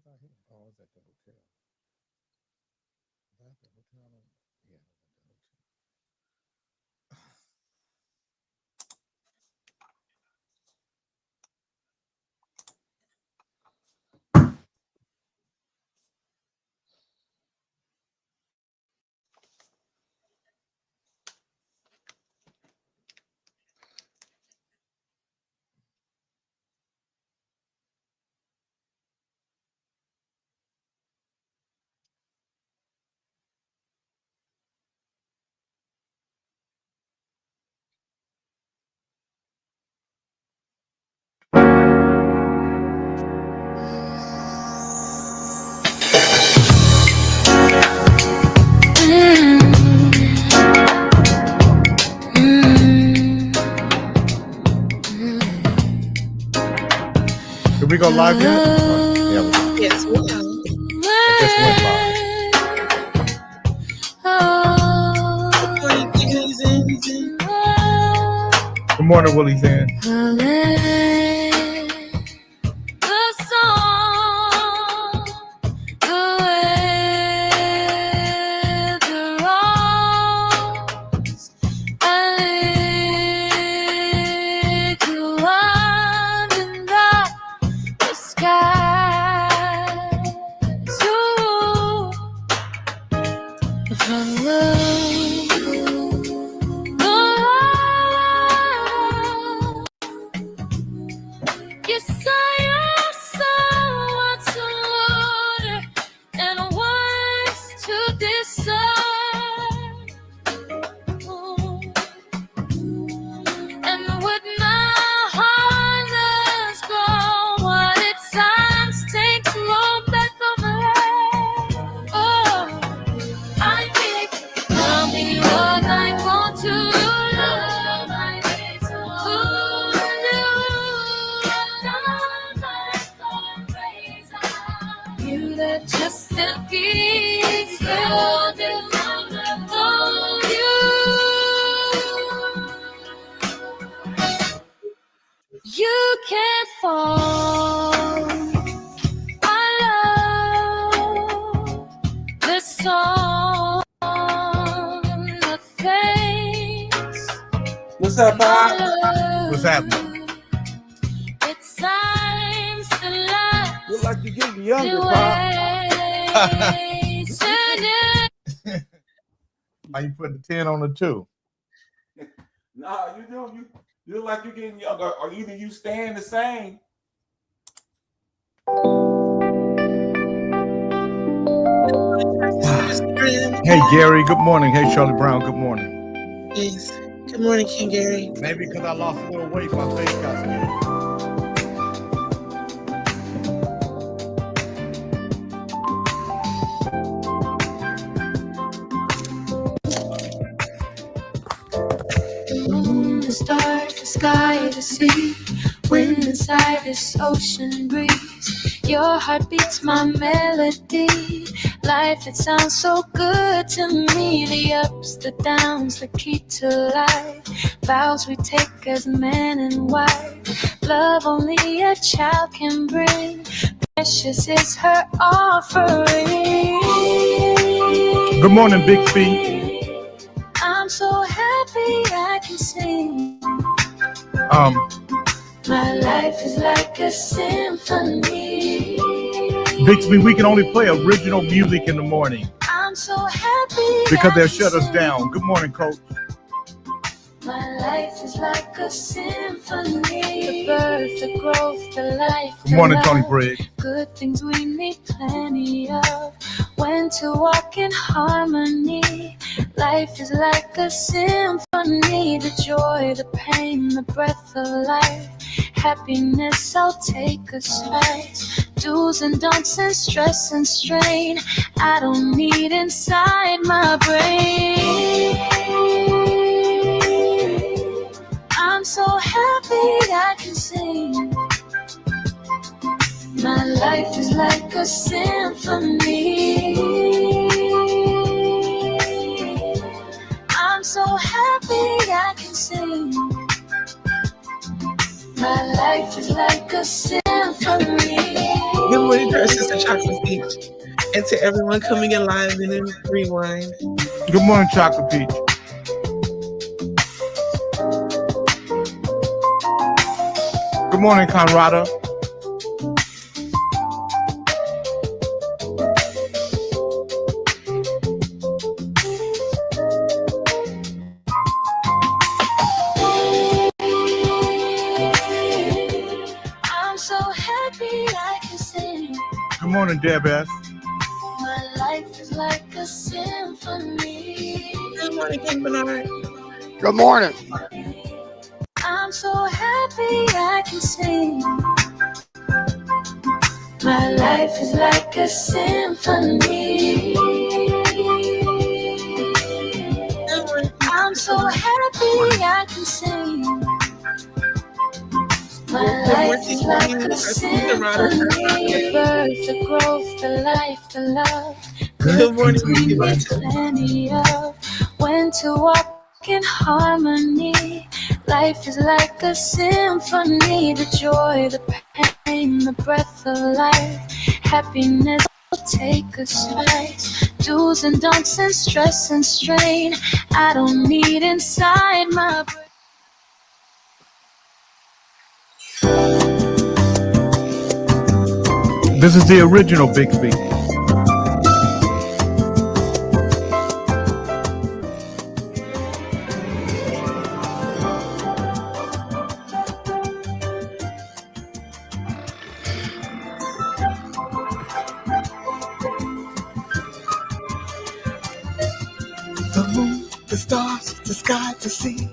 I here? Oh, I was at the hotel. Was I at the hotel? Yeah, I was at the hotel. Did we go live yet? Yeah, we did. Yes, we are. It just went live. Good morning, Willie Zan. Good morning, Willie Zan. You can't fall. I love the song, the face. What's up, Bob? What's happening? It seems to last. Look like you're getting younger, Bob. Why you put the 10 on the 2? No, you look like you're getting younger, or either you staying the same. Hey, Gary, good morning. Hey, Charlie Brown, good morning. Yes. Good morning, King Gary. Maybe because I lost a little weight, my face got skinny. The stars, the sky, the sea, wind inside this ocean breeze. Your heart beats my melody. Life, it sounds so good to me. The ups, the downs, the key to life. Vows we take as man and wife. Love only a child can bring. Precious is her offering. Good morning, Big Fee. I'm so happy I can sing. My life is like a symphony. Bixby, we can only play original music in the morning I'm so happy because I they'll can shut us sing. down. Good morning, Coach. My life is like a symphony. The birth, the growth, the life. Good morning, Tony Briggs. Good things we need plenty of. When to walk in harmony. Life is like a symphony. The joy, the pain, the breath of life. Happiness, I'll take a slice. Do's and don'ts and stress and strain. I don't need inside my brain. I'm so happy I can sing. My life is like a symphony. I'm so happy I can sing. My life is like a symphony. Then when you her, Sister Chocolate Peach. And to everyone coming in live and in rewind. Good morning, Chocolate Peach. Good morning, Conrada. I'm so happy I can sing. Good morning, Deb S. My life is like a symphony. Good morning, King Bernard. Good morning. I'm so happy I can sing. My life is like a symphony. I'm so happy I can sing. My life is like a symphony. The birth, the growth, the life, the love. Good morning, There's plenty of when to walk in harmony. Life is like a symphony. The joy, the pain, the breath of life. Happiness will take us twice. Do's and don'ts and stress and strain. I don't need inside my brain. This is the original Bixby. The moon, the stars, the sky, the sea.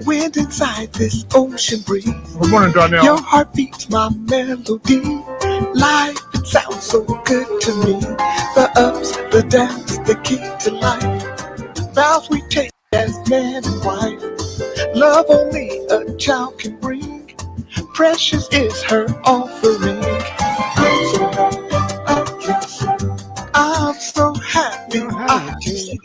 Wind inside this ocean breeze. Good morning, Darnell. Your heart beats my melody. Life, it sounds so good to me. The ups, the downs, the key to life. Vows we take as man and wife. Love only a child can bring. Precious is her offering. I'm so happy I can sing.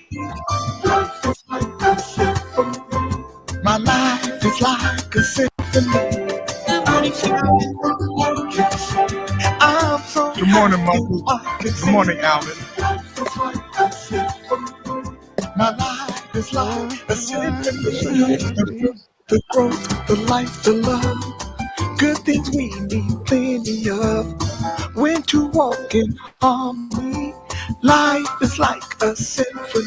My life is like a symphony. I'm so Good morning, happy Michael. I can Good sing. morning, Alvin. My life is like a symphony. The growth, the life, the love. Good things we need plenty of. When to walk in harmony. Life is like a symphony.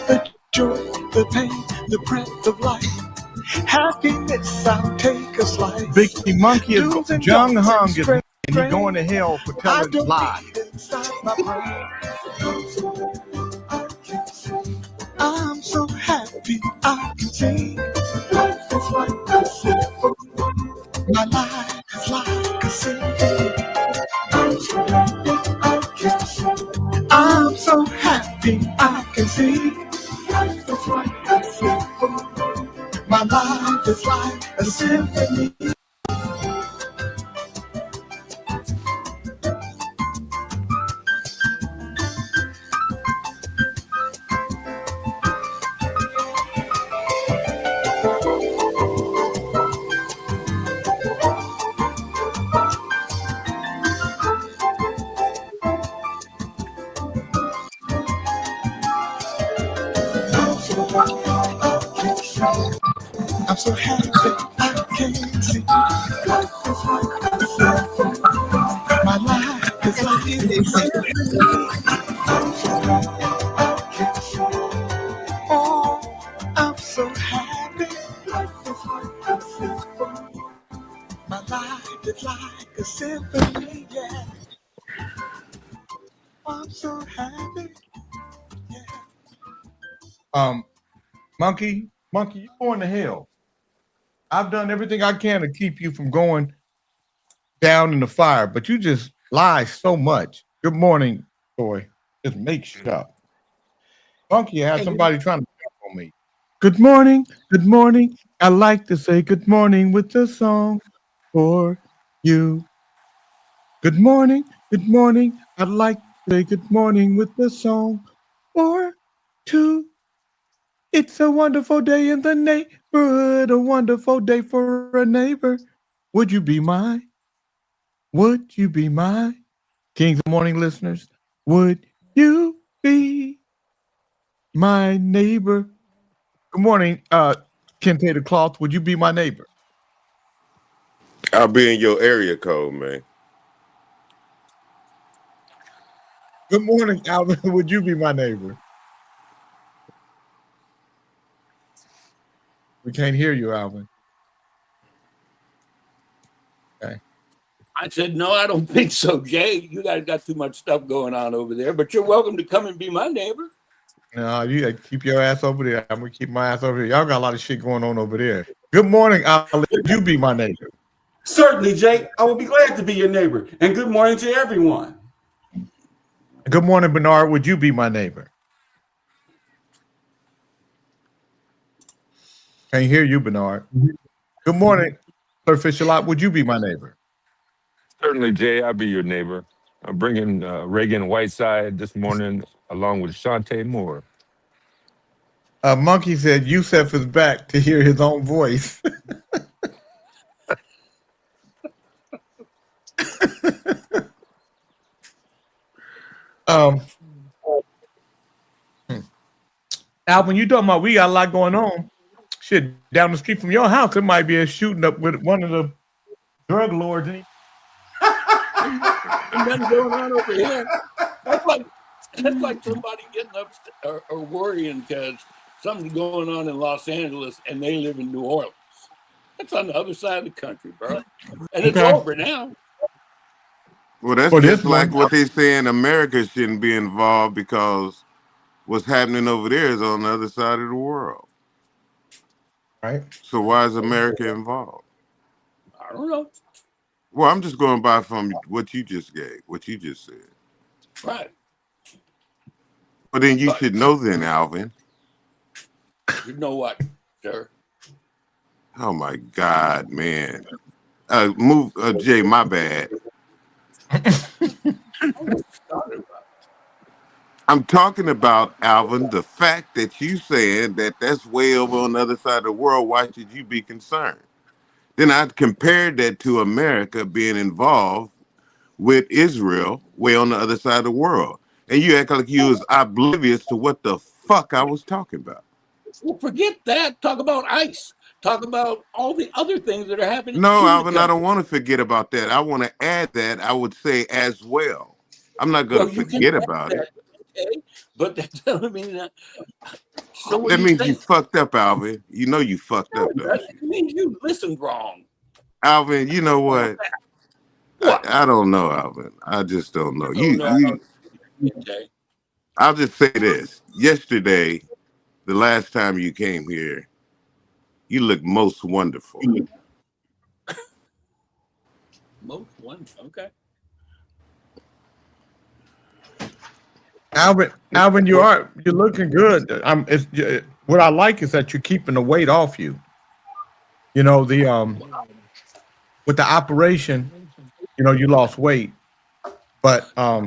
The joy, the pain, the breath of life. Happiness, I'll take a slice. Bixby Monkey is Do's and Jung don'ts Hung and is strain. and he going to hell for I telling don't lies. need inside my brain. I'm so happy I can sing. Life is like a symphony. My life is like a symphony. I'm so happy I can sing. Life is like a symphony. My life is like a symphony. I'm so happy I can sing. Life is like a symphony. My life is like a symphony. Oh, I'm so happy. Life is like a symphony. My life is like a symphony, yeah. I'm so happy. Yeah. Monkey, you going to hell. I've done everything I can to keep you from going down in the fire, but you just lie so much. Good morning, boy. Just make shit up. Monkey had somebody trying to jump on me. Good morning, good morning. I like to say good morning with the song for you. Good morning, good morning. I'd like to say good morning with the song for two. It's a wonderful day in the neighborhood, a wonderful day for a neighbor. Would you be mine? Would you be mine? Kings of Morning listeners, would you be my neighbor? Good morning, Kente the Cloth. Would you be my neighbor? I'll be in your area code, man. Good morning, Alvin. Would you be my neighbor? We can't hear you, Alvin. Okay. I said, no, I don't think so, Jay. You guys got too much stuff going on over there, but you're welcome to come and be my neighbor. No, you gotta keep your ass over there. I'm gonna keep my ass over here. Y'all got a lot of shit going on over there. Good morning, Alvin. Would you be my neighbor? Certainly, Jay. I will be glad to be your neighbor. And good morning to everyone. Good morning, Bernard. Would you be my neighbor? Can't hear you, Bernard. Good morning, Sir Fisher-Lot. Would you be my neighbor? Certainly, Jay, I'll be your neighbor. I'm bringing Reagan Whiteside this morning along with Shantae Moore. Monkey said Yusef is back to hear his own voice. Alvin, you talking about we got a lot going on. Shit, down the street from your house, it might be a shooting up with one of the drug lords. Ain't nothing going on over here. That's like somebody getting up or worrying because something's going on in Los Angeles and they live in New Orleans. That's on the other side of the country, bro. And it's over now. Well, that's just like what they saying America shouldn't be involved because what's happening over there is on the other side of the world. Right. So why is America involved? I don't know. Well, I'm just going by from what you just gave, what you just said. Right. But then you should know then, Alvin. You know what, sir? Oh my God, man. Jay, my bad. I'm talking about, Alvin, the fact that you saying that that's way over on the other side of the world. Why should you be concerned? Then I compared that to America being involved with Israel way on the other side of the world. And you act like you was oblivious to what the fuck I was talking about. Well, forget that. Talk about ICE. Talk about all the other things that are happening. No, Alvin, I don't want to forget about that. I want to add that, I would say, as well. I'm not going to forget about it. Okay, but that doesn't mean that. So that means you fucked up, Alvin. You know you fucked up, don't you? That means you listened wrong. Alvin, you know what? I don't know, Alvin. I just don't know. I'll just say this. Yesterday, the last time you came here, you look most wonderful. Most wonderful. Okay. Alvin, you're looking good. What I like is that you're keeping the weight off you. You know, with the operation, you know, you lost weight, but I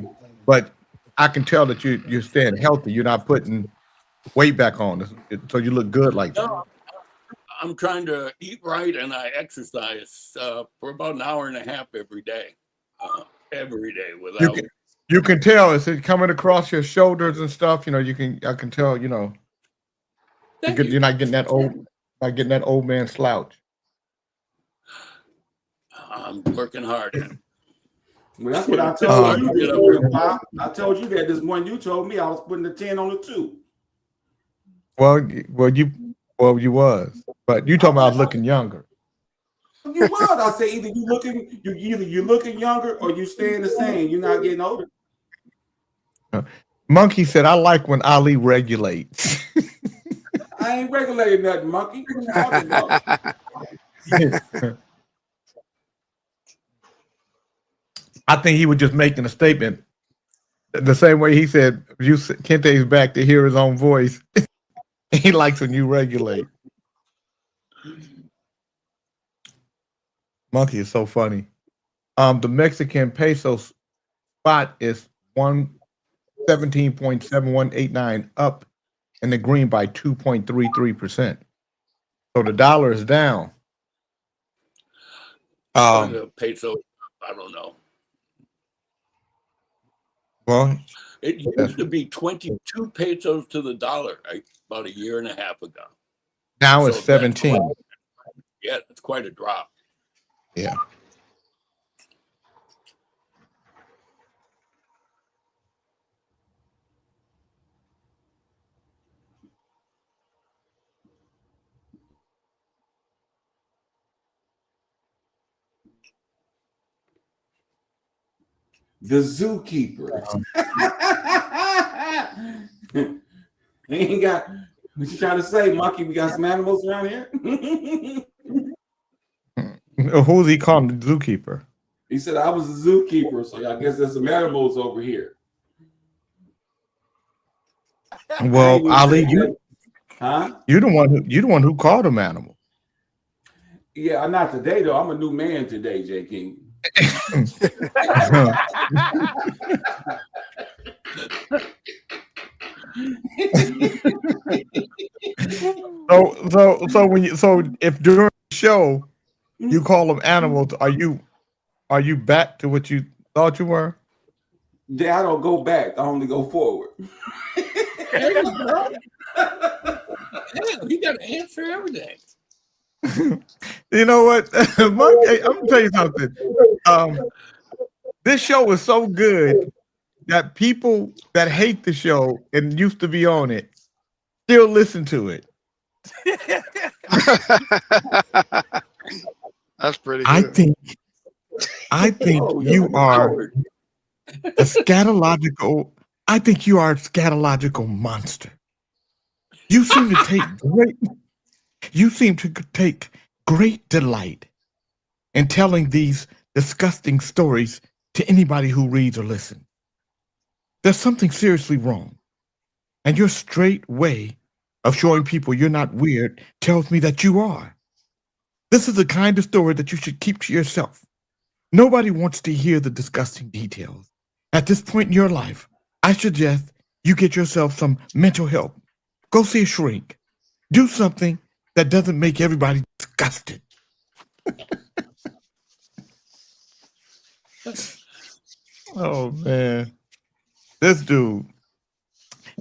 can tell that you're staying healthy. You're not putting weight back on, so you look good like that. I'm trying to eat right and I exercise for about an hour and a half every day. Without. You can tell it's coming across your shoulders and stuff. You know, I can tell. You know, you're not getting that old man slouch. I'm working hard. Well, that's what I told you. I told you that this morning. You told me I was putting the 10 on the 2. Well, you was, but you told me I was looking younger. You was. I say either you're looking younger or you staying the same. You're not getting older. Monkey said, "I like when Ali regulates." I ain't regulating nothing, Monkey. What you talking about? I think he was just making a statement, the same way he said, "Kente's back to hear his own voice." He likes when you regulate. Monkey is so funny. The Mexican peso spot is 117.7189 up in the green by 2.33%. So the dollar is down. The peso, I don't know. Well, It used to be 22 pesos to the dollar about a year and a half ago. now So it's 17. Yeah, it's quite a drop. Yeah. The zookeeper. He ain't got what you trying to say, Monkey? We got some animals around here. Who's he calling the zookeeper? He said I was a zookeeper, so I guess there's some animals over here. Well, Ali, huh? you're the one who called him animal. Yeah, not today though. I'm a new man today, J. King. So if during the show you call them animals, are you back to what you thought you were? Yeah, I don't go back. I only go forward. There you go. Hell, you got to answer everything. You know what? Monkey, I'm gonna tell you something. This show is so good that people that hate the show and used to be on it still listen to it. That's pretty I good. think Oh, you you're are Howard. a scatological. I think you are a scatological monster. You seem to take great delight in telling these disgusting stories to anybody who reads or listens. There's something seriously wrong. And your straight way of showing people you're not weird tells me that you are. This is the kind of story that you should keep to yourself. Nobody wants to hear the disgusting details. At this point in your life, I suggest you get yourself some mental help. Go see a shrink. Do something that doesn't make everybody disgusted. Oh man, this dude.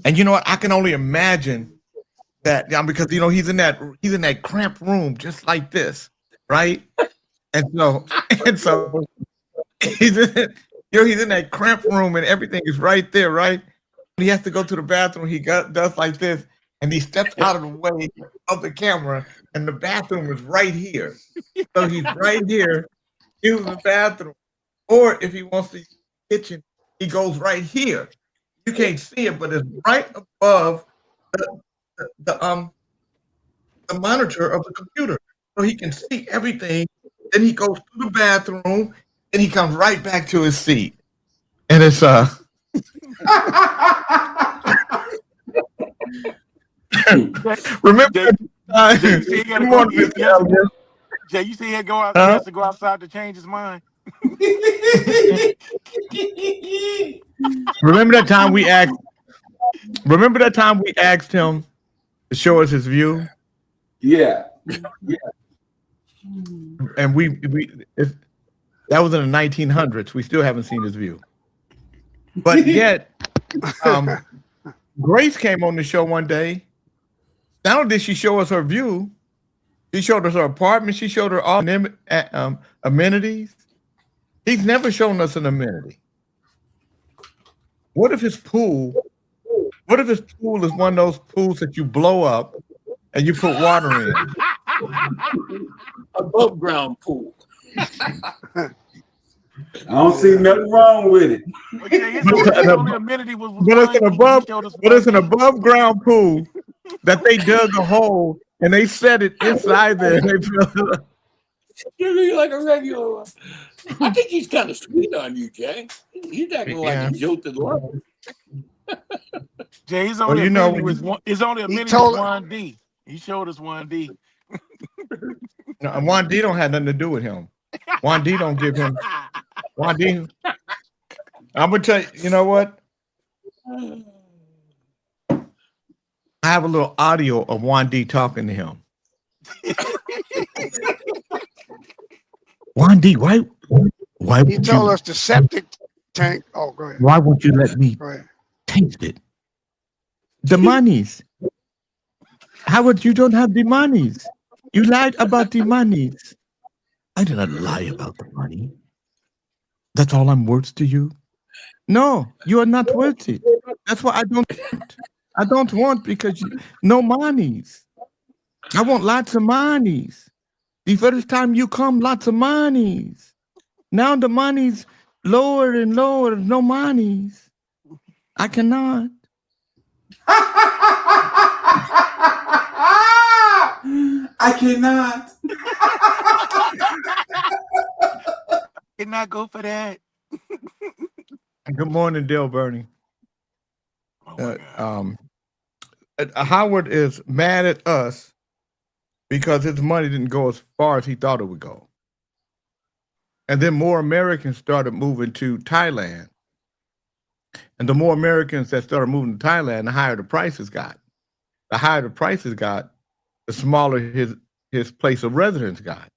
And you know what? I can only imagine that because he's in that cramped room just like this, right? And so he's in that cramped room and everything is right there, right? He has to go to the bathroom. He does like this, and he steps out of the way of the camera, and the bathroom is right here. So he's right here, using the bathroom. Or if he wants to use the kitchen, he goes right here. You can't see it, but it's right above the monitor of the computer, so he can see everything. Then he goes to the bathroom, and he comes right back to his seat, and it's Remember, Jay, you see him go out. He has to go outside to change his mind. Remember that time we asked him to show us his view? Yeah. And that was in the 1900s. We still haven't seen his view. But yet, Grace came on the show one day. Not only did she show us her view, she showed us her apartment. She showed her all amenities. He's never shown us an amenity. What if his pool is one of those pools that you blow up and you put water in? Above ground pool. I don't see nothing wrong with it. But it's an above ground pool that they dug a hole and they set it inside there. And they filled it up. You're like a regular one. I think he's kind of sweet on you, Jay. He's acting like a jilted lover. Jay, his only amenity was 1D. He showed us 1D. No, 1D don't have nothing to do with him. 1D don't give him 1D. I'm gonna tell you, you know what? I have a little audio of 1D talking to him. 1D, why He told us the septic Tank. Oh, go ahead. Why won't you let me Go ahead. taste it? The monies. Howard, you don't have the monies. You lied about the monies. I did not lie about the money. That's all I'm worth to you? No, you are not worth it. That's why I don't want. I don't want because no monies. I want lots of monies. The first time you come, lots of monies. Now the money's lower and lower, no monies. I cannot. I cannot. Did not go for that. Good morning, Dale Bernie. Oh my God. Howard is mad at us because his money didn't go as far as he thought it would go. And then more Americans started moving to Thailand. And the more Americans that started moving to Thailand, the higher the prices got. The higher the prices got, the smaller his place of residence got.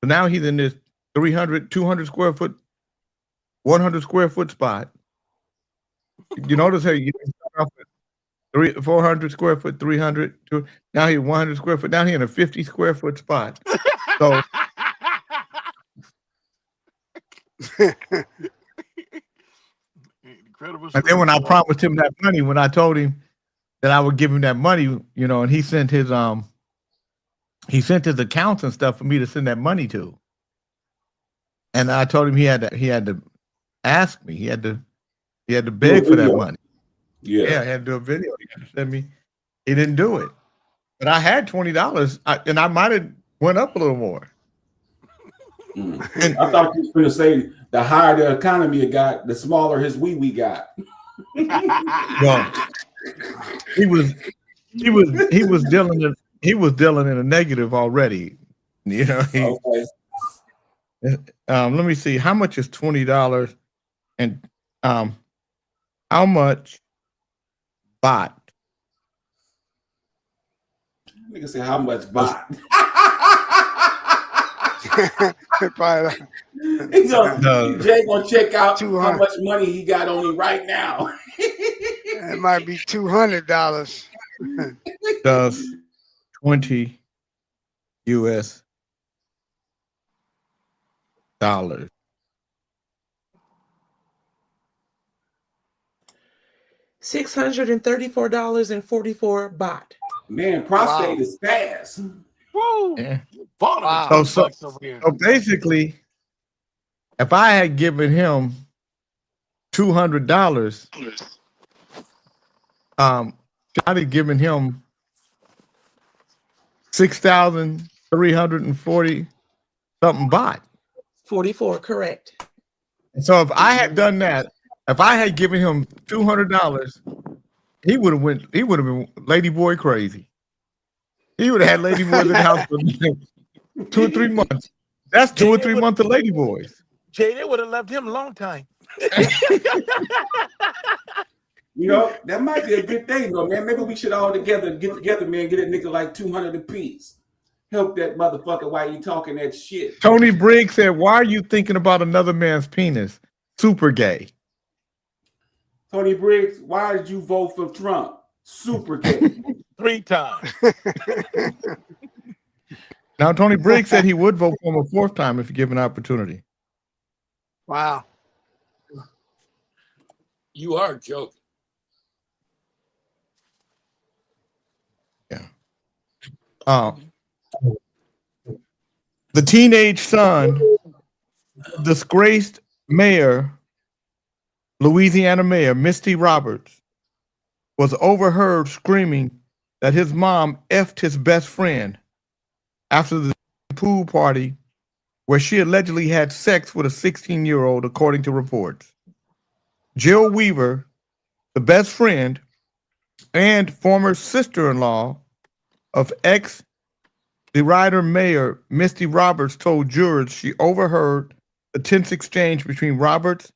So now he's in this 300, 200 square foot, 100 square foot spot. You notice how you start off with 400 square foot, 300, now he's 100 square foot. Now he's in a 50 square foot spot. So Incredible. and then when I promised him that money, when I told him that I would give him that money, you know, and he sent his accounts and stuff for me to send that money to. And I told him he had to ask me. He had to beg for that money. Yeah, I had to do a video. He had to send me. He didn't do it. But I had $20, and I might have went up a little more. And I thought you were going to say the higher the economy got, the smaller his wee got. Well, he was dealing in a negative already. You know. Okay. Let me see. How much is $20, and how much bot? Nigga say how much bot? Jay gonna check out how much money he got on him right now. It might be $200. Does 20 US dollars. $634.44 baht. Man, prostate is fast. Woo! Yeah. Wow. So basically, if I had given him $200, I'd have given him 6,340 something baht. 44, correct. And so if I had done that, if I had given him $200, he would have been lady boy crazy. He would have had lady boys in the house for 2 or 3 months. That's 2 or 3 months of lady boys. Jay, they would have left him a long time. You know, that might be a good thing, though, man. Maybe we should all get together, man, get a nigga like 200 apiece. Help that motherfucker while you talking that shit. Tony Briggs said, "Why are you thinking about another man's penis? Super gay." Tony Briggs, why did you vote for Trump? Super gay. 3 times. Now, Tony Briggs said he would vote for him a 4th time if given an opportunity. Wow. You are joking. Yeah. The teenage son, disgraced mayor, Louisiana Mayor Misty Roberts, was overheard screaming that his mom effed his best friend after the pool party where she allegedly had sex with a 16-year-old, according to reports. Jill Weaver, the best friend and former sister-in-law of ex-Derrida Mayor Misty Roberts, told jurors she overheard the tense exchange between Roberts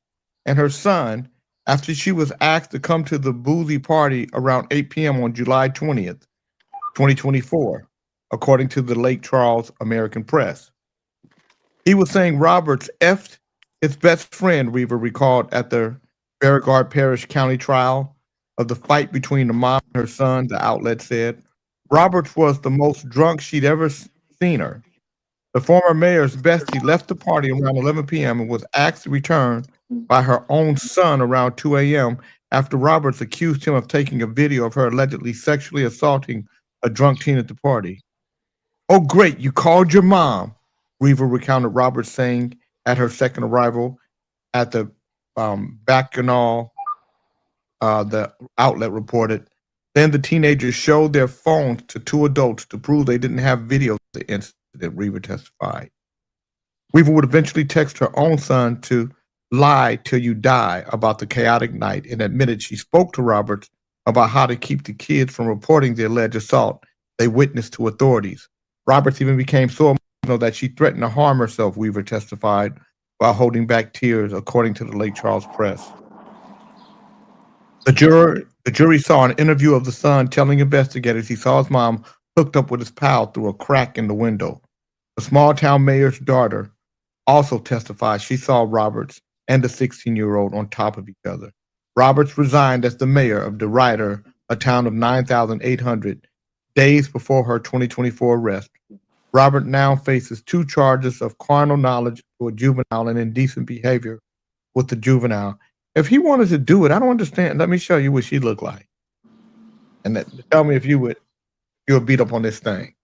and her son after she was asked to come to the boozy party around 8 p.m. on July 20th, 2024, according to the Lake Charles American Press. He was saying Roberts effed his best friend, Weaver recalled at the Beauregard Parish County trial of the fight between the mom and her son, the outlet said. Roberts was the most drunk she'd ever seen her. The former mayor's bestie left the party around 11 p.m. and was asked to return by her own son around 2 a.m. after Roberts accused him of taking a video of her allegedly sexually assaulting a drunk teen at the party. "Oh, great, you called your mom," Weaver recounted Roberts saying at her second arrival at the Bacchanal, the outlet reported. Then the teenagers showed their phones to two adults to prove they didn't have video of the incident, Weaver testified. Weaver would eventually text her own son to lie till you die about the chaotic night and admitted she spoke to Roberts about how to keep the kids from reporting the alleged assault they witnessed to authorities. Roberts even became so emotional that she threatened to harm herself, Weaver testified, while holding back tears, according to the Lake Charles Press. The jury saw an interview of the son telling investigators he saw his mom hooked up with his pal through a crack in the window. The small town mayor's daughter also testified she saw Roberts and the 16-year-old on top of each other. Roberts resigned as the mayor of DeRuyter, a town of 9,800, days before her 2024 arrest. Robert now faces 2 charges of carnal knowledge to a juvenile and indecent behavior with the juvenile. If he wanted to do it, I don't understand. Let me show you what she looked like. And tell me if you would beat up on this thing.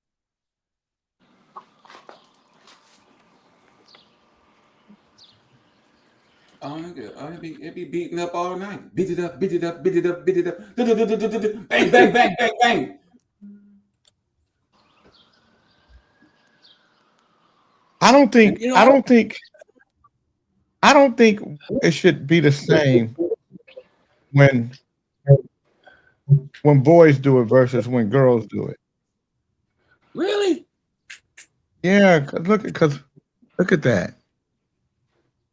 Oh, it be beating up all night. Beat it up, beat it up, beat it up, beat it up. Bang, bang, bang, bang, bang. I don't think it should be the same when boys do it versus when girls do it. Really? Yeah, look at that.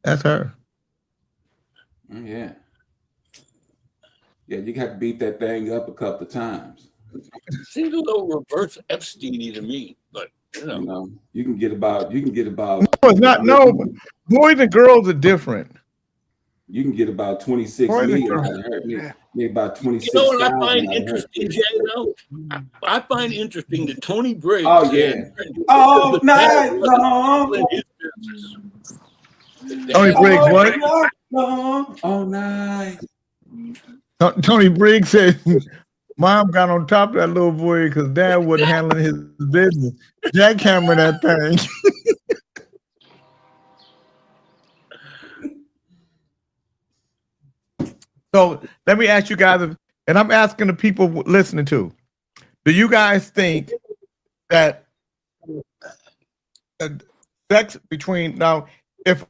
That's her. Yeah. Yeah, you got to beat that thing up a couple of times. Seems a little reverse Epstein-y to me, but you know, you can get about. No, it's not. No, boys and girls are different. You can get about 26 million out of her. Maybe about 26. You know what I find interesting, Jay? Though I find interesting that Tony Briggs. Oh yeah. All night long. Tony Briggs, what? All night. Tony Briggs said, "Mom got on top of that little boy because Dad wasn't handling his business. Jackhammer that thing." So let me ask you guys, and I'm asking the people listening too, do you guys think that sex between, now, if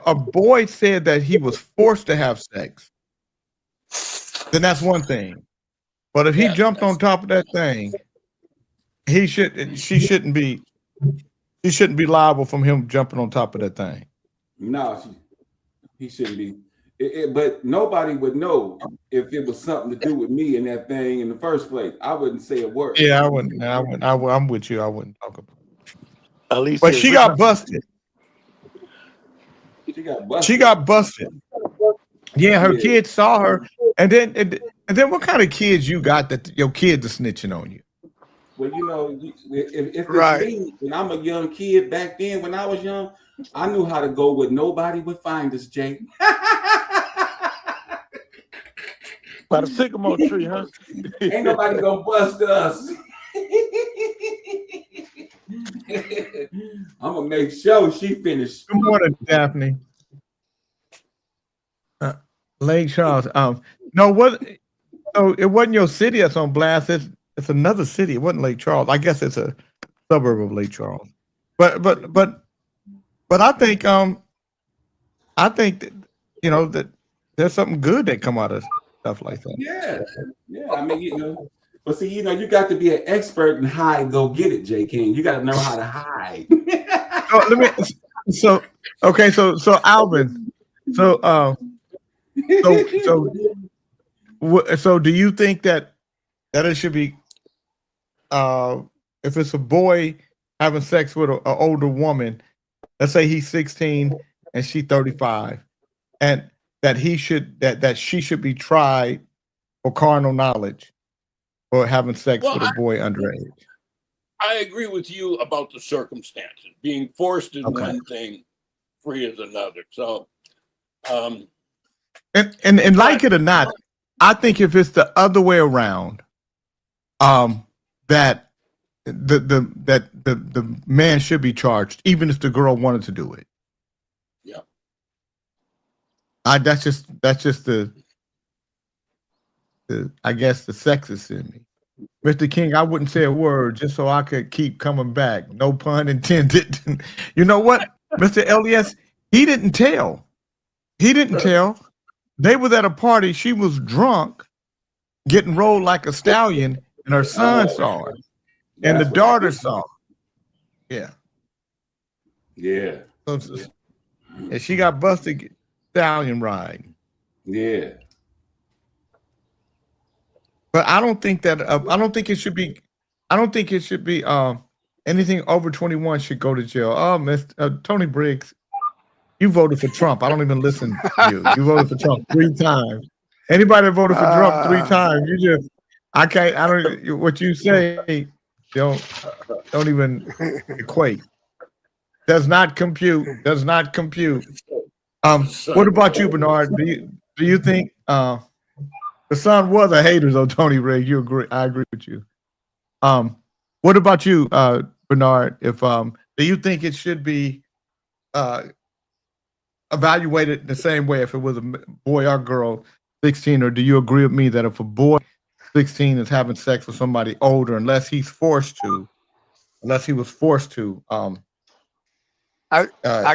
a boy said that he was forced to have sex, then that's one thing. But if he jumped on top of that thing, she shouldn't be liable from him jumping on top of that thing. No, he shouldn't be. But nobody would know if it was something to do with me and that thing in the first place. I wouldn't say a word. Yeah, I wouldn't. I'm with you. I wouldn't talk about it. At least, but she got busted. She got busted. Yeah, her kids saw her, and then what kind of kids you got that your kids are snitching on you? Well, you know, if it's me, and I'm a young kid back then, when I was young, I knew how to go where nobody would find us, Jay. By the sycamore tree, huh? Ain't nobody gonna bust us. I'm gonna make sure she finished. Good morning, Daphne. Lake Charles. No, what? So it wasn't your city that's on blast. It's another city. It wasn't Lake Charles. I guess it's a suburb of Lake Charles. But I think that that there's something good that come out of stuff like that. Yeah. I mean, but see, you got to be an expert in hide and go get it, J. King. You got to know how to hide. So Alvin. So do you think that it should be if it's a boy having sex with an older woman, let's say he's 16 and she 35, and that she should be tried for carnal knowledge or having sex with a boy underage. I agree with you about the circumstances. Being forced is one thing, free is another. So, and like it or not, I think if it's the other way around, that the man should be charged, even if the girl wanted to do it. Yeah. That's just the I guess the sexist in me. Mr. King, I wouldn't say a word just so I could keep coming back. No pun intended. You know what, Mr. Elias? He didn't tell. He didn't tell. They was at a party. She was drunk, getting rolled like a stallion, and her son saw her, and the daughter saw her. Yeah. Yeah. And she got busted stallion riding. Yeah. But I don't think that I don't think it should be anything over 21 should go to jail. Oh, Mr. Tony Briggs, you voted for Trump. I don't even listen to you. You voted for Trump 3 times. Anybody that voted for Trump 3 times, I don't what you say don't even equate. Does not compute. What about you, Bernard? Do you think the son was a hater, though, Tony Ray? You agree? I agree with you. What about you, Bernard? If do you think it should be evaluated the same way if it was a boy or girl 16, or do you agree with me that if a boy 16 is having sex with somebody older, unless he was forced to, I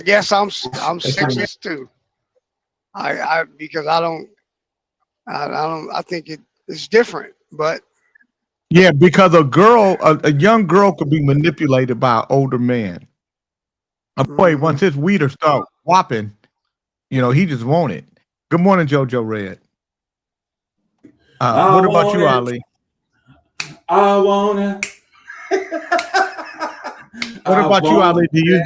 guess I'm sexist too. Because I think it's different, but yeah, because a young girl could be manipulated by an older man. A boy, once his weeder start whopping, he just want it. Good morning, JoJo Red. What about you, Ali? I wanna. What about you, Ali? Do you?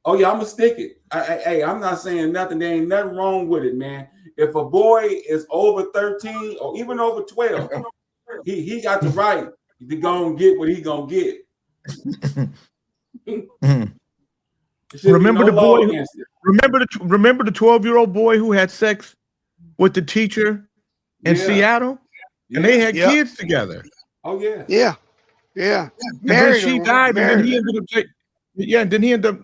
Oh yeah, I'm gonna stick it. Hey, I'm not saying nothing. There ain't nothing wrong with it, man. If a boy is over 13 or even over 12, he got the right to go and get what he gonna get. Remember the boy? Remember the 12-year-old boy who had sex with the teacher in Seattle, and they had kids together. Oh yeah, yeah. And then she died, and then he ended up.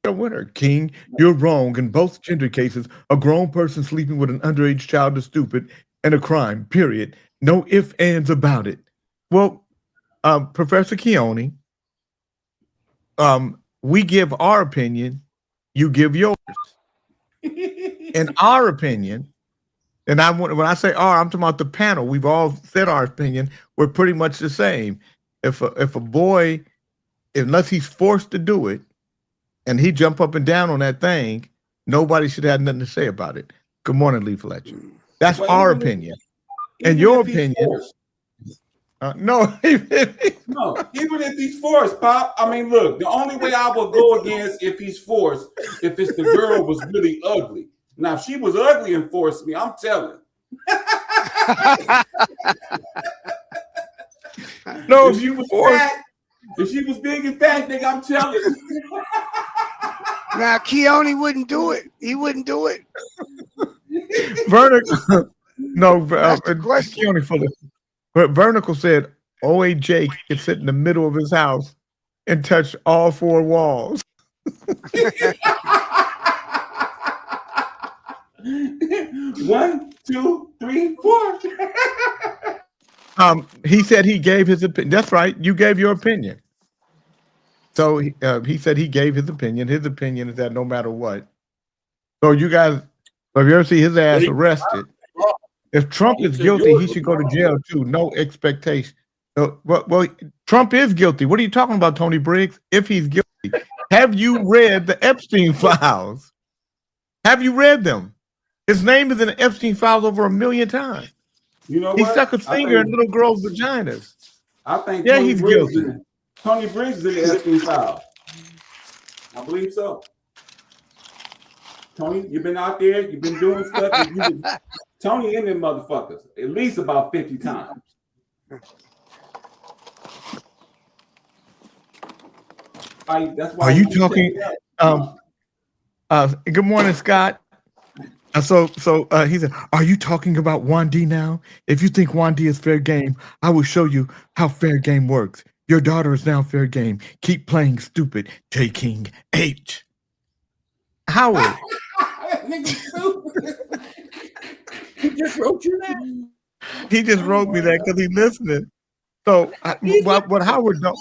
With her. King, you're wrong. In both gender cases, a grown person sleeping with an underage child is stupid and a crime, period. No ifs, ands about it. Well, Professor Keone, we give our opinion, you give yours. In our opinion, and when I say our, I'm talking about the panel. We've all said our opinion. We're pretty much the same. If a boy, unless he's forced to do it, and he jump up and down on that thing, nobody should have nothing to say about it. Good morning, Lee Fletcher. That's our opinion. And your opinion. No. No, even if he's forced, Pop. I mean, look, the only way I would go against if he's forced, if it's the girl was really ugly. Now, if she was ugly and forced me, I'm telling. No, if she was forced. If she was big and fat, nigga, I'm telling you. Now, Keone wouldn't do it. He wouldn't do it. Vernicle, no, Keone for but Vernicle said OAJ could sit in the middle of his house and touch all 4 walls. 1, 2, 3, 4. He said he gave his opinion. That's right. You gave your opinion. So he said he gave his opinion. His opinion is that no matter what. So you guys, if you ever see his ass arrested, if Trump is guilty, he should go to jail too. No expectation. So, well, Trump is guilty. What are you talking about, Tony Briggs? If he's guilty, have you read the Epstein files? Have you read them? His name is in the Epstein files over 1 million times. You know he what? stuck his finger in little girls' vaginas. I think he's guilty. Tony Briggs is in the Epstein file. I believe so. Tony, you've been out there, you've been doing stuff. Tony and them motherfuckers at least about 50 times. That's why Are you talking? Good morning, Scott. So he said, "Are you talking about Juan D now? If you think Juan D is fair game, I will show you how fair game works. Your daughter is now fair game. Keep playing stupid. J King H." Howard. He just wrote you that. He just wrote me that because he's listening. So what Howard don't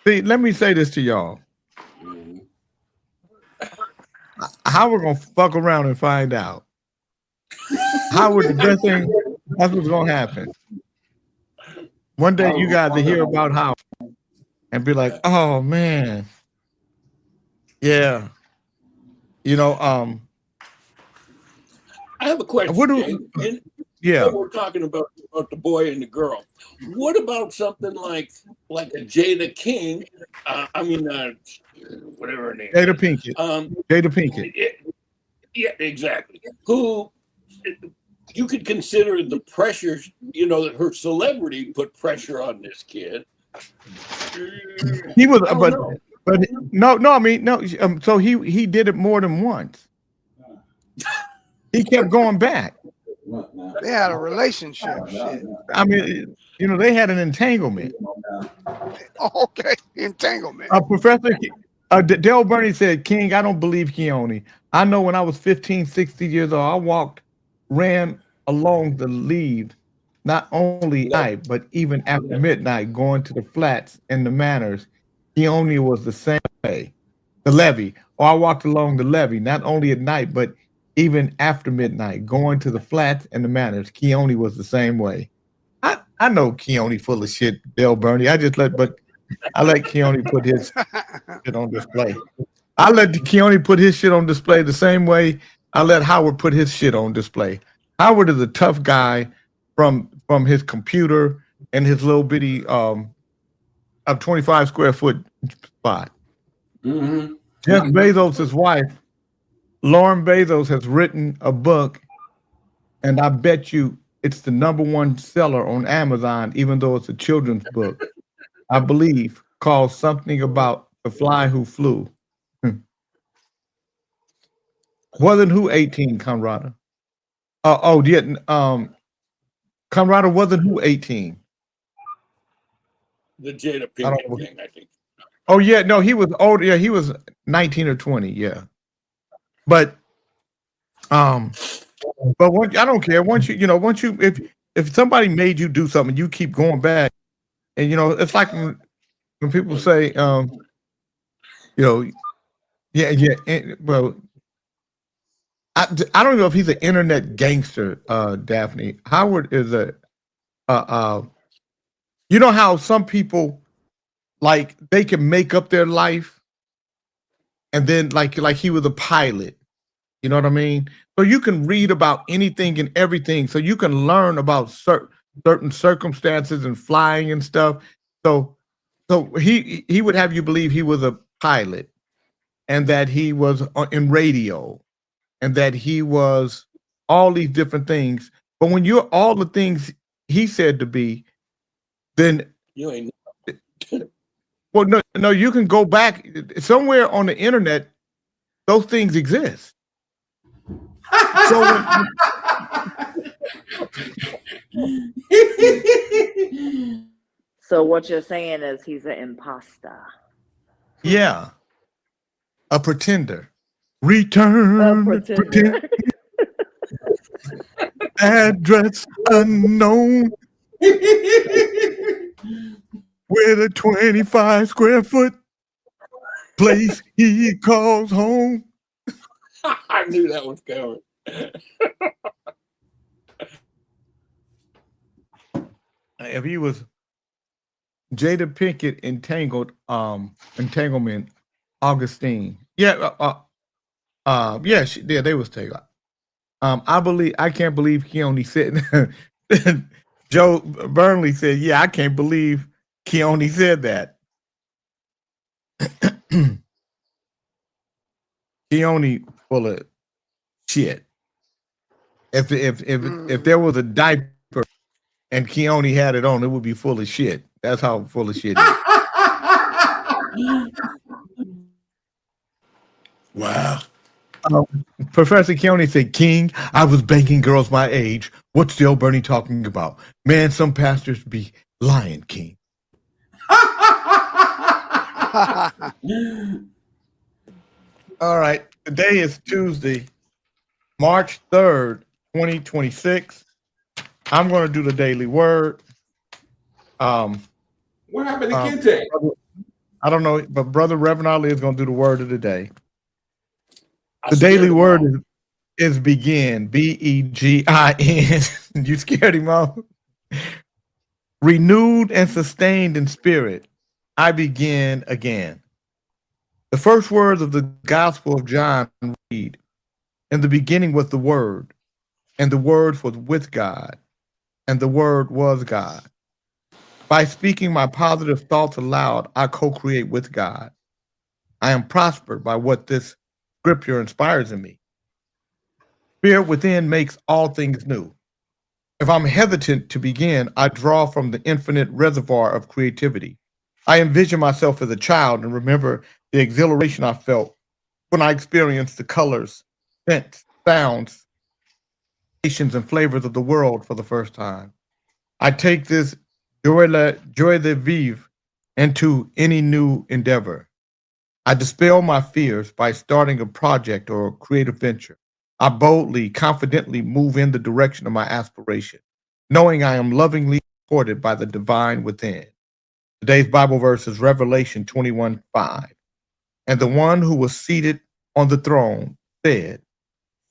see? Let me say this to y'all. Howard gonna fuck around and find out. Howard, the best thing, that's what's gonna happen. One day you guys to hear about Howard and be like, "Oh man, yeah." You know, I have a question. Yeah, we're talking about the boy and the girl. What about something like a Jada King? Whatever her name. Jada Pinkett. Jada Pinkett. Yeah, exactly. Who you could consider the pressures? You know, that her celebrity put pressure on this kid. He was, but no. I mean, no. So he did it more than once. He kept going back. They had a relationship. Shit. I mean, you know, they had an entanglement. Okay, entanglement. Professor Dale Burney said, "King, I don't believe Keone. I know when I was 15, 60 years old, I ran along the lead, not only night, but even after midnight, going to the flats and the manors. Keone was the same way. The levee, or I walked along the levee, not only at night, but even after midnight, going to the flats and the manors. Keone was the same way." I know Keone full of shit, Dale Burney. I let Keone put his shit on display. I let Keone put his shit on display the same way I let Howard put his shit on display. Howard is a tough guy from his computer and his little bitty a 25 square foot spot. Mm-hmm. Jeff Bezos' wife, Lauren Bezos, has written a book, and I bet you it's the #1 seller on Amazon, even though it's a children's book, I believe, called something about the fly who flew. Wasn't who 18, Conrada? Conrada wasn't who 18. The Jada Pinkett thing, I think. Oh yeah, no, he was older. Yeah, he was 19 or 20. Yeah, but I don't care. Once you, if somebody made you do something, you keep going back, and it's like when people say, well, I don't know if he's an internet gangster, Daphne. Howard is you know how some people, like, they can make up their life, and then like he was a pilot. You know what I mean? So you can read about anything and everything. So you can learn about certain circumstances and flying and stuff. So he would have you believe he was a pilot, and that he was in radio, and that he was all these different things. But when you're all the things he said to be, then you ain't. Well, no, you can go back somewhere on the internet. Those things exist. So what you're saying is he's an imposter. Yeah, a pretender. Return. Pretender. Address unknown. With a 25 square foot place he calls home. I knew that was coming. If he was Jada Pinkett entanglement, Augustine. Yeah, they was taken. I can't believe Keone said. Joe Burnley said, "Yeah, I can't believe Keone said that." Keone full of shit. If there was a diaper and Keone had it on, it would be full of shit. That's how full of shit it is. Wow. Professor Keone said, King, I was banking girls my age. What's Joe Bernie talking about? Man, some pastors be lying, King. All right. Today is Tuesday, March 3rd, 2026. I'm going to do the daily word. What happened to Kente? I don't know, but Brother Reverend Ali is going to do the word of the day. The daily word is begin. B-E-G-I-N. You scared him off? Renewed and sustained in spirit, I begin again. The first words of the Gospel of John read, in the beginning was the Word, and the Word was with God, and the Word was God. By speaking my positive thoughts aloud, I co-create with God. I am prospered by what this scripture inspires in me. Spirit within makes all things new. If I'm hesitant to begin, I draw from the infinite reservoir of creativity. I envision myself as a child and remember the exhilaration I felt when I experienced the colors, scents, sounds, sensations, and flavors of the world for the first time. I take this joie de vivre into any new endeavor. I dispel my fears by starting a project or a creative venture. I boldly, confidently move in the direction of my aspiration, knowing I am lovingly supported by the divine within. Today's Bible verse is Revelation 21:5. And the one who was seated on the throne said,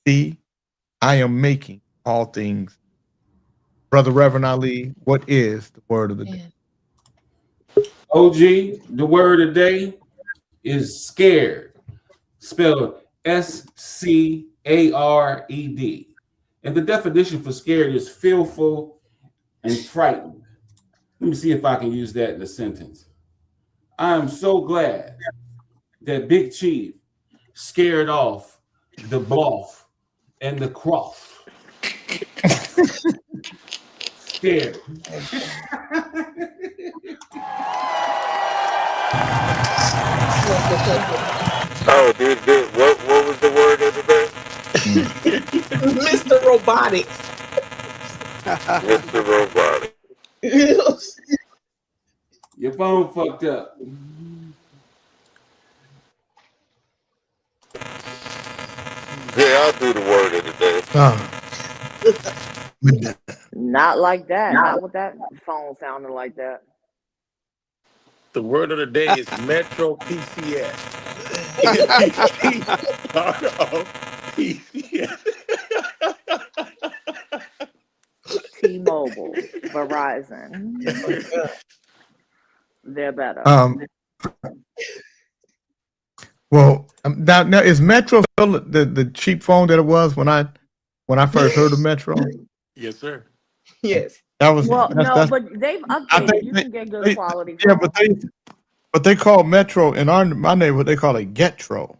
see, I am making all things. Brother Reverend Ali, what is the word of the day? OG, the word of the day is scared, spelled S-C-A-R-E-D. And the definition for scared is fearful and frightened. Let me see if I can use that in a sentence. I am so glad that Big Chief scared off the bluff and the croft. Scared. Oh, what was the word of the day? Mr. Robotics. Mr. Robotic. Your phone fucked up. Yeah, I'll do the word of the day. Not like that. Not with that phone sounding like that. The word of the day is Metro PCS. PCS. T-Mobile, Verizon. They're better. Well, now is Metro still the cheap phone that it was when I first heard of Metro? Yes, sir. Yes. That was But they've updated. You can get good quality. Yeah, but they call Metro in my neighborhood. They call it Getro.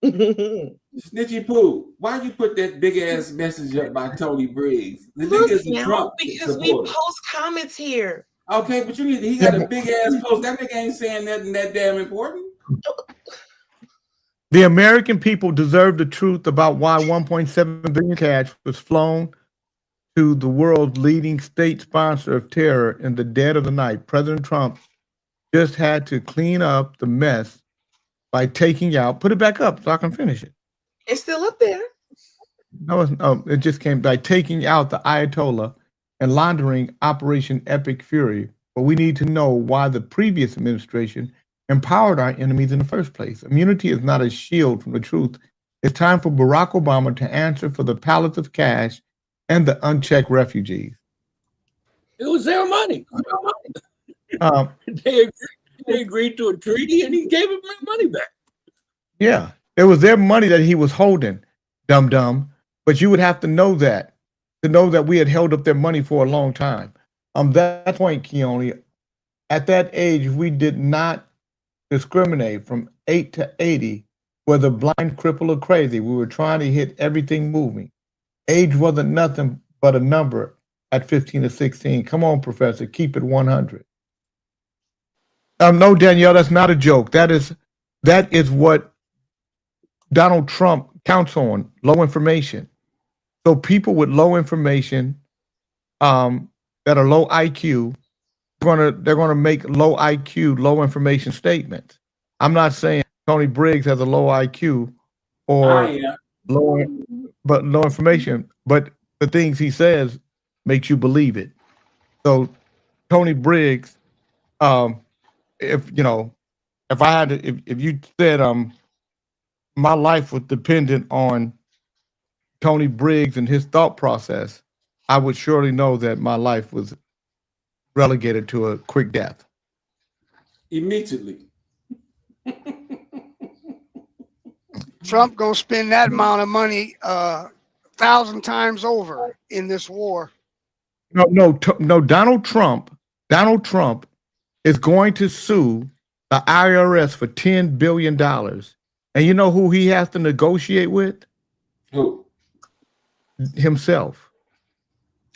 Snitchy Poo, why you put that big ass message up by Tony Briggs? The Look nigga's a now, Trump because supporter. we post comments here. Okay, but he got a big ass post. That nigga ain't saying nothing that damn important. The American people deserve the truth about why 1.7 billion cash was flown to the world's leading state sponsor of terror in the dead of the night. President Trump just had to clean up the mess by taking out, put it back up so I can finish it. It's still up there. No, it just came by taking out the Ayatollah and laundering Operation Epic Fury. But we need to know why the previous administration empowered our enemies in the first place. Immunity is not a shield from the truth. It's time for Barack Obama to answer for the pallets of cash and the unchecked refugees. It was their money. They agreed to a treaty and he gave them their money back. Yeah, it was their money that he was holding, dum-dum. But you would have to know that we had held up their money for a long time. That point, Keone, at that age, we did not discriminate from 8 to 80 whether blind, crippled, or crazy, we were trying to hit everything moving. Age wasn't nothing but a number at 15 or 16. Come on, Professor, keep it 100. No, Danielle, that's not a joke. That is what Donald Trump counts on, low information. So people with low information, that are low IQ, they're gonna make low IQ, low information statements. I'm not saying Tony Briggs has a low IQ or low information, but the things he says makes you believe it. So Tony Briggs, if you said my life was dependent on Tony Briggs and his thought process, I would surely know that my life was relegated to a quick death. Immediately. Trump gonna spend that amount of money 1,000 times over in this war. No. Donald Trump is going to sue the IRS for $10 billion. And you know who he has to negotiate with? Who? Himself.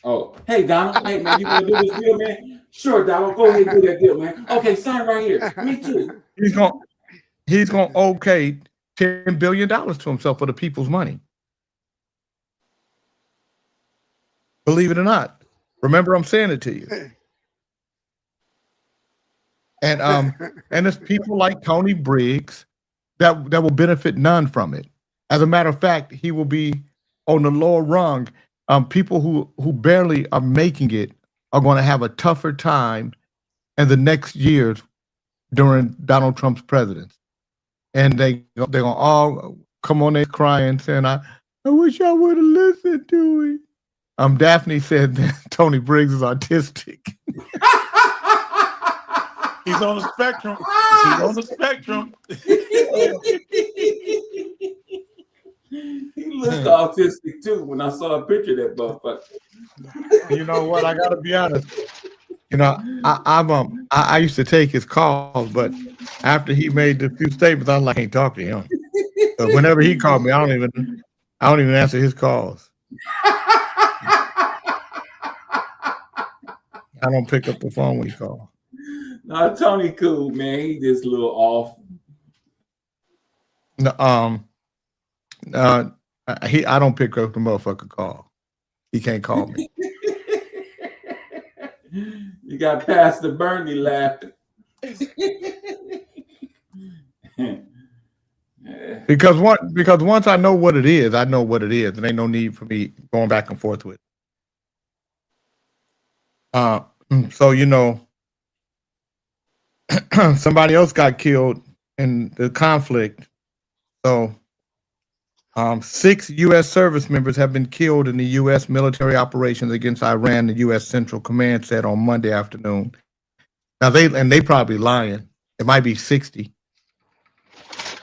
Oh, hey, Donald. Hey, man, you want to do this deal, man? Sure, Donald. Go ahead and do that deal, man. Okay, sign right here. Me too. He's gonna okay $10 billion to himself for the people's money. Believe it or not. Remember, I'm saying it to you. And it's people like Tony Briggs that will benefit none from it. As a matter of fact, he will be on the lower rung. People who barely are making it are going to have a tougher time in the next years during Donald Trump's presidency. And they're going to all come on there crying, saying, I wish I would have listened to him. Daphne said that Tony Briggs is autistic. He's on the spectrum. He's on the spectrum. He looked autistic too when I saw a picture of that motherfucker. You know what? I gotta be honest. You know, I used to take his calls, but after he made the few statements, I was like, I can't talk to him. So whenever he called me, I don't even answer his calls. I don't pick up the phone when he calls. No, Tony cool, man. He just a little off. No, I don't pick up the motherfucker call. He can't call me. You got Pastor Bernie laughing. Because once I know what it is, I know what it is, and ain't no need for me going back and forth with it. So you know, somebody else got killed in the conflict. So 6 U.S. service members have been killed in the U.S. military operations against Iran, the U.S. Central Command said on Monday afternoon. Now they probably lying. It might be 60,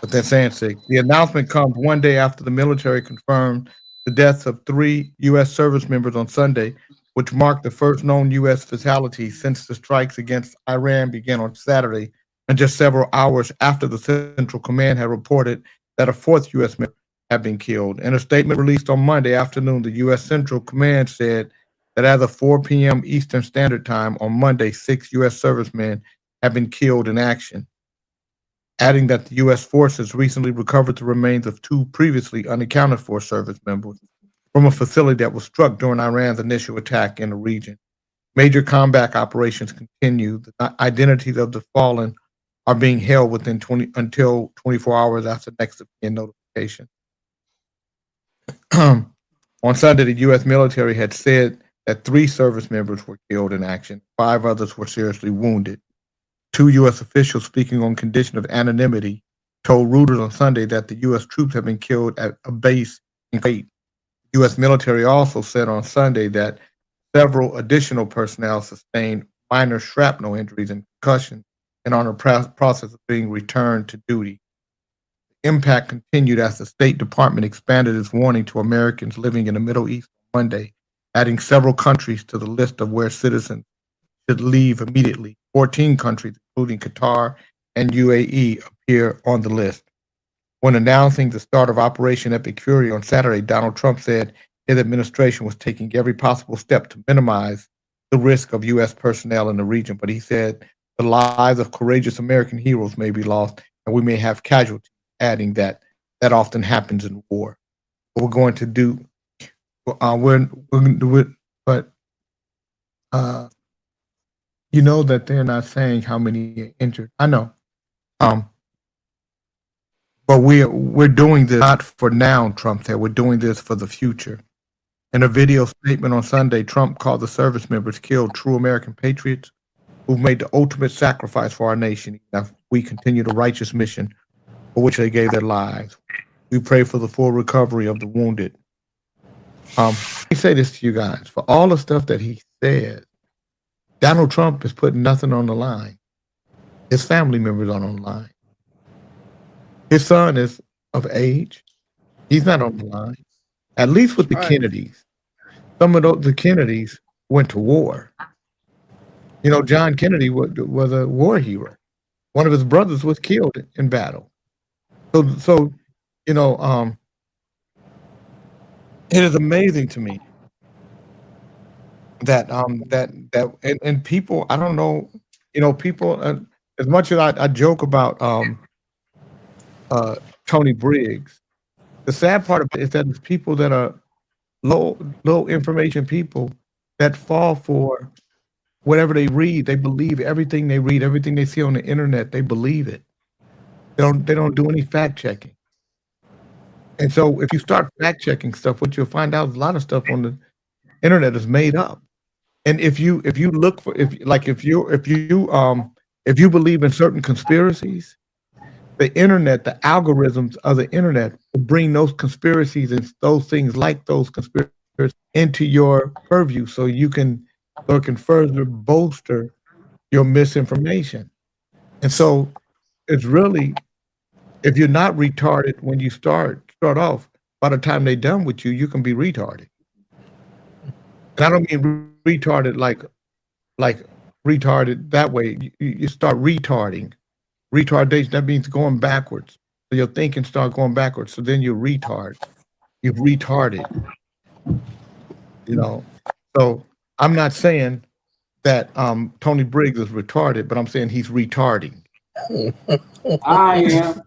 but they're saying 6. The announcement comes one day after the military confirmed the deaths of 3 U.S. service members on Sunday, which marked the first known U.S. fatality since the strikes against Iran began on Saturday, and just several hours after the Central Command had reported that a 4th U.S. member had been killed. In a statement released on Monday afternoon, the U.S. Central Command said that as of 4 p.m. Eastern Standard Time on Monday, 6 U.S. servicemen have been killed in action, adding that the U.S. forces recently recovered the remains of 2 previously unaccounted for service members from a facility that was struck during Iran's initial attack in the region. Major combat operations continue. The identities of the fallen are being held within until 24 hours after next of kin notification. On Sunday, the U.S. military had said that 3 service members were killed in action. 5 others were seriously wounded. 2 U.S. officials speaking on condition of anonymity told Reuters on Sunday that the U.S. troops have been killed at a base in Kuwait. The U.S. military also said on Sunday that several additional personnel sustained minor shrapnel injuries and concussions and are in the process of being returned to duty. The impact continued as the State Department expanded its warning to Americans living in the Middle East on Monday, adding several countries to the list of where citizens should leave immediately. 14 countries, including Qatar and UAE, appear on the list. When announcing the start of Operation Epicurus on Saturday, Donald Trump said his administration was taking every possible step to minimize the risk of U.S. personnel in the region. But he said the lives of courageous American heroes may be lost, and we may have casualties, adding that often happens in war. What we're going to do, we're going to do it, but you know that they're not saying how many are injured. I know. But we're doing this not for now, Trump said. We're doing this for the future. In a video statement on Sunday, Trump called the service members killed true American patriots who've made the ultimate sacrifice for our nation. As we continue the righteous mission for which they gave their lives. We pray for the full recovery of the wounded. Let me say this to you guys. For all the stuff that he said, Donald Trump is putting nothing on the line. His family members aren't on the line. His son is of age. He's not on the line. At least with the Kennedys. Some of the Kennedys went to war. You know, John Kennedy was a war hero. One of his brothers was killed in battle. So you know, it is amazing to me that and people, I don't know, you know, people, as much as I joke about Tony Briggs, the sad part of it is that it's people that are low information people that fall for whatever they read. They believe everything they read, everything they see on the internet. They believe it. They don't do any fact checking. And so if you start fact checking stuff, what you'll find out is a lot of stuff on the internet is made up. And if you look for if you believe in certain conspiracies, the internet, the algorithms of the internet will bring those conspiracies and those things like those conspiracies into your purview, so you can further bolster your misinformation. And so it's really, if you're not retarded when you start off, by the time they're done with you, you can be retarded. And I don't mean retarded like retarded that way. You start retarding. Retardation, that means going backwards. So your thinking start going backwards. So then you're retard. You've retarded. You know. So I'm not saying that Tony Briggs is retarded, but I'm saying he's retarding. I am.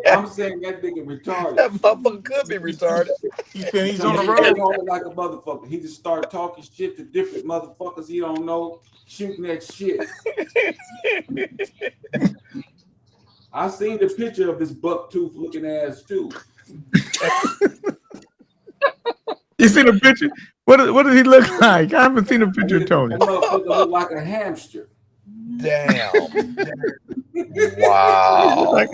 I'm saying that nigga retarded. That motherfucker could be retarded. He said he's on the He road. talking like a motherfucker. He just start talking shit to different motherfuckers he don't know, shooting that shit. I seen the picture of this buck tooth looking ass too. You seen the picture? What does he look like? I haven't seen a picture of Tony. That motherfucker look like a hamster. Damn. Wow.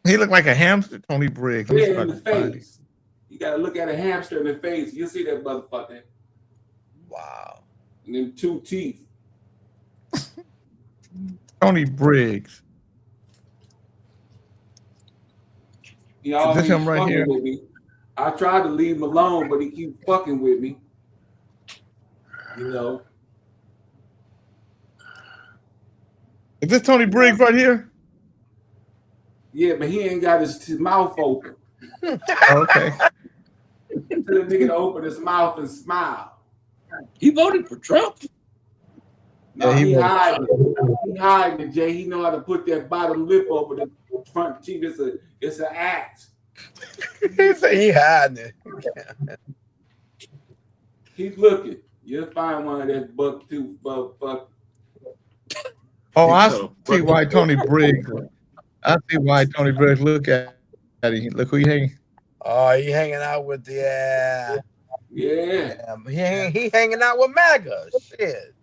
He looked like a hamster, Tony Briggs. Yeah, in the face. You gotta look at a hamster in the face. You'll see that motherfucker. Wow. And them two teeth. Tony Briggs. He always him right fucking here? with me. I tried to leave him alone, but he keeps fucking with me. You know. Is this Tony Briggs right here? Yeah, but he ain't got his mouth open. Okay. Tell the nigga to open his mouth and smile. He voted for Trump. No, Yeah, he he was. hiding. He hiding it, Jay. He know how to put that bottom lip over the front teeth. It's an act. He said he hiding it. Keep looking. You'll find one of that buck tooth motherfucker. Oh, I see why Tony Briggs. I see why Tony Briggs. Look at him. Look who he hanging. Oh, he hanging out with the Yeah. he hanging out with MAGA. Shit.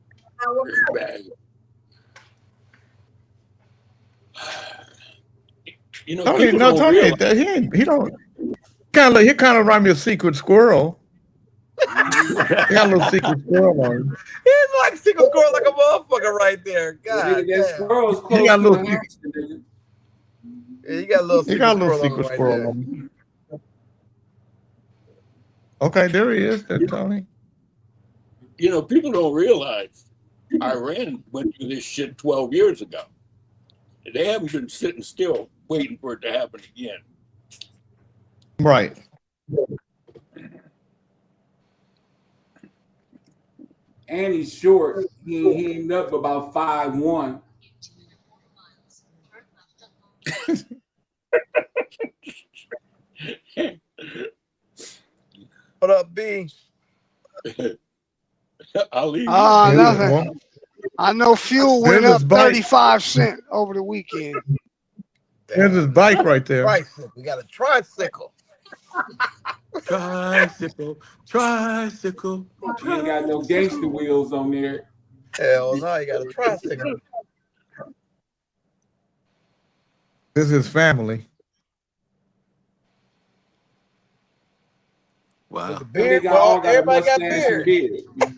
You know, Tony, people no, don't Tony realize- ain't that. He don't. He kind of remind me of Secret Squirrel. He got a little Secret Squirrel on him. He's like Secret Squirrel like a motherfucker right there. God Nigga, that damn. squirrel's close He got a to little the hamster, nigga. Yeah, you got a little He got a little Secret Secret Squirrel Squirrel on on right him. Okay, there he is. There, Tony. You know, people don't realize Iran went through this shit 12 years ago. They haven't been sitting still waiting for it to happen again. Right. And he's short. He ain't up about 5'1". What up, B? I'll leave. Nothing. I know fuel went There's up his bike. 35 cents over the weekend. There's his bike right there. Tricycle. We got a tricycle. Tricycle, tricycle. He ain't got no gangster wheels on there. Hell no, you got a tricycle. This is his family. Wow. Beard, They all got a everybody got mustache and beard. beard.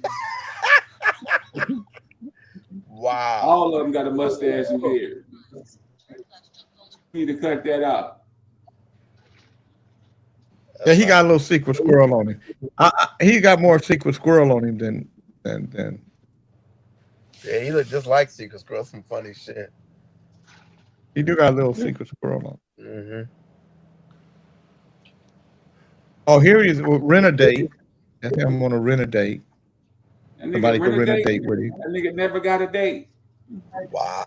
Wow. All of them got a mustache and beard. Need to cut that out. Yeah, he got a little secret squirrel on him. He got more secret squirrel on him than. Yeah, he look just like Secret Squirrel. Some funny shit. He do got a little secret squirrel on. Mm-hmm. Oh, here he is with Renadate. That's him on a Renadate. That nigga Somebody could rent a Renadate with him. That nigga never got a date. Wow.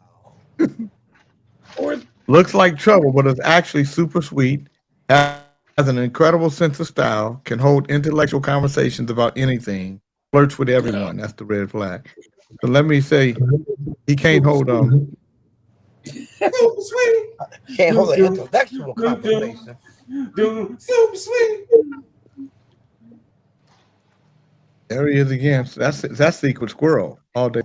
Looks like trouble, but it's actually super sweet. Has an incredible sense of style. Can hold intellectual conversations about anything. Flirts with everyone. That's the red flag. So let me say, he can't hold Super sweet. Can't hold an intellectual conversation. Dude, super sweet. There he is again. So that's secret squirrel all day.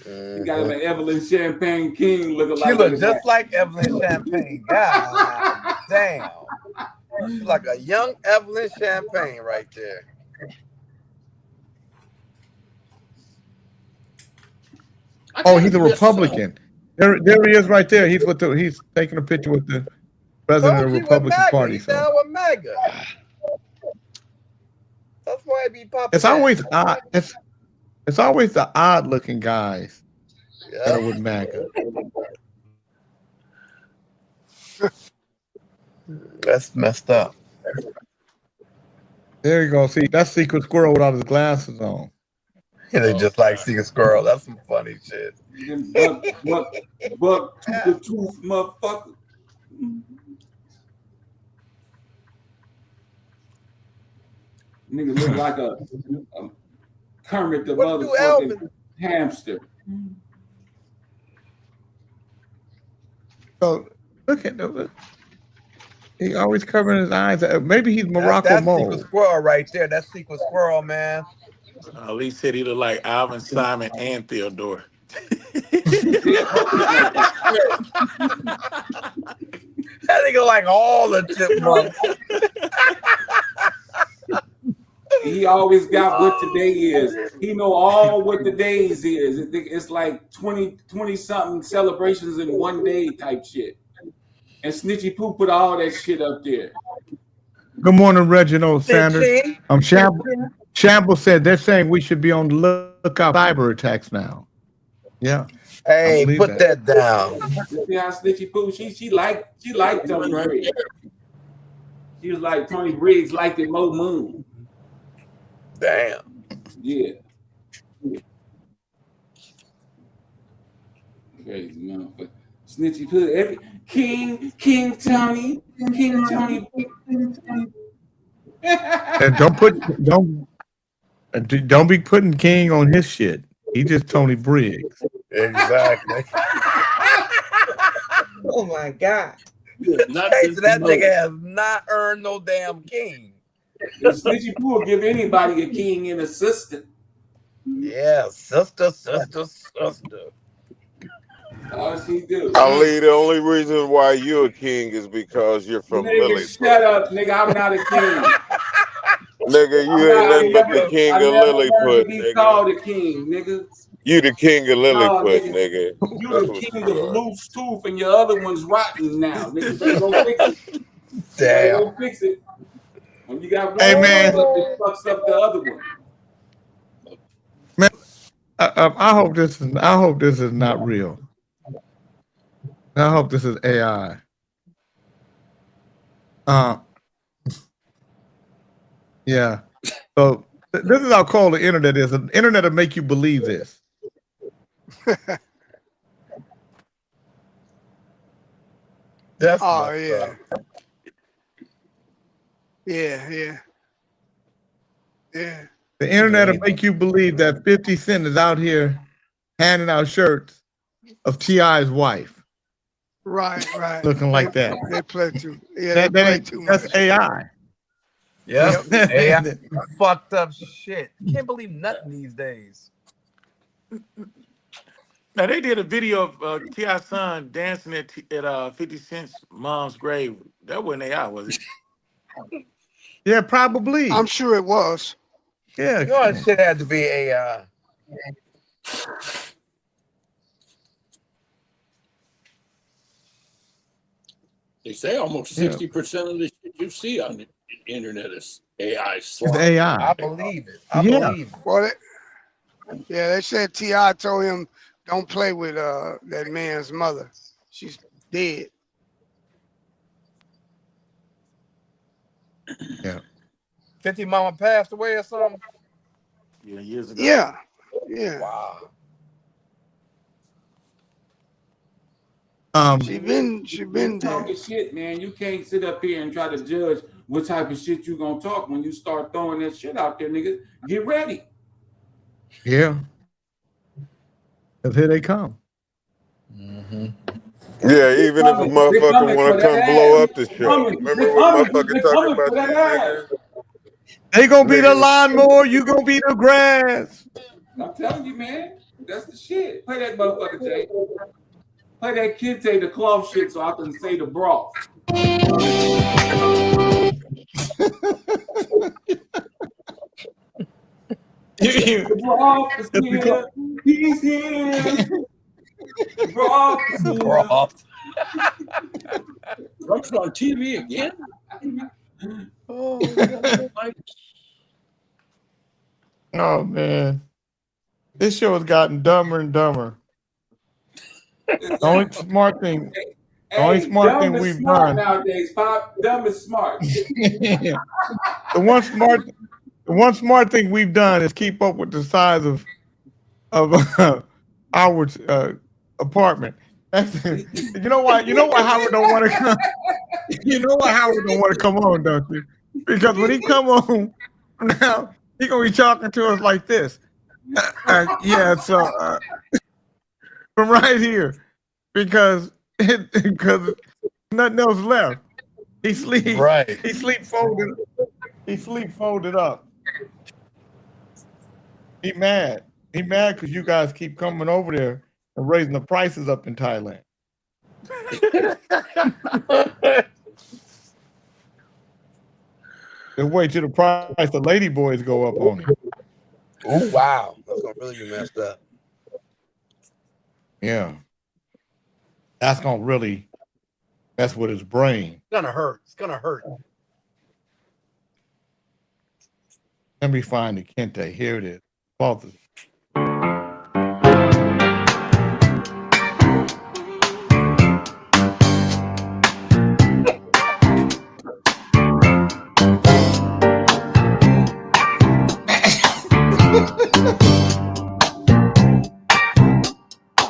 You got him an Evelyn Champagne King looking like. She look just like Evelyn Champagne. God damn. She's like a young Evelyn Champagne right there. Oh, he's a Republican. There he is right there. He's taking a picture with the president of the Republican Party. He's down with MAGA. That's why it be popular. It's always odd. It's always the odd looking guys that are with MAGA. That's messed up. There you go. See, that's Secret Squirrel without his glasses on. He look just like Secret Squirrel. That's some funny shit. Buck the tooth, motherfucker. Nigga look like a Kermit the motherfucking hamster. So look at the. He always covering his eyes. Maybe he's Morocco That's Mole. Secret Squirrel right there. That's Secret Squirrel, man. Ali said he looked like Alvin Simon and Theodore. That nigga like all the chipmunks. He always got what today is. He know all what the days is. It's like 20 something celebrations in one day type shit. And Snitchy Poo put all that shit up there. Good morning, Reginald Sanders. Shamble said they're saying we should be on the lookout for cyber attacks now. Yeah. Hey, put that down. See how Snitchy Poo, she liked Tony Briggs. She was like Tony Briggs liked it Mo Moon. Damn. Yeah. Crazy motherfucker. Snitchy Poo, King Tony. And don't be putting King on his shit. He just Tony Briggs. Exactly. Oh my God. So that nigga has not earned no damn king. Snitchy Poo will give anybody a king and assistant. Yeah, sister. All she do. Ali, the only reason why you're a king is because you're from Lily. Shut up, nigga. I'm not a king. Nigga, you ain't nothing but the king of Lilliput, He's nigga. called the king, nigga. You the king of Lilliput, nigga. nigga. You the king of loose tooth, and your other one's rotten now, nigga. Better go fix it. Damn. Go fix it. When you got one, Hey, man. it fucks up the other one. Man, I hope this is not real. I hope this is AI. Yeah. So this is how cold the internet is. The internet will make you believe this. That's Oh messed yeah. up. Yeah. The internet will make you believe that 50 Cent is out here handing out shirts of T.I.'s wife. Right. Looking like that. They play too. Yeah, That's AI. Yep. AI fucked up shit. Can't believe nothing these days. Now they did a video of T.I.'s son dancing at 50 Cent's mom's grave. That wasn't AI, was it? Yeah, probably. I'm sure it was. Yeah. You know that shit had to be AI. They say almost 60% of the shit you see on the internet is AI. It's AI. I believe it. I believe it. Well, they said T.I. told him don't play with that man's mother. She's dead. Yeah. 50 mama passed away or something? Yeah, years ago. Yeah. Wow. She been You talking dead. shit, man. You can't sit up here and try to judge what type of shit you gonna talk when you start throwing that shit out there, nigga. Get ready. Yeah. Because here they come. Yeah, even if a motherfucker want to come blow up the show. Remember when motherfucker talking about these niggas? They gonna be the lawnmower, you gonna be the grass. I'm telling you, man. That's the shit. Play that motherfucker, Jay. Play that kid say the cloth shit so I can say the broth. The broth is here. He's here. The broth is here. Trump's on TV again? Oh, God. Oh man. This show has gotten dumber and dumber. The only smart thing, we've done nowadays. Pop, dumb is smart. the one smart thing we've done is keep up with the size of Howard's apartment. You know why Howard don't want to come. You know why Howard don't want to come on, don't you? Because when he come on now, he gonna be talking to us like this. From right here, because nothing else left. He sleep folded up. He mad because you guys keep coming over there and raising the prices up in Thailand. Then wait till the price of lady boys go up on him. Oh wow, that's gonna really be messed up. Yeah, that's gonna really mess with his brain. It's gonna hurt. It's gonna hurt. Let me find the Kente. Here it is. False.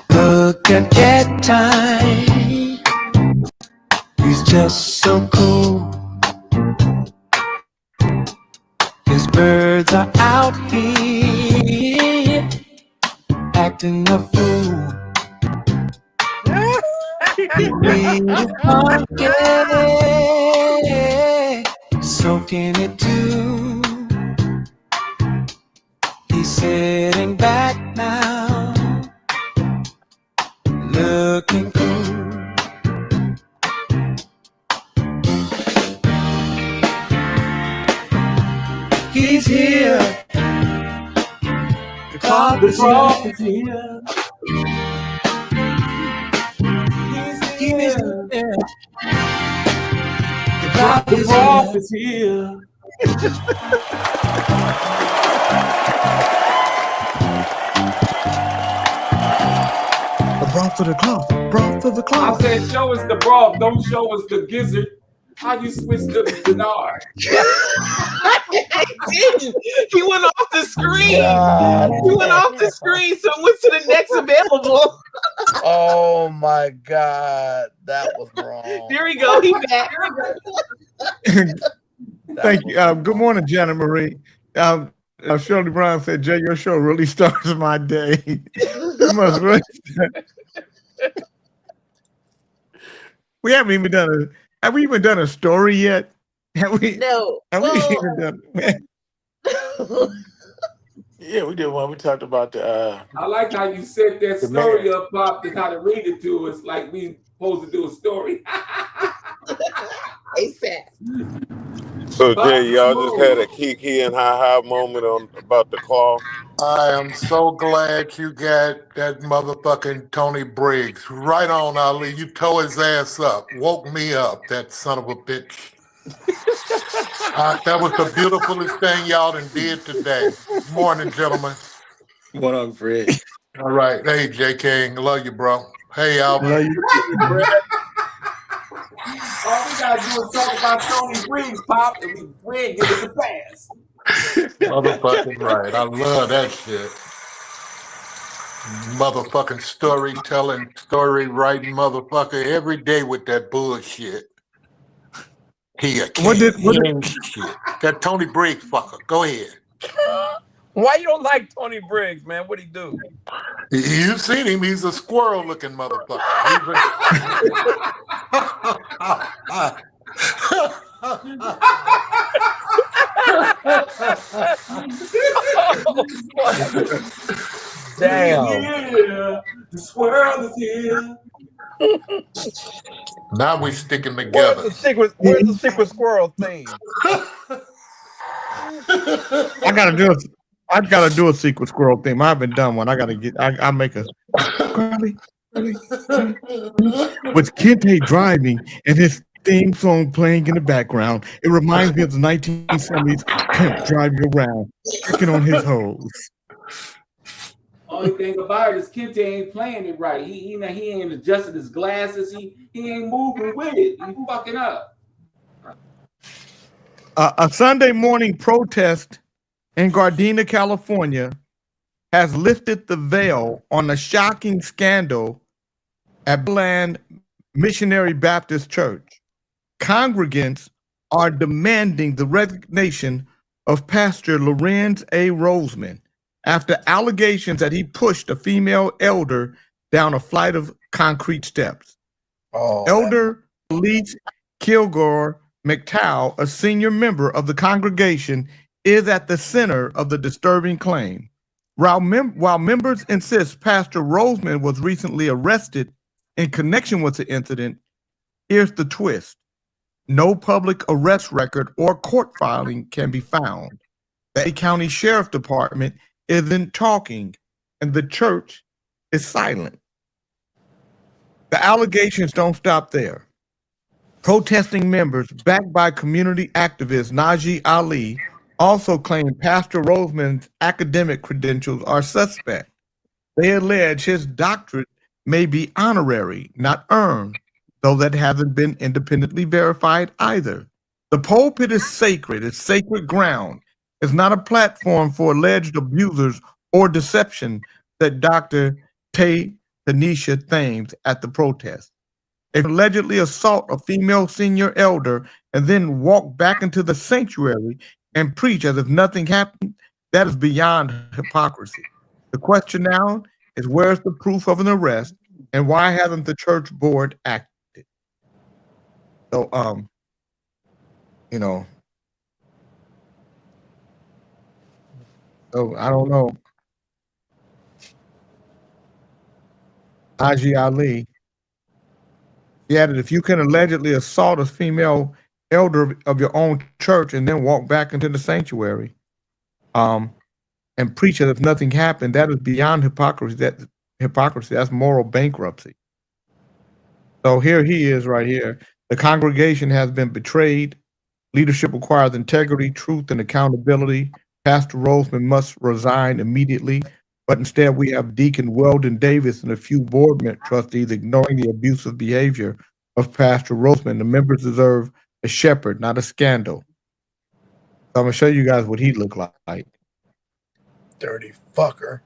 Look at that time. He's just so cool. His birds are out here acting a fool. Read funky, soaking it too. He's sitting back now, looking cool. He's here. The clock is here. He's here. The clock is here. The Bronx Broth of the cloth. Broth of the I cloth. said, show us the broth, don't show us the gizzard. How you switch to the Denard? He went off the screen. God. He went off the screen, so went to the next available. Oh my God, that was wrong. There we go. He back. Thank you. Good morning, Janet Marie. Shirley Brown said, Jay, your show really starts my day. You must really. We haven't even done have we even done a story yet? Have we? No. Have we even done? Yeah, we did one. We talked about the. I like how you set that The story man. up, Pop, and how to read it to us like we supposed to do a story. ASAP. So Jay, y'all just had a kiki and ha moment on about the call. I am so glad you got that motherfucking Tony Briggs. Right on, Ali. You tore his ass up. Woke me up, that son of a bitch. That was the beautifulest thing y'all done did today. Morning, gentlemen. What on, Fred? All right. Hey, J. King. Love you, bro. Hey, Albert. Love you. All we gotta do is talk about Tony Briggs, Pop, and Briggs give us a pass. Motherfucking right. I love that shit. Motherfucking storytelling, story writing motherfucker every day with that bullshit. He a king. What did- Shit. That Tony Briggs fucker. Go ahead. Why you don't like Tony Briggs, man? What'd he do? You've seen him. He's a squirrel looking motherfucker. Damn. Yeah, the swirl is here. Now we sticking Where's together. the secret squirrel theme? I gotta do a secret squirrel theme. I haven't done one. I'll make a with Kente driving and his theme song playing in the background. It reminds me of the 1970s pimp driving around, tricking on his hose. Only thing about it is Kente ain't playing it right. He ain't adjusted his glasses. He ain't moving with it. He fucking up. A Sunday morning protest in Gardena, California, has lifted the veil on a shocking scandal at Bland Missionary Baptist Church. Congregants are demanding the resignation of Pastor Lorenz A. Roseman after allegations that he pushed a female elder down a flight of concrete steps. Elder Elise Kilgore McTowell, a senior member of the congregation, is at the center of the disturbing claim. While members insist Pastor Roseman was recently arrested in connection with the incident, here's the twist. No public arrest record or court filing can be found. The A County Sheriff Department isn't talking, and the church is silent. The allegations don't stop there. Protesting members, backed by community activist Najee Ali, also claim Pastor Roseman's academic credentials are suspect. They allege his doctorate may be honorary, not earned, though that hasn't been independently verified either. The pulpit is sacred, it's sacred ground. It's not a platform for alleged abusers or deception, said Dr. Tanisha Thames at the protest. If allegedly assault a female senior elder and then walk back into the sanctuary and preach as if nothing happened, that is beyond hypocrisy. The question now is, where's the proof of an arrest, and why hasn't the church board acted? So, so I don't know. Najee Ali, he added, if you can allegedly assault a female elder of your own church and then walk back into the sanctuary and preach as if nothing happened, that is beyond hypocrisy. That's moral bankruptcy. So here he is right here. The congregation has been betrayed. Leadership requires integrity, truth, and accountability. Pastor Roseman must resign immediately. But instead, we have Deacon Weldon Davis and a few board trustees ignoring the abusive behavior of Pastor Roseman. The members deserve a shepherd, not a scandal. So I'm going to show you guys what he looked like. Dirty fucker.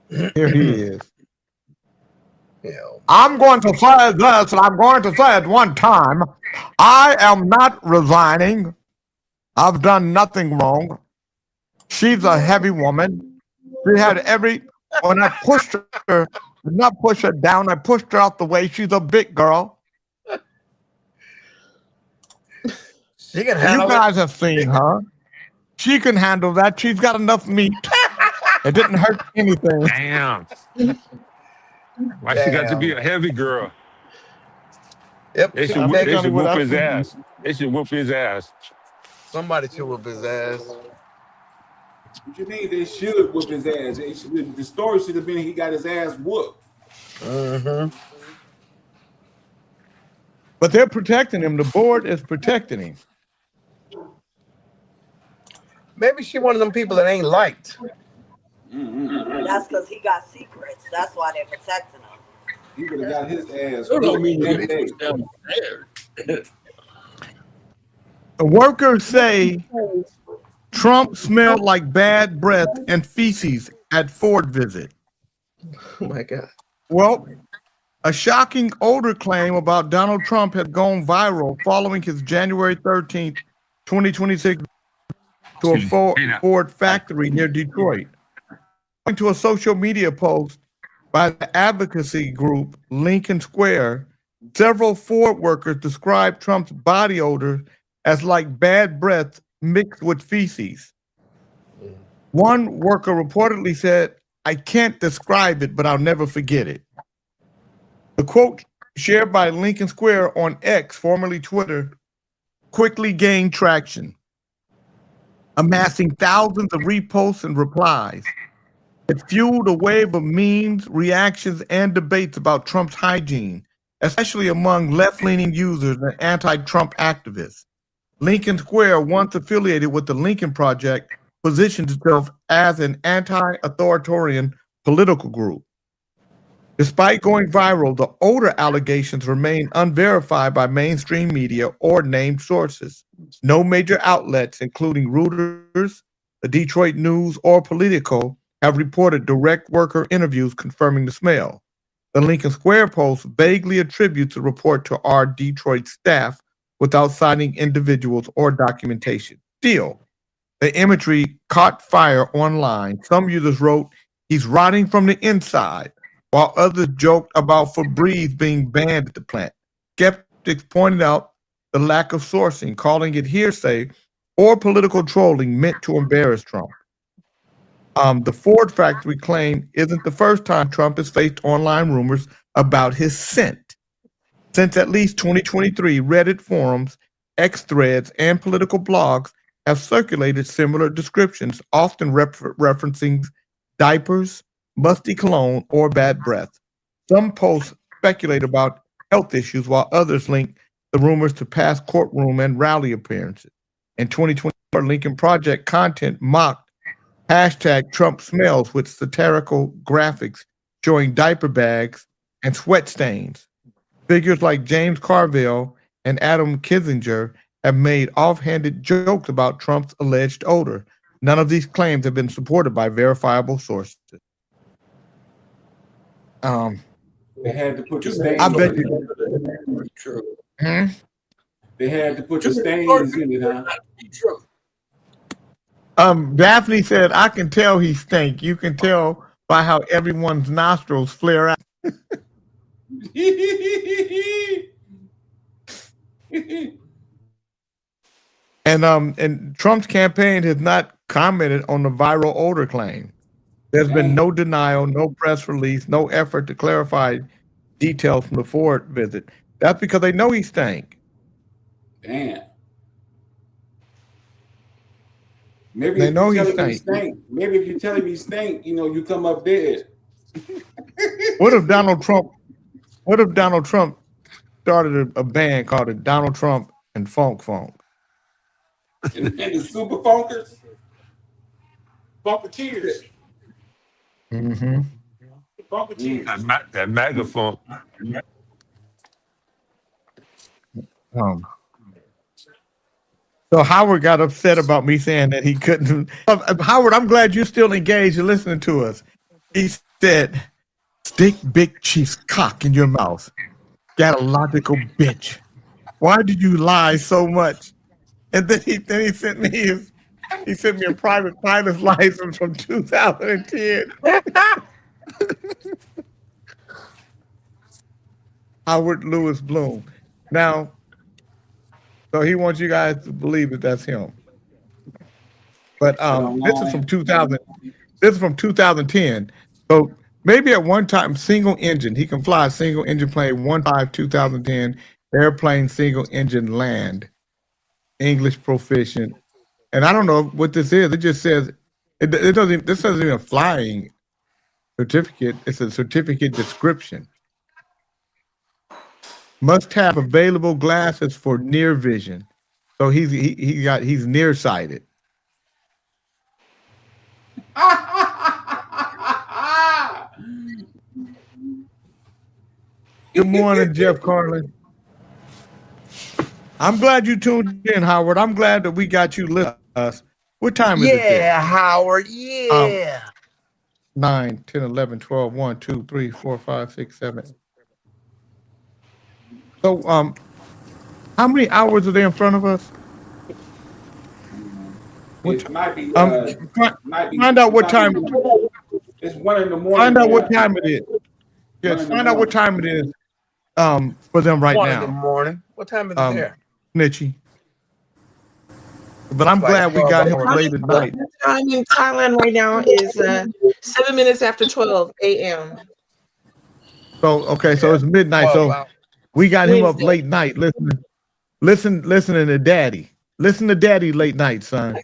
Here he is. Yeah. I'm going to say this, and I'm going to say it one time. I am not resigning. I've done nothing wrong. She's a heavy woman. She had when I pushed her, did not push her down, I pushed her out the way. She's a big girl. She can handle You guys have seen her. She can handle that. She's got enough meat. It didn't hurt anything. Damn. Why she got to be a heavy girl? Yep. They should whoop his ass. They should whoop his ass. Somebody should whoop his ass. What you mean they should whoop his ass? The story should have been he got his ass whooped. Mm-hmm. But they're protecting him. The board is protecting him. Maybe she one of them people that ain't liked. That's because he got secrets. That's why they're protecting him. He would have got his ass. I don't mean whooped. to push down there. The workers say Trump smelled like bad breath and feces at Ford visit. Oh my God. Well, a shocking odor claim about Donald Trump has gone viral following his January 13th, 2026 to a Ford factory near Detroit. According to a social media post by the advocacy group Lincoln Square, several Ford workers described Trump's body odor as like bad breath mixed with feces. One worker reportedly said, "I can't describe it, but I'll never forget it." The quote shared by Lincoln Square on X, formerly Twitter, quickly gained traction, amassing thousands of reposts and replies. It fueled a wave of memes, reactions, and debates about Trump's hygiene, especially among left-leaning users and anti-Trump activists. Lincoln Square, once affiliated with the Lincoln Project, positions itself as an anti-authoritarian political group. Despite going viral, the odor allegations remain unverified by mainstream media or named sources. No major outlets, including Reuters, the Detroit News, or Politico, have reported direct worker interviews confirming the smell. The Lincoln Square Post vaguely attributes the report to our Detroit staff without citing individuals or documentation. Still, the imagery caught fire online. Some users wrote, "He's rotting from the inside," while others joked about Febreze being banned at the plant. Skeptics pointed out the lack of sourcing, calling it hearsay or political trolling meant to embarrass Trump. The Ford factory claim isn't the first time Trump has faced online rumors about his scent. Since at least 2023, Reddit forums, X threads, and political blogs have circulated similar descriptions, often referencing diapers, musty cologne, or bad breath. Some posts speculate about health issues, while others link the rumors to past courtroom and rally appearances. In 2024, Lincoln Project content mocked #Trump smells with satirical graphics showing diaper bags and sweat stains. Figures like James Carville and Adam Kinzinger have made offhanded jokes about Trump's alleged odor. None of these claims have been supported by verifiable sources. They had to put the stains. I bet you. True. They had to put the stains in it, huh? True. Daphne said, "I can tell he stink. You can tell by how everyone's nostrils flare out." And Trump's campaign has not commented on the viral odor claim. There's been no denial, no press release, no effort to clarify details from the Ford visit. That's because they know he stank. Damn. Maybe They if know you he tell him he stank. stink. Maybe if you tell him he stink, you come up dead. What if Donald Trump started a band called it Donald Trump and Funk Funk? And the Super Funkers? Funketeers. Mm-hmm. That MAGA funk. So Howard got upset about me saying that he couldn't. Howard, I'm glad you're still engaged and listening to us. He said, "Stick Big Chief's cock in your mouth, scatological bitch. Why did you lie so much?" And then he sent me a private pilot's license from 2010. Howard Lewis Bloom. Now, so he wants you guys to believe that that's him. But this is from 2000. This is from 2010. So maybe at one time, single engine. He can fly a single engine plane. 1/5/2010 airplane, single engine land, English proficient. And I don't know what this is. It just says it doesn't. This isn't even a flying certificate. It's a certificate description. Must have available glasses for near vision. So he's nearsighted. Good morning, Jeff Carlin. I'm glad you tuned in, Howard. I'm glad that we got you listening to us. What time is it there? Yeah, Howard. Yeah. 9, 10, 11, 12, 1, 2, 3, 4, 5, 6, 7. So, how many hours are there in front of us? It might be. Find out what time. It's 1 in the morning. Find out what time it is. Yes, find out what time it is. For them right 1 now. in the morning. What time is it there? Snitchy. But I'm glad we got him late at night. The time in Thailand right now is 7 minutes after 12 a.m. So so it's midnight. So we got him up late night listening to Daddy. Listen to Daddy late night, son.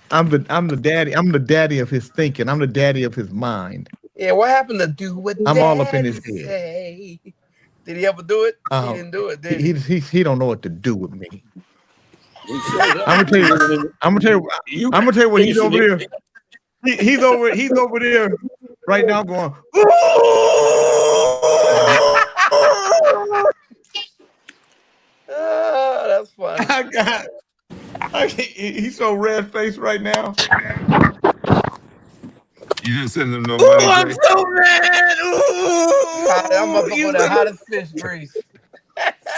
I'm the daddy. I'm the daddy of his thinking. I'm the daddy of his mind. Yeah, what happened to do what I'm all up in his Daddy head. say? Did he ever do it? He didn't do it, did he? He don't know what to do with me. I'm gonna tell you what he's over there. He's over there right now going. Oh, that's funny. He's so red faced right now. You didn't send him no money. I'm Jay? so mad. I'm up with the hottest fish grease.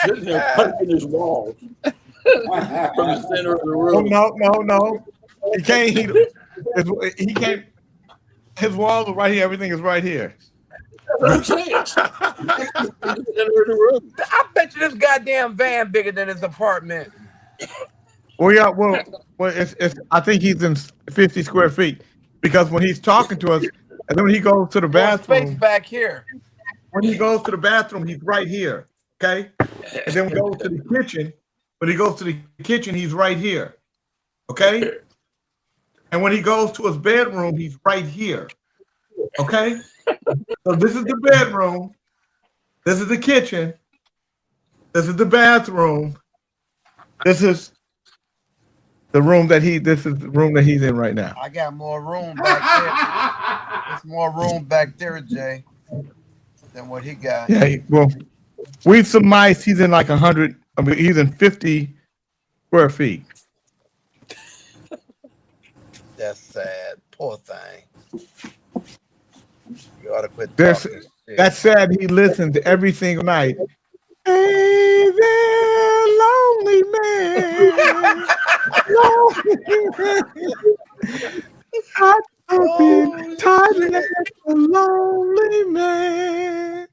Sitting there punching his walls from the center of the room. No. He can't. He can't. His walls are right here. Everything is right here. That's what I'm saying. In the center of the room. I bet you this goddamn van bigger than his apartment. Well, yeah. Well, it's. I think he's in 50 square feet because when he's talking to us, and then when he goes to the bathroom, space back here. When he goes to the bathroom, he's right here. Okay, and then we go to the kitchen. When he goes to the kitchen, he's right here. Okay, and when he goes to his bedroom, he's right here. Okay, so this is the bedroom. This is the kitchen. This is the bathroom. This is the room that this is the room that he's in right now. I got more room back there. There's more room back there, Jay, than what he got. Yeah, well, we surmise he's in like 100. I mean, he's in 50 square feet. That's sad. Poor thing. You ought to quit That's talking shit. that's sad. He listens every single night. Hey there, lonely man. Lonely man. Hot up in Thailand, a lonely man.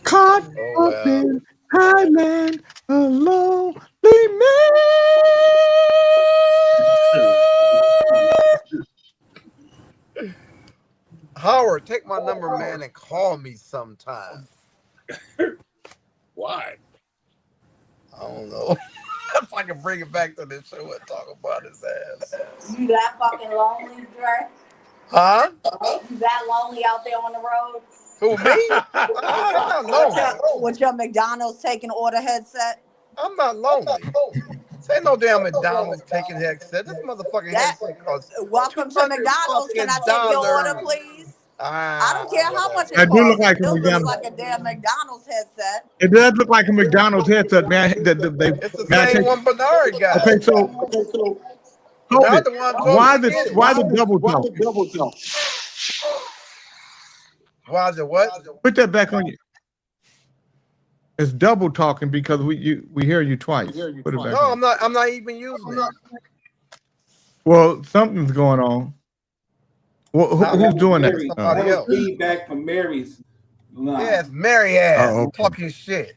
Caught up in Thailand, a lonely man. Howard, take my number, man, and call me sometime. Why? I don't know. If I can bring it back to this show and talk about his ass. You that fucking lonely, Dre? Huh? You that lonely out there on the road? Who, me? I'm not lonely. With your McDonald's taking order headset? I'm not lonely. This ain't no damn McDonald's taking headset. This motherfucking That headset costs welcome to McDonald's. Can I take your order, $200. please? I don't care how much That it do look costs. like It a still looks McDonald's. like a damn McDonald's headset. It does look like a McDonald's headset, man. It's the May I same take- one Bernard got. Okay, so hold Bernard it. the one told Why me to get the it. why the double talk? Why is it what? Put that back on you. It's double talking because we hear you twice. Put it back No, on. I'm not even using it. Well, something's going on. Well, who's doing that? Mary, Somebody that was else. feedback from Mary's line. Yeah, it's Mary ass. Oh, okay. Talking shit.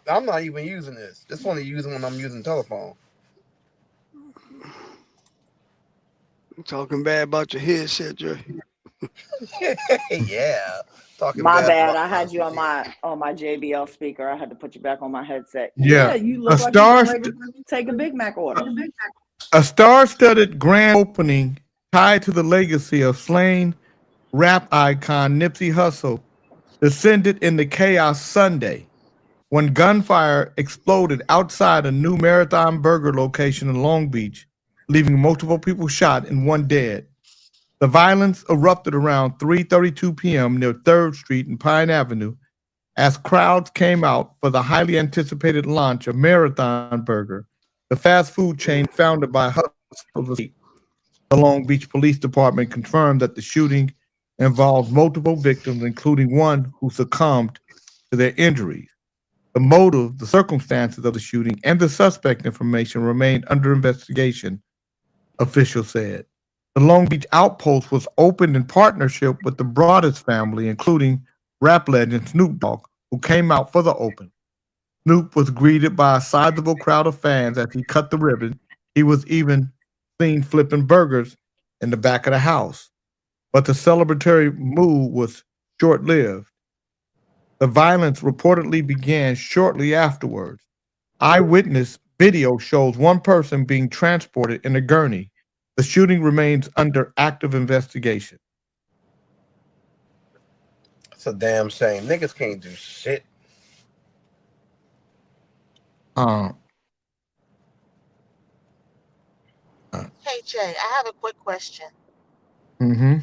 I'm not even using this. This one I use when I'm using telephone. I'm talking bad about your headset, Dre. Yeah. Talking My bad. about I had you on my JBL speaker. I had to put you back on my headset. Yeah. You A look like star you're ready to take a Big Mac order. A star-studded grand opening tied to the legacy of slain rap icon Nipsey Hussle descended into chaos Sunday when gunfire exploded outside a new Marathon Burger location in Long Beach, leaving multiple people shot and one dead. The violence erupted around 3:32 p.m. near 3rd Street and Pine Avenue as crowds came out for the highly anticipated launch of Marathon Burger, the fast food chain founded by Hussle. The Long Beach Police Department confirmed that the shooting involved multiple victims, including one who succumbed to their injuries. The motive, the circumstances of the shooting, and the suspect information remained under investigation, officials said. The Long Beach Outpost was opened in partnership with the Broadus family, including rap legend Snoop Dogg, who came out for the open. Snoop was greeted by a sizable crowd of fans as he cut the ribbon. He was even seen flipping burgers in the back of the house. But the celebratory mood was short-lived. The violence reportedly began shortly afterwards. Eyewitness video shows one person being transported in a gurney. The shooting remains under active investigation. It's a damn shame. Niggas can't do shit. Hey Jay, I have a quick question. Mm-hmm.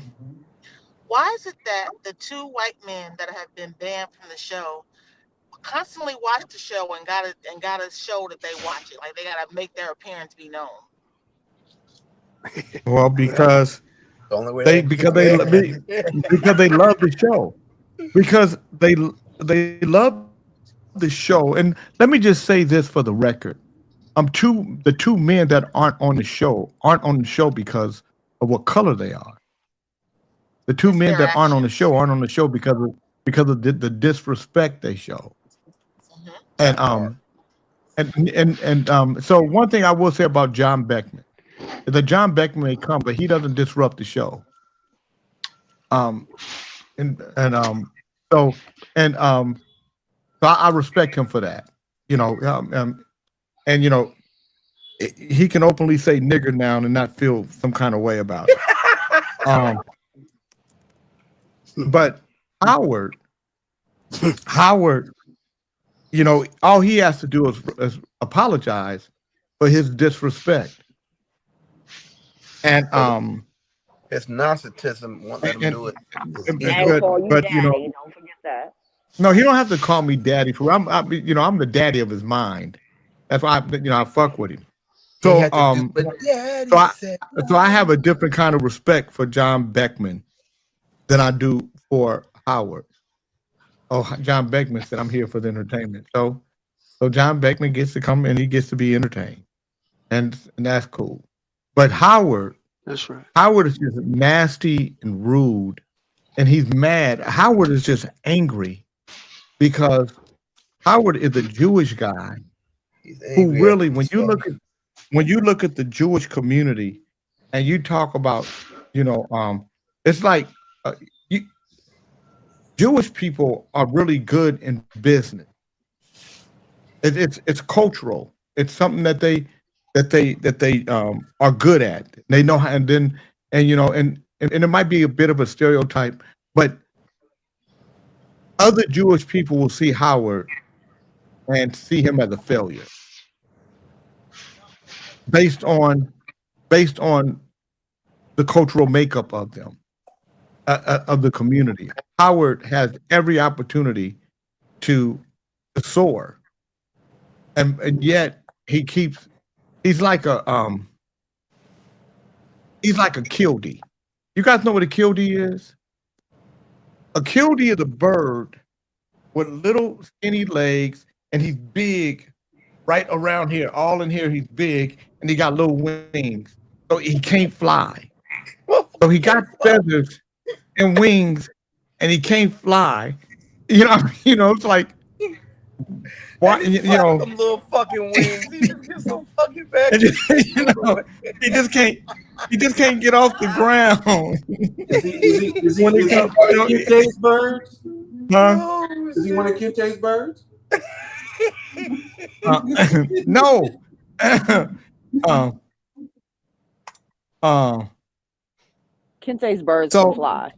Why is it that the two white men that have been banned from the show constantly watch the show and gotta show that they watch it? Like they gotta make their appearance be known. Well, because The only way they keep because they it. because they love the show. Because they love the show. And let me just say this for the record. The two men that aren't on the show because of what color they are. The two It's men their that aren't on the actions. show aren't on the show because of the disrespect they show. Mhm. And so one thing I will say about John Beckman is that John Beckman may come, but he doesn't disrupt the show. So I respect him for that. He can openly say nigger now and not feel some kind of way about it. But Howard, all he has to do is apologize for his disrespect. And It's narcissism. Won't let him do it. And call you daddy. Don't forget that. No, he don't have to call me daddy. I'm the daddy of his mind. That's why I fuck with him. So so I have a different kind of respect for John Beckman than I do for Howard. Oh, John Beckman said I'm here for the entertainment. So John Beckman gets to come and he gets to be entertained, and that's cool. But Howard, That's right. Howard is just nasty and rude, and he's mad. Howard is just angry because Howard is a Jewish guy who really, when you look at the Jewish community, and you talk about, it's like Jewish people are really good in business. It's cultural. It's something that they are good at. They know how, and it might be a bit of a stereotype, but other Jewish people will see Howard and see him as a failure based on the cultural makeup of them, of the community. Howard has every opportunity to soar, and yet he's like a kildee. You guys know what a kildee is? A kildee is a bird with little skinny legs, and he's big right around here. All in here, he's big, and he got little wings, so he can't fly. So he got feathers and wings, and he can't fly. It's like, why? Some little fucking wings. He just gets some fucking back. He just can't get off the ground. Does he want to keep chase birds? Huh? Does he want to keep chase birds? No. Kente's birds So- can fly.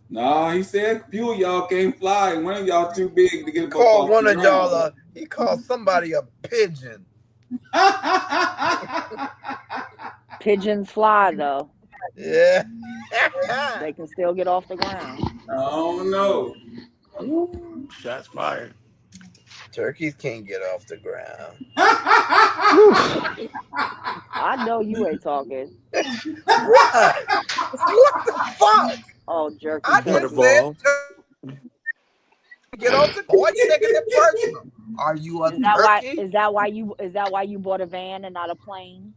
No, he said few of y'all can't fly. One of y'all too big to get up Called off one the of y'all ground. he called somebody a pigeon. Pigeons fly though. Yeah. They can still get off the ground. Oh no. Shots fired. Turkeys can't get off the ground. I know you ain't talking. What? What the fuck? Oh, jerky. I Water just said ball. get off the ground. Why you taking it personal? Are you a Is that why? turkey? Is that why you bought a van and not a plane?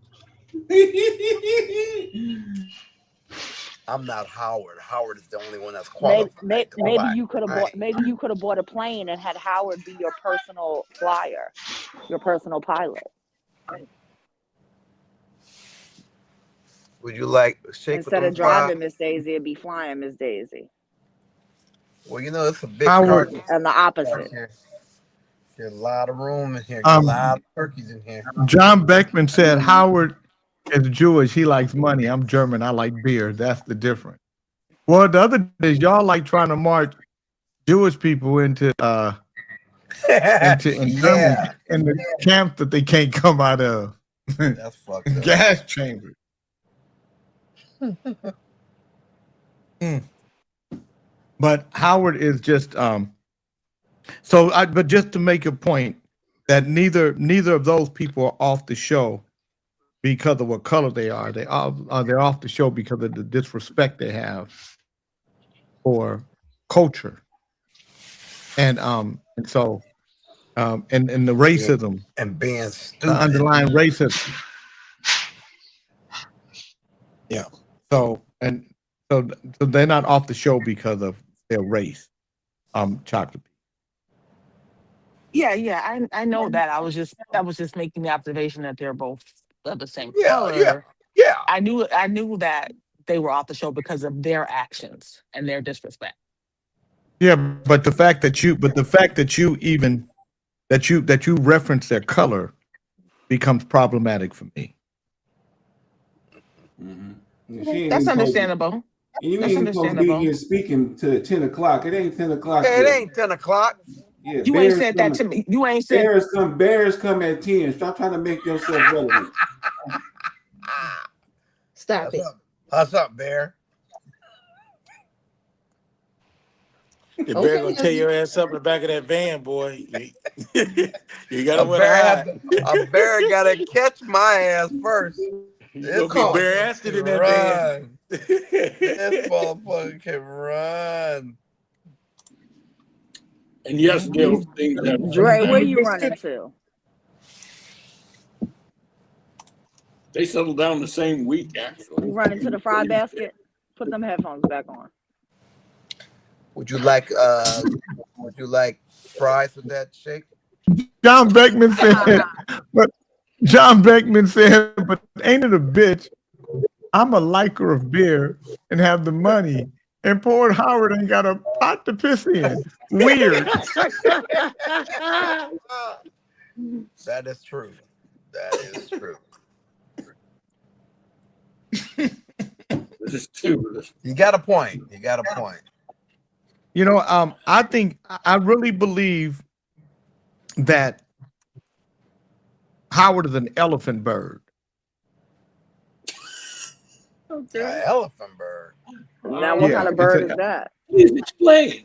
I'm not Howard. Howard is the only one that's qualified. Maybe to fly. you could have bought. Maybe you could have bought a plane and had Howard be your personal flyer, your personal pilot. Would you like shake Instead with of them fly? driving Miss Daisy, it'd be flying Miss Daisy, Well, it's a big Howard- carcass and the back opposite. here. There's a lot of room in here. There's a lot of turkeys in here. John Beckman said Howard is Jewish. He likes money. I'm German. I like beer. That's the difference. Well, the other day, y'all like trying to march Jewish people into Yeah, Germany in the camps that they can't come out of. that's fucked up. Gas chambers. But Howard is just but just to make a point that neither of those people are off the show because of what color they are. They're off the show because of the disrespect they have for culture. And so the racism And being the stupid. underlying racism. Yeah. So they're not off the show because of their race. Chocolate. Yeah, I know that. I was just making the observation that they're both of the same Yeah, color. yeah. I knew that they were off the show because of their actions and their disrespect. Yeah, but the fact that you reference their color becomes problematic for me. That's understandable. You That's ain't supposed to be understandable. here speaking to 10 o'clock. It ain't 10 o'clock. Yeah, it yet. ain't 10 o'clock. Yeah, You ain't Bears said that to coming. me. You ain't said Bears come at 10. Stop trying to make yourself relevant. stop it. What's up, Bear? The bear gonna tear your ass up in the back of that van, boy. You gotta A wear bear, the hide. a bear gotta catch my ass first. You gonna be bare-assed in that van. Run. This motherfucker can run. And yes, those things have. Dre, where you running to? They settled down the same week, actually. You running to the fry basket? Put them headphones back on. Would you like fries with that shake? John Beckman said, but ain't it a bitch? I'm a liker of beer and have the money. And poor Howard ain't got a pot to piss in. Weird. That is true. That is true. This is stupid. You got a point. You got a point. I think I really believe Howard is an elephant bird. An elephant bird. Now, what kind of bird is that? Please explain.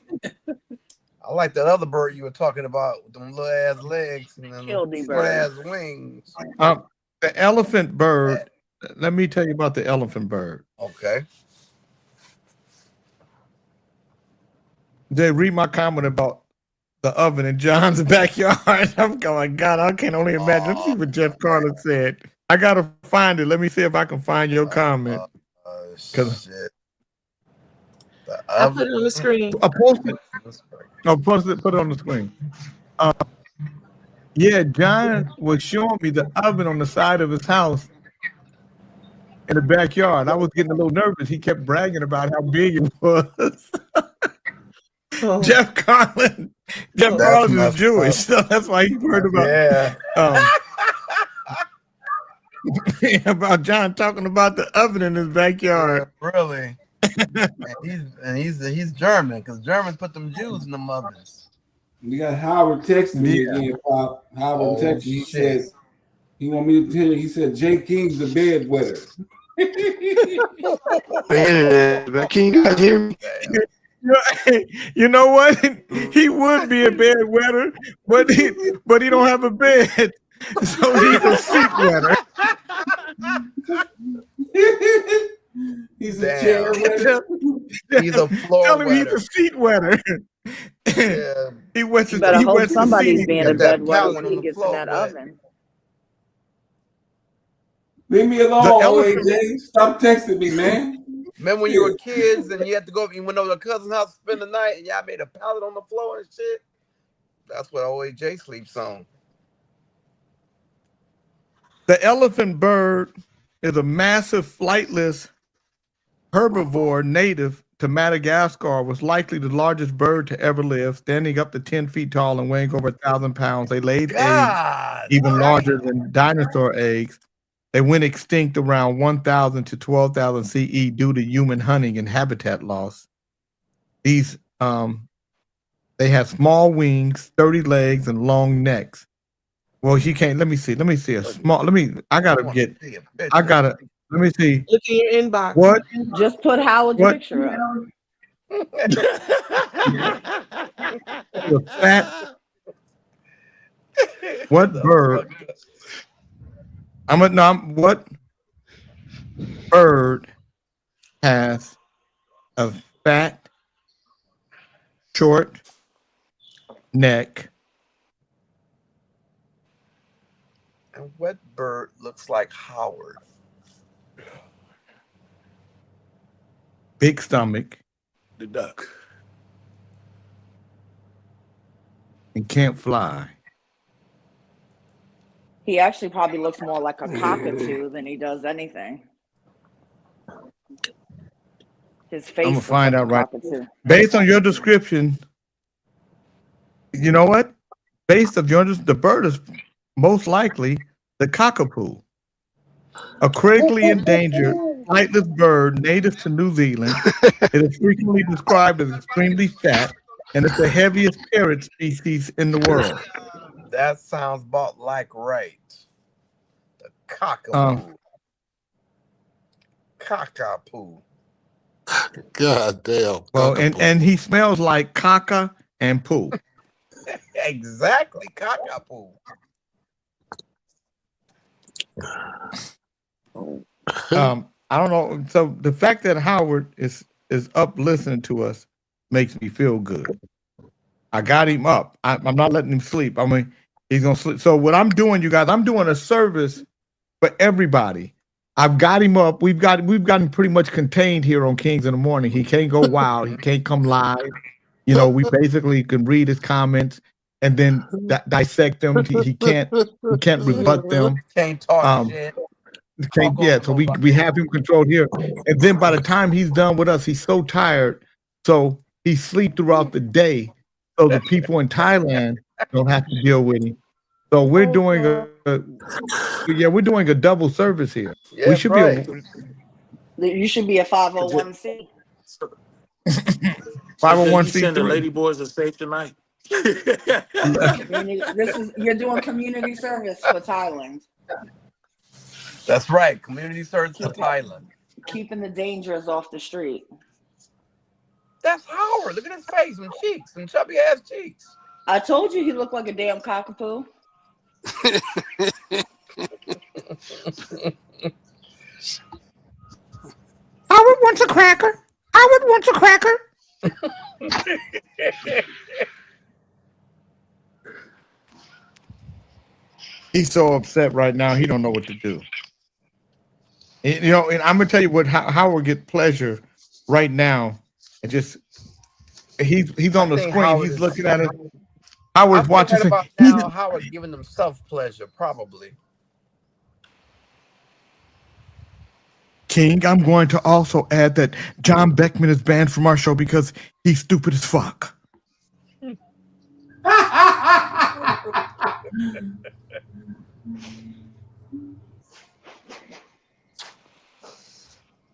I like that other bird you were talking about with them little ass legs and them Kildy short ass bird. wings. The elephant bird. Let me tell you about the elephant bird. Okay. Jay, read my comment about the oven in John's backyard. I'm going, God, I can only imagine. Let's see what Jeff Carter said. I gotta find it. Let me see if I can find your comment. Because I put it on the screen. I posted. Put it on the screen. Yeah, John was showing me the oven on the side of his house in the backyard. I was getting a little nervous. He kept bragging about how big it was. Jeff Carlin is Jewish, so that's why he heard about about John talking about the oven in his backyard. Yeah, really? and he's German, because Germans put them Jews in them ovens. We got Howard texting me again, Pop. Howard texted me. He said he want me to tell you. He said Jay King's a bedwetter. Man, can you guys hear me? You know what? He would be a bedwetter, but he don't have a bed, so he's a seat wetter. He's a chair wetter. He's a floor Tell him wetter. he's a seat wetter. Yeah. He wets You better he hope wets the somebody's seat. being a bedwetter when he gets in that oven. Leave me alone, OAJ. Stop texting me, man. Remember when you were kids and you had to go, you went over to a cousin's house to spend the night and y'all made a pallet on the floor and shit? That's what OAJ sleeps on. The elephant bird is a massive flightless herbivore native to Madagascar, was likely the largest bird to ever live, standing up to 10 feet tall and weighing over 1,000 pounds. They laid eggs even larger than dinosaur eggs. They went extinct around 1,000 to 12,000 CE due to human hunting and habitat loss. These they have small wings, sturdy legs, and long necks. Well, she can't. Let me see a small. Let me see. Look in your inbox. What? Just put Howard's picture up. The fat. What bird? What bird has a fat, short neck? And what bird looks like Howard? Big stomach. The duck. And can't fly. He actually probably looks more like a cockatoo than he does anything. His face. I'm gonna find out right. Cockatoo. Based on your description, you know what? Based on the bird is most likely the cockapoo, a critically endangered flightless bird native to New Zealand. It is frequently described as extremely fat, and it's the heaviest parrot species in the world. That sounds about like right. The cockapoo. Cockapoo. God damn. Well, and he smells like caca and poo. Exactly, cockapoo. I don't know. So the fact that Howard is up listening to us makes me feel good. I got him up. I'm not letting him sleep. I mean, he's gonna sleep. So what I'm doing, you guys, I'm doing a service for everybody. I've got him up. We've gotten pretty much contained here on Kings in the Morning. He can't go wild. He can't come live. You know, we basically can read his comments and then dissect them. He can't rebut them. Can't talk shit. So we have him controlled here. And then by the time he's done with us, he's so tired. So he sleeps throughout the day. So the people in Thailand don't have to deal with him. So we're doing we're doing a double service here. Yeah, we should right. You should be a 501c. 501c3. The lady boys are safe tonight. You're doing community service for Thailand, That's right. Community service for Thailand. keeping the dangers off the street. That's Howard. Look at his face and cheeks and chubby ass cheeks. I told you he looked like a damn cockapoo. Howard wants a cracker. Howard wants a cracker. He's so upset right now. He don't know what to do. And, you know, and I'm gonna tell you what Howard get pleasure right now, and just he's on the think screen. Howard He's is- looking at it. Howard's I'm watching. thinking about He's- now Howard giving himself pleasure, probably. King, I'm going to also add that John Beckman is banned from our show because he's stupid as fuck.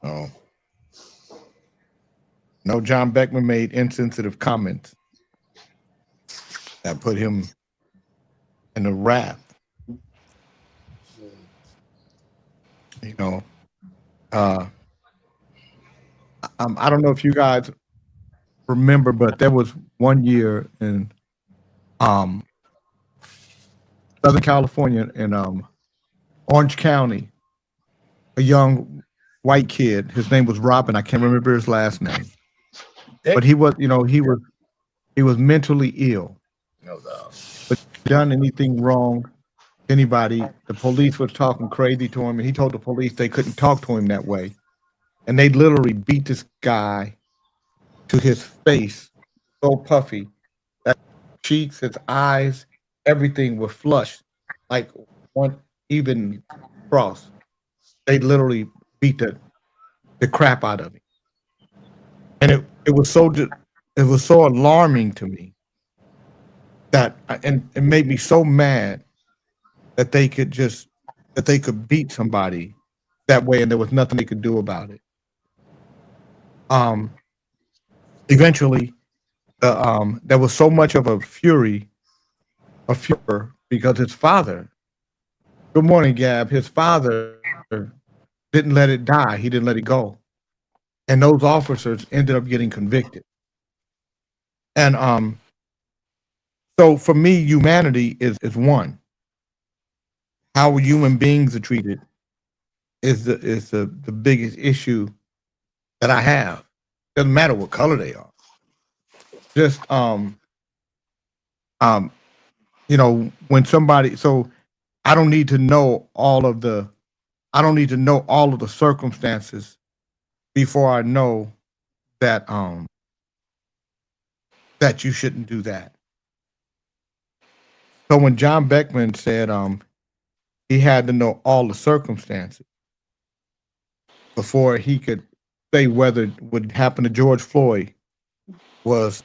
Oh. No, John Beckman made insensitive comments that put him in the wrath. You know, I don't know if you guys remember, but there was one year in Southern California in Orange County, a young white kid. His name was Robin. I can't remember his last name, but he was, you know, he was mentally ill. No doubt. But done anything wrong to anybody. The police was talking crazy to him, and he told the police they couldn't talk to him that way. And they literally beat this guy to his face, so puffy that cheeks, his eyes, everything was flushed, like one even cross. They literally beat the crap out of him, and it was so alarming to me that and it made me so mad that they could beat somebody that way, and there was nothing they could do about it. Eventually, there was so much of a furor because his father. Good morning, Gab. His father didn't let it die. He didn't let it go, and those officers ended up getting convicted. And so for me, humanity is one. How human beings are treated is the biggest issue that I have. Doesn't matter what color they are. Just you know, when somebody, so I don't need to know all of the circumstances before I know that that you shouldn't do that. So when John Beckman said he had to know all the circumstances before he could say whether what happened to George Floyd was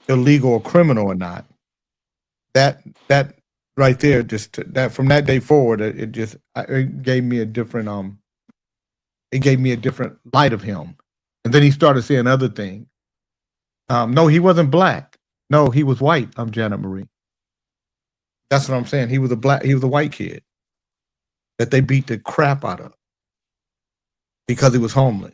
illegal or criminal or not, that right there, just that from that day forward, it gave me a different light of him. And then he started saying other things. No, he wasn't black. No, he was white. I'm Janet Marie. That's what I'm saying. He was a white kid that they beat the crap out of because he was homeless.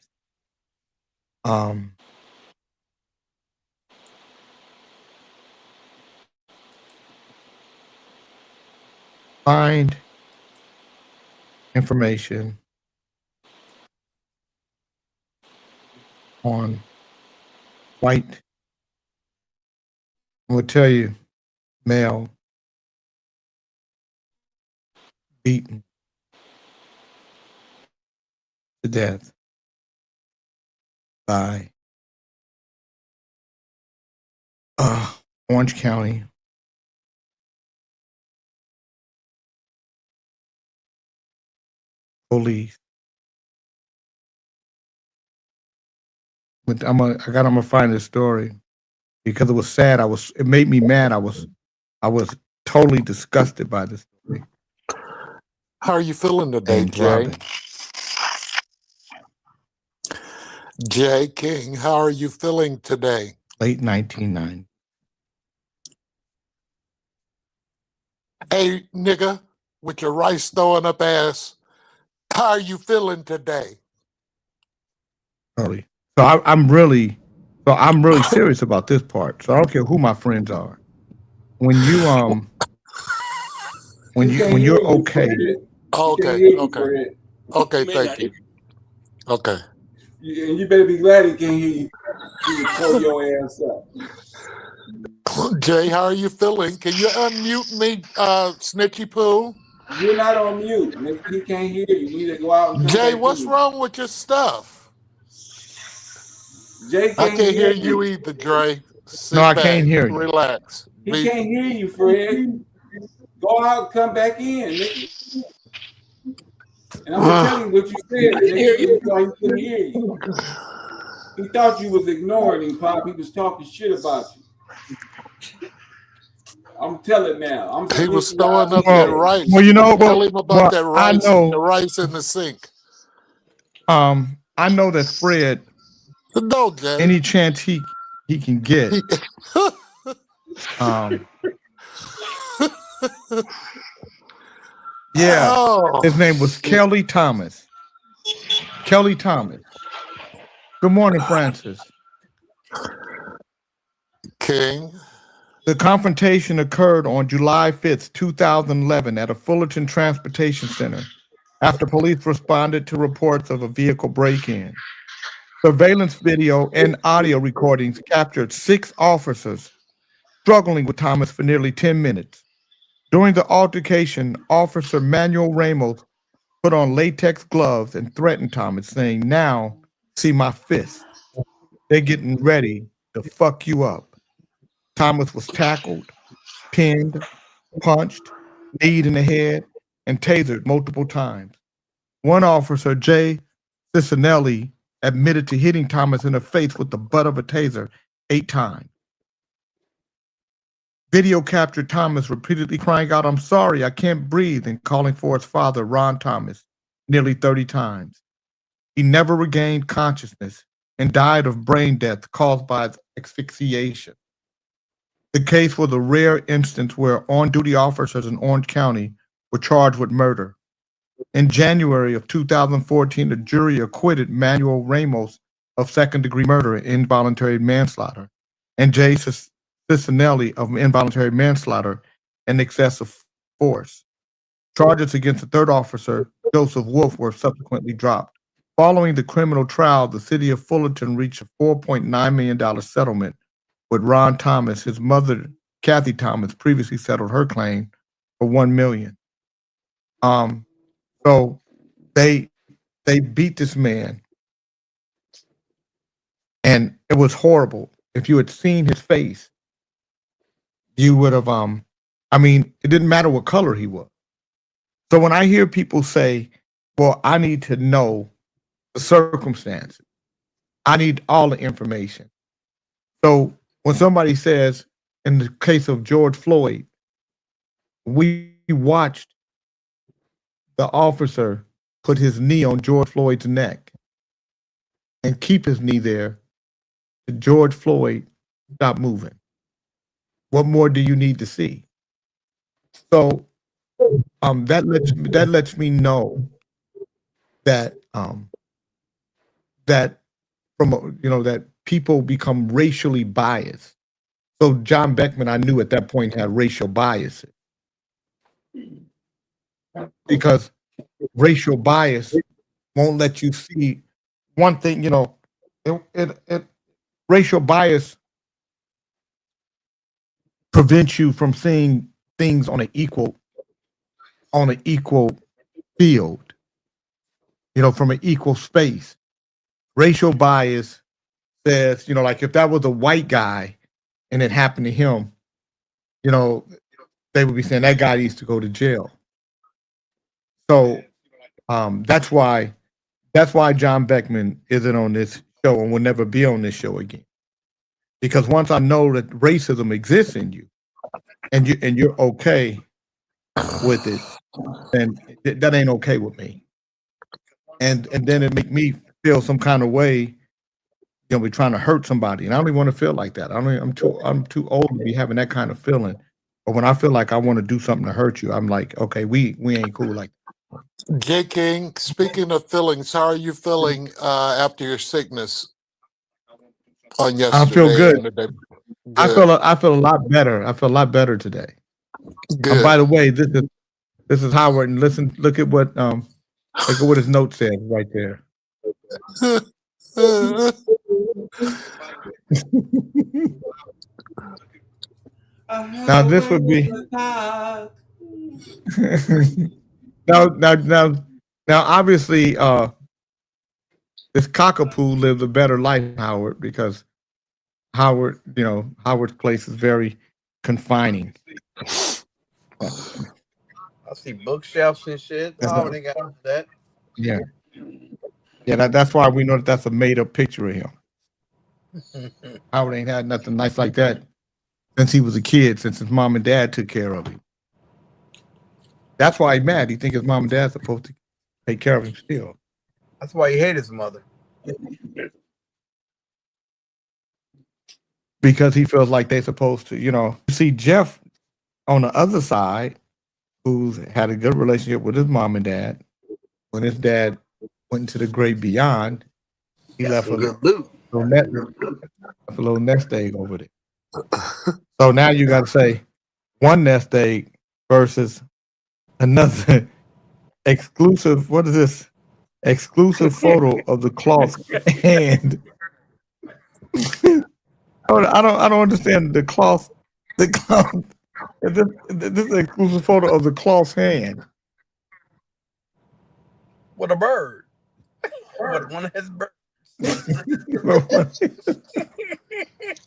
Find information on white. I will tell you, male beaten to death by Orange County police. But I'm gonna find this story because it was sad. It made me mad. I was totally disgusted by this story. How are you feeling today, And Jay? Robin. Jay King, how are you feeling today? late 1990. Hey, nigga, with your rice throwing up ass, how are you feeling today? Early. I'm really serious about this part. So I don't care who my friends are. When you when you're okay. Okay, thank you. Okay. And you better be glad he can't hear you. He can throw your ass up. Jay, how are you feeling? Can you unmute me, Snitchy Poo? You're not on mute. Nigga. He can't hear you. You need to go out and come Jay, back what's in. wrong with your stuff? Jay I can't can't hear hear you either, Dre. Sit No, I back, can't hear you. relax. He can't hear you, Fred. Go out and come back in, nigga. And I'm gonna tell him what you said, nigga. He thought he couldn't hear you. He thought you was ignoring him, Pop. He was talking shit about you. I'm telling now. He was throwing up that rice. Well, you know, Tell him about that rice. the rice in the sink. I know that Fred, No, Jay. any chance he can get, yeah, Oh. his name was Kelly Thomas. Kelly Thomas. Good morning, Francis. King. The confrontation occurred on July 5th, 2011 at a Fullerton Transportation Center after police responded to reports of a vehicle break-in. Surveillance video and audio recordings captured 6 officers struggling with Thomas for nearly 10 minutes. During the altercation, Officer Manuel Ramos put on latex gloves and threatened Thomas, saying, "Now, see my fist. They're getting ready to fuck you up." Thomas was tackled, pinned, punched, kneed in the head, and tasered multiple times. One officer, Jay Cicinelli, admitted to hitting Thomas in the face with the butt of a taser 8 times. Video captured Thomas repeatedly crying out, "I'm sorry, I can't breathe," and calling for his father, Ron Thomas, nearly 30 times. He never regained consciousness and died of brain death caused by asphyxiation. The case was a rare instance where on-duty officers in Orange County were charged with murder. In January of 2014, the jury acquitted Manuel Ramos of second-degree murder and involuntary manslaughter, and Jay Cicinelli of involuntary manslaughter and excessive force. Charges against the third officer, Joseph Wolf, were subsequently dropped. Following the criminal trial, the city of Fullerton reached a $4.9 million settlement with Ron Thomas. His mother, Kathy Thomas, previously settled her claim for $1 million. So they beat this man, and it was horrible. If you had seen his face, you would have it didn't matter what color he was. So when I hear people say, "Well, I need to know the circumstances, I need all the information." So when somebody says, in the case of George Floyd, we watched the officer put his knee on George Floyd's neck and keep his knee there till George Floyd stop moving. What more do you need to see? So that lets me know that that that people become racially biased. So John Beckman, I knew at that point, had racial biases, because racial bias won't let you see one thing. Racial bias prevents you from seeing things on an equal field, from an equal space. Racial bias says, like if that was a white guy and it happened to him, they would be saying that guy needs to go to jail. So that's why John Beckman isn't on this show and will never be on this show again. Because once I know that racism exists in you, and you're okay with it, then that ain't okay with me. And then it make me feel some kind of way be trying to hurt somebody, and I don't even want to feel like that. I'm too old to be having that kind of feeling. But when I feel like I want to do something to hurt you, I'm like, okay, we ain't cool like that. J. King, speaking of feelings, how are you feeling after your sickness on yesterday? I feel good. and the day? I Good. feel a lot better. I feel a lot better today. Good. By the way, this is Howard, and look at what his note says right there. Now this would be now obviously this cockapoo lives a better life, Howard, because Howard's place is very confining. I see bookshelves and shit. Oh, they got that. Yeah. Yeah, that's why we know that's a made up picture of him. Howard ain't had nothing nice like that since he was a kid, since his mom and dad took care of him. That's why he's mad. He thinks his mom and dad's supposed to take care of him still. That's why he hates his mother. Because he feels like they're supposed to, You see Jeff on the other side, who's had a good relationship with his mom and dad. When his dad went into the great beyond, he left a little nest egg over there. So now you got to say one nest egg versus another exclusive. What is this? Exclusive photo of the cloth hand. I don't understand the cloth. The cloth. This is an exclusive photo of the cloth's hand. With a bird. With one of his birds.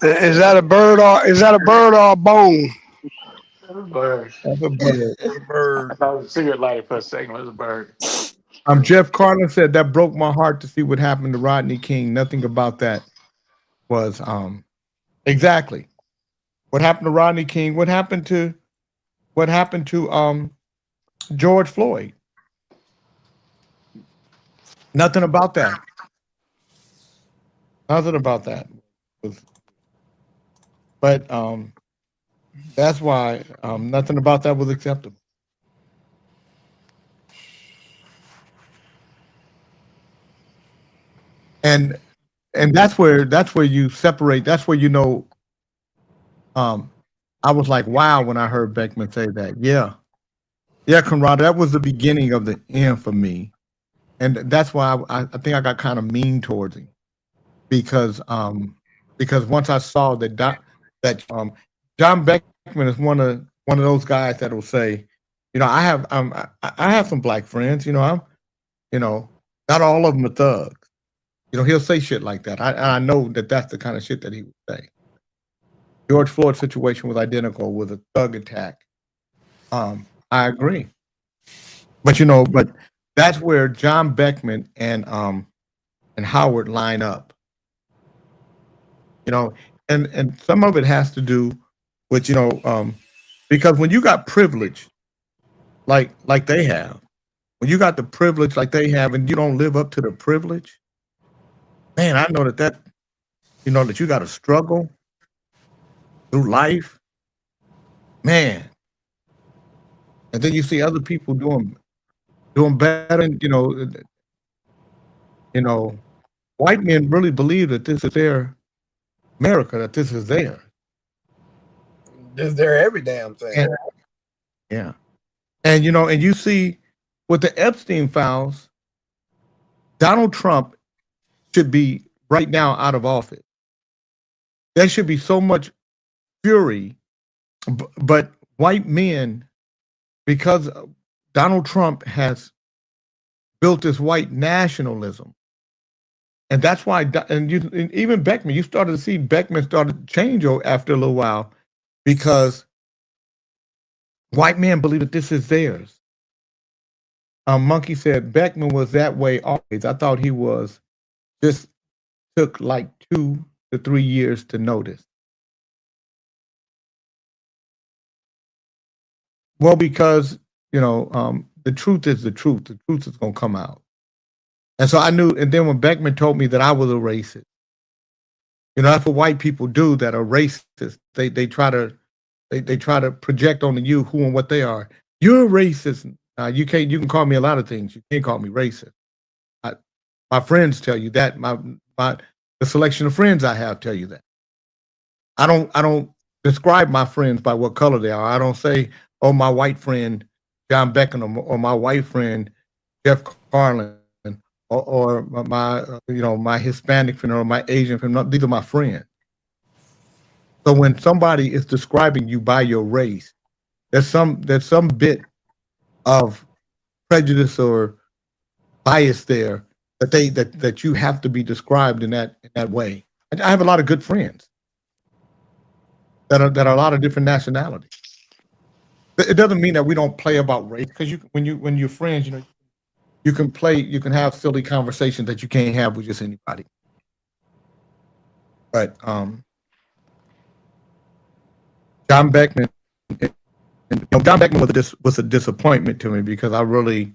Is that a bird or a bone? Bird. That's a bird. Bird. I thought it was a cigarette lighter for a second. It was a bird. Jeff Carlin said that broke my heart to see what happened to Rodney King. Nothing about that was exactly what happened to Rodney King. What happened to George Floyd? Nothing about that. Nothing about that. But that's why nothing about that was acceptable. And that's where you separate. That's where I was like, wow, when I heard Beckman say that. Yeah, Conrad, that was the beginning of the end for me. And that's why I think I got kind of mean towards him. Because once I saw that John Beckman is one of those guys that will say, I have some black friends, not all of them are thugs. He'll say shit like that. I know that that's the kind of shit that he would say. George Floyd's situation was identical with a thug attack. I agree. But that's where John Beckman and Howard line up. And some of it has to do with, because when you got privilege, like they have, when you got the privilege like they have and you don't live up to the privilege, man, I know that you got to struggle through life, man. And then you see other people doing better, and white men really believe that this is their America, that this is theirs. This is their every damn thing. Yeah. And and you see with the Epstein files, Donald Trump should be right now out of office. There should be so much fury, but white men, because Donald Trump has built this white nationalism, and that's why. And even Beckman, you started to see Beckman started to change after a little while, because white men believe that this is theirs. Monkey said Beckman was that way always. I thought he was just took like 2 to 3 years to notice. Well, because the truth is the truth. The truth is gonna come out. And so I knew. And then when Beckman told me that I was a racist, You know, that's what white people do that are racist. They try to project onto you who and what they are. You're racist. You can call me a lot of things. You can't call me racist. My friends tell you that. The selection of friends I have tell you that. I don't describe my friends by what color they are. I don't say, oh, my white friend John Beckham or my white friend Jeff Carlin or my my Hispanic friend or my Asian friend. No, these are my friends. So when somebody is describing you by your race, there's some bit of prejudice or bias there that you have to be described in that way. I have a lot of good friends that are a lot of different nationalities. It doesn't mean that we don't play about race, because when you're friends, you can have silly conversations that you can't have with just anybody. But John Beckman was a disappointment to me, because me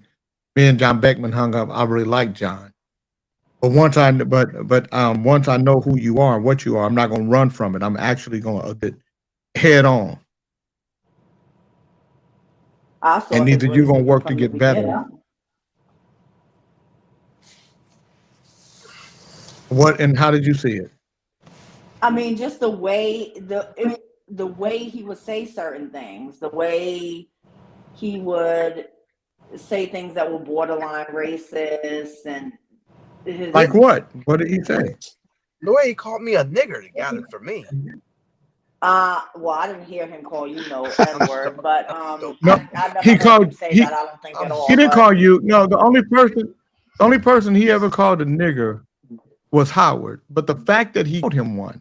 and John Beckman hung up. I really like John. But once I know who you are and what you are, I'm not going to run from it. I'm actually going to get head on. And either you're going to work to get better. What and how did you see it? I mean, just the way the way he would say certain things, the way he would say things that were borderline racist, and like what? What did he say? The way he called me a nigger, that got it for me. Well, I didn't hear him call you N-word, but no, he called. Him say that, I don't think at all. He didn't call you. No, the only person he ever called a nigger was Howard. But the fact that he called him one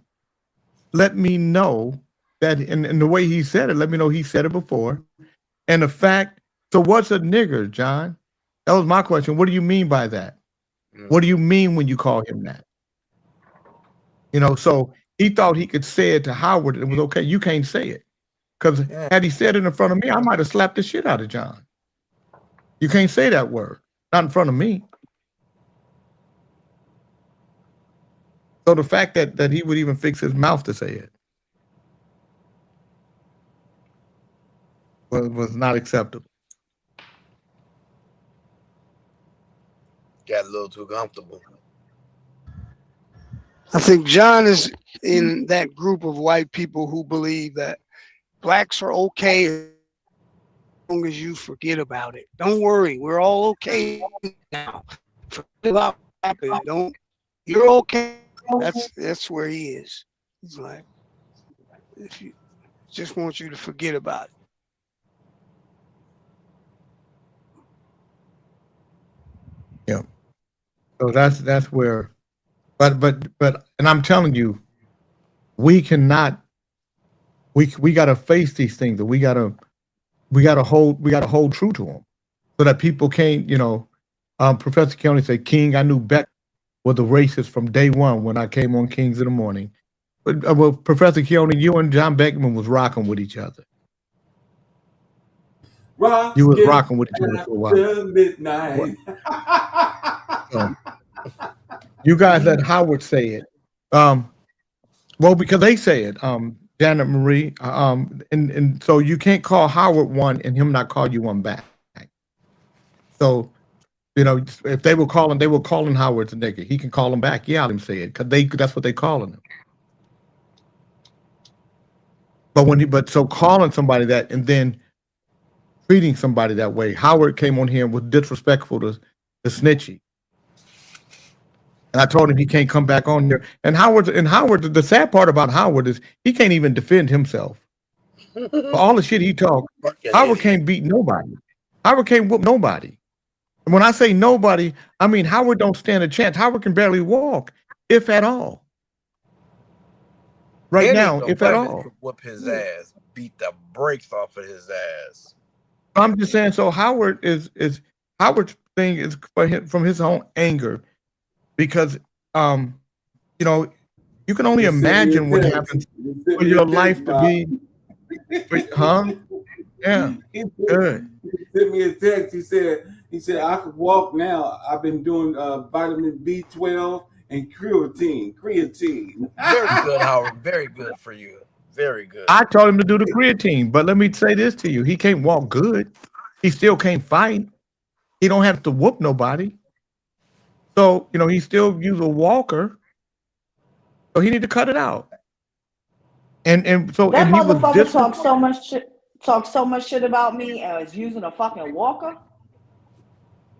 let me know that, and the way he said it, let me know he said it before. And the fact, so what's a nigger, John? That was my question. What do you mean by that? What do you mean when you call him that? So he thought he could say it to Howard. It was okay. You can't say it. Because had he said it in front of me, I might have slapped the shit out of John. You can't say that word. Not in front of me. So the fact that he would even fix his mouth to say it was not acceptable. Got a little too comfortable. I think John is in that group of white people who believe that blacks are okay as long as you forget about it. Don't worry, we're all okay now. Forget about what happened. You're okay. That's where he is. He's like, if you just want you to forget about it. Yeah. So that's where, but and I'm telling you, we cannot. We got to face these things, and we got to hold true to them, so that people can't. Professor Keone said, "King, I knew Beck was a racist from day one when I came on Kings in the Morning." But well, Professor Keone, you and John Beckman was rocking with each other. You was rocking with each other for a while. Midnight. So, you guys let Howard say it. Well, because they say it, Janet Marie. And so you can't call Howard one and him not call you one back. So, if they were calling Howard a nigger, he can call them back. Yeah, let him say it, because that's what they calling him. But so calling somebody that and then treating somebody that way, Howard came on here and was disrespectful to Snitchy. And I told him he can't come back on there. And Howard, the sad part about Howard is he can't even defend himself. For all the shit he talked, Howard can't beat nobody. Howard can't whoop nobody. And when I say nobody, I mean Howard don't stand a chance. Howard can barely walk, if at all. Right now, if at all. Whoop his ass, beat the brakes off of his ass. I'm just saying. So Howard is Howard's thing is from his own anger, because you can only imagine what happens for your life to be. Huh? Yeah. Good. He sent me a text. He said I could walk now. I've been doing vitamin B12 and creatine. Very good, Howard. Very good for you. Very good. I told him to do the creatine, but let me say this to you: he can't walk good. He still can't fight. He don't have to whoop nobody. So he still use a walker. So he need to cut it out. And so That and he was motherfucker talked so much shit about me and was using a fucking walker.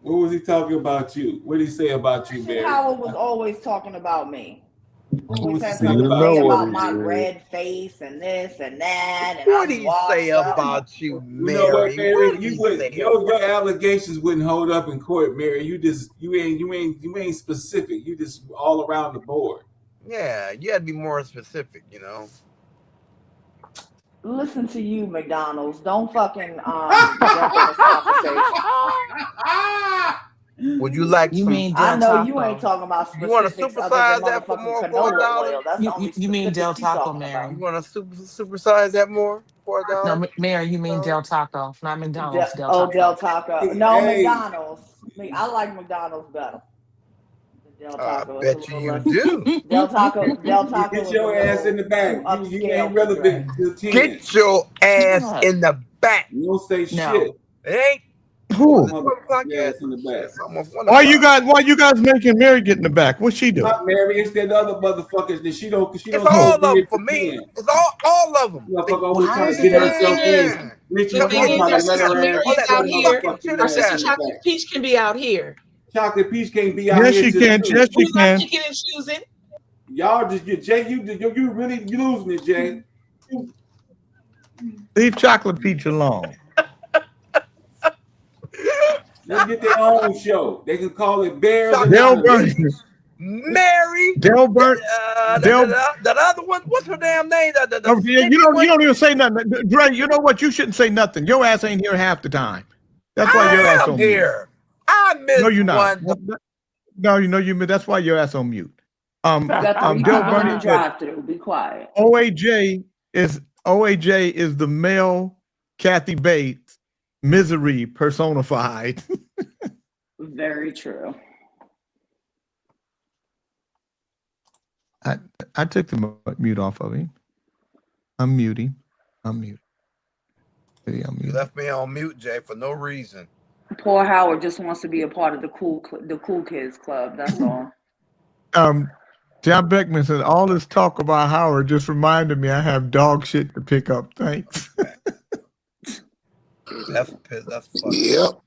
What was he talking about you? What did he say about you, Mary? Howard was always talking about me. Always had saying something to about say you? about my red face and this and that. And What did he say about you, You know what, Mary? Mary? What did he Your say? allegations wouldn't hold up in court, Mary. You ain't specific. You just all around the board. Yeah, you had to be more specific, Listen to you, McDonald's. Don't fucking jump in this conversation. Would you like You some? mean I Del know you Taco? ain't talking about You want to specifics supersize other than that for motherfucking more canola $4? oil. That's the only You mean Del specifics you Taco, talking Mary? You about. want to supersize that more $4? No, Mary, you mean Del Taco, not McDonald's. Del Oh, Taco. Del Taco. No, Hey. McDonald's. I like McDonald's better. Del I Taco. It's a bet you little you less. do. Del Taco. Del Taco. Get is your a ass in the little back. too You upscale ain't for relevant drink. to 10. Get your ass in the back. You don't say No. shit. It ain't. Who? It's 12 o'clock Your ass yet. in the back. It's almost 1 Why o'clock. you guys making Mary get in the back? What's she do? Not Mary. It's that other motherfuckers that she don't It's say all of them shit for to me. 10. It's all of them. Motherfucker Well, always how trying is to it get that- herself in. Richie The always thing is, trying our to let sister her Mary ass. is Let out that here. fucking shit Our out sister there. Chocolate Peach can be out here. Chocolate Peach can't be out Yes, here. she just can. too. Yes, she Who's not can. picking and choosing? Y'all just get Jay. You really losing it, Jay. Leave Chocolate Peach alone. Let's get their own show. They can call it Bears and Del Lions. Burney. Mary. Del Burney. That other one. What's her damn name? Oh, yeah, you don't even say nothing. Dre, you know what? You shouldn't say nothing. Your ass ain't here half the time. That's why your ass I'm on mute. here. I missed No, you're not. one. No, that's why your ass on mute. You got three Del people in Burney the drive-through. Be quiet. OAJ is the male Kathy Bates misery personified. Very true. I took the mute off of him. I'm muting. You left me on mute, Jay, for no reason. Poor Howard just wants to be a part of the cool kids club. That's all. John Beckman said all this talk about Howard just reminded me I have dog shit to pick up. Thanks. That's funny. Yep.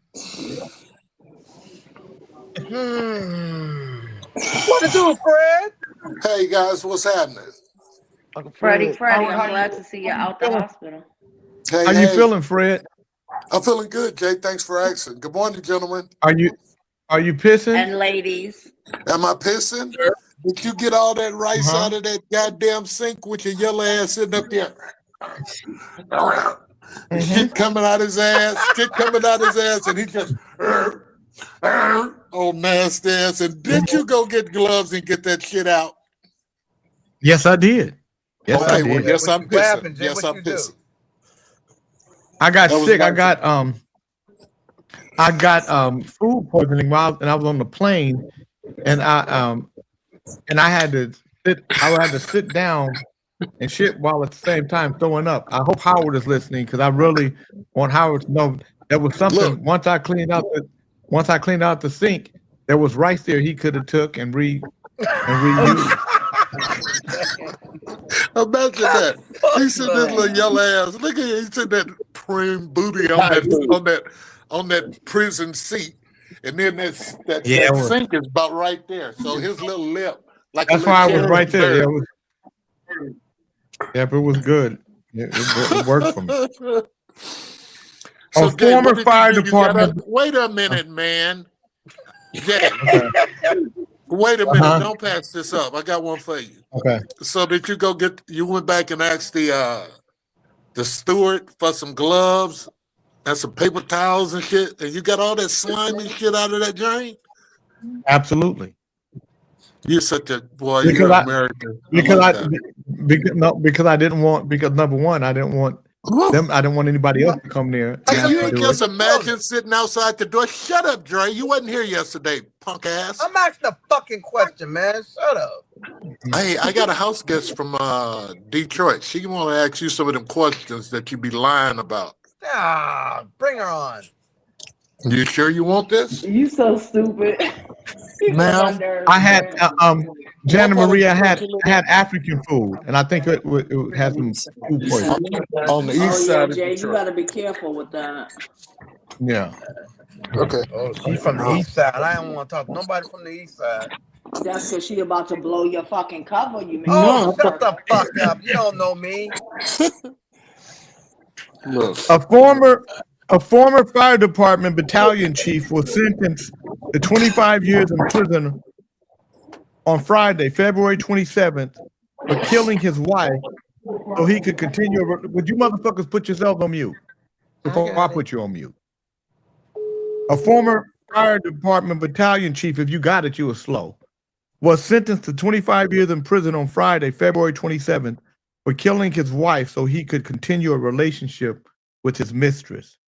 What to do, Fred? Hey guys, what's happening? Freddie, Howard, I'm glad to see you out the hospital. Hey, How you feeling, Fred? I'm feeling good, Jay. Thanks for asking. Good morning, gentlemen. Are you pissing? And ladies. Am I pissing? Did you get all that rice out of that goddamn sink with your yellow ass sitting up there? Shit coming out his ass, and he just oh nasty ass. And did you go get gloves and get that shit out? Yes, I did. Yes, Okay, I did. well, yes, I'm What happened, pissing. Jay? Yes, What I'm you do? pissing. I got That was sick. my I got food poisoning while I was on the plane, and I had to sit down and shit while at the same time throwing up. I hope Howard is listening because I really want Howard to know there was something. Look. Once I cleaned out the sink, there was rice there he could have took and reused. Imagine that. He said this little yellow ass. Look at him. He said that prim booty on that prison seat. And then that sink is about right there. So his little lip. Like That's why I was right there. But it was good. It worked for me. So, Jay, former what did fire you do? You got department. up- Wait a minute, man. Jay, wait a minute. Don't pass this up. I got one for you. Okay. So did you went back and asked the steward for some gloves and some paper towels and shit, and you got all that slimy shit out of that drain? Absolutely. You're such a boy. Because You're I- American. Because like I that. because I didn't want number one, I didn't want them. I didn't want anybody else to come there. Can you and do just it. imagine sitting outside the door? Shut up, Dre. You wasn't here yesterday, punk ass. I'm asking a fucking question, man. Shut up. Hey, I got a house guest from Detroit. She want to ask you some of them questions that you be lying about. Ah, bring her on. You sure you want this? You so stupid. You get on my Ma'am, nerves, I had man. Jana What part of Maria Detroit you had African food, and I think it had some food for you. on the Oh east yeah, side of Jay, you Detroit. gotta be careful with that. Yeah. Okay. Oh, she's from the east side. I don't want to talk to nobody from the east side. That's because she about to blow your fucking cover. You make Oh, sure. shut the fuck up. You don't know me. Look. A former fire department battalion chief was sentenced to 25 years in prison on Friday, February 27th, for killing his wife so he could continue. Would you motherfuckers put yourself on mute before I put you on mute? A former fire department battalion chief, if you got it, you were slow, was sentenced to 25 years in prison on Friday, February 27th, for killing his wife so he could continue a relationship with his mistress.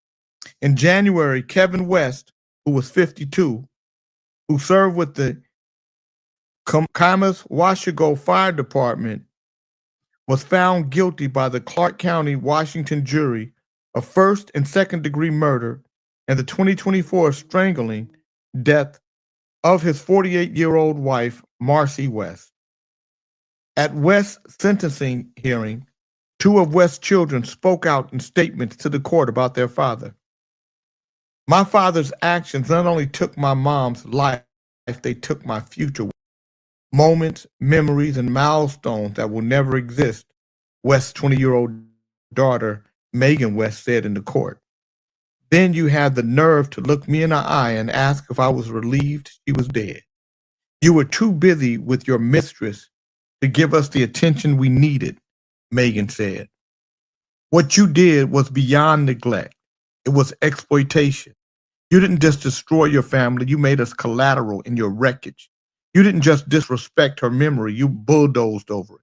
In January, Kevin West, who was 52, who served with the Kamas-Washoe Fire Department, was found guilty by the Clark County, Washington jury of first and second degree murder and the 2024 strangling death of his 48-year-old wife, Marcy West. At West's sentencing hearing, two of West's children spoke out in statements to the court about their father. My father's actions not only took my mom's life, they took my future. Moments, memories, and milestones that will never exist, West's 20-year-old daughter, Megan West, said in the court. Then you had the nerve to look me in the eye and ask if I was relieved she was dead. You were too busy with your mistress to give us the attention we needed, Megan said. What you did was beyond neglect. It was exploitation. You didn't just destroy your family, you made us collateral in your wreckage. You didn't just disrespect her memory, you bulldozed over it.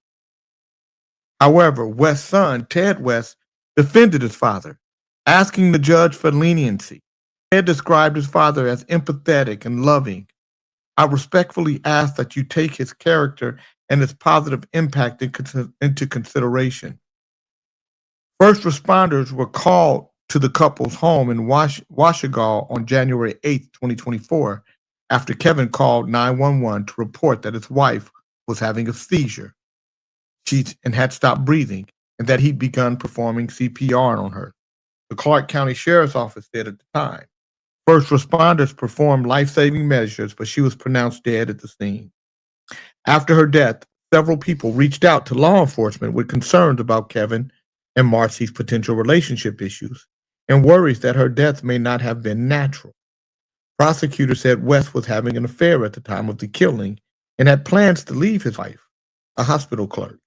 However, West's son, Ted West, defended his father, asking the judge for leniency. Ted described his father as empathetic and loving. I respectfully ask that you take his character and his positive impact into consideration. First responders were called to the couple's home in Washoe on January 8, 2024, after Kevin called 911 to report that his wife was having a seizure and had stopped breathing, and that he'd begun performing CPR on her. The Clark County Sheriff's Office said at the time. First responders performed life-saving measures, but she was pronounced dead at the scene. After her death, several people reached out to law enforcement with concerns about Kevin and Marcy's potential relationship issues and worries that her death may not have been natural. Prosecutors said West was having an affair at the time of the killing and had plans to leave his wife, a hospital clerk.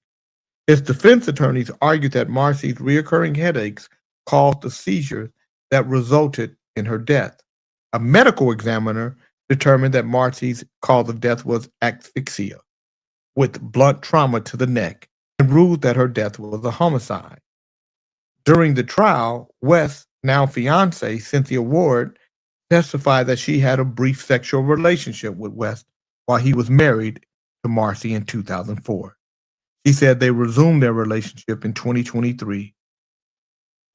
His defense attorneys argued that Marcy's reoccurring headaches caused the seizure that resulted in her death. A medical examiner determined that Marcy's cause of death was asphyxia, with blunt trauma to the neck, and ruled that her death was a homicide. During the trial, West's now fiancée, Cynthia Ward, testified that she had a brief sexual relationship with West while he was married to Marcy in 2004. She said they resumed their relationship in 2023.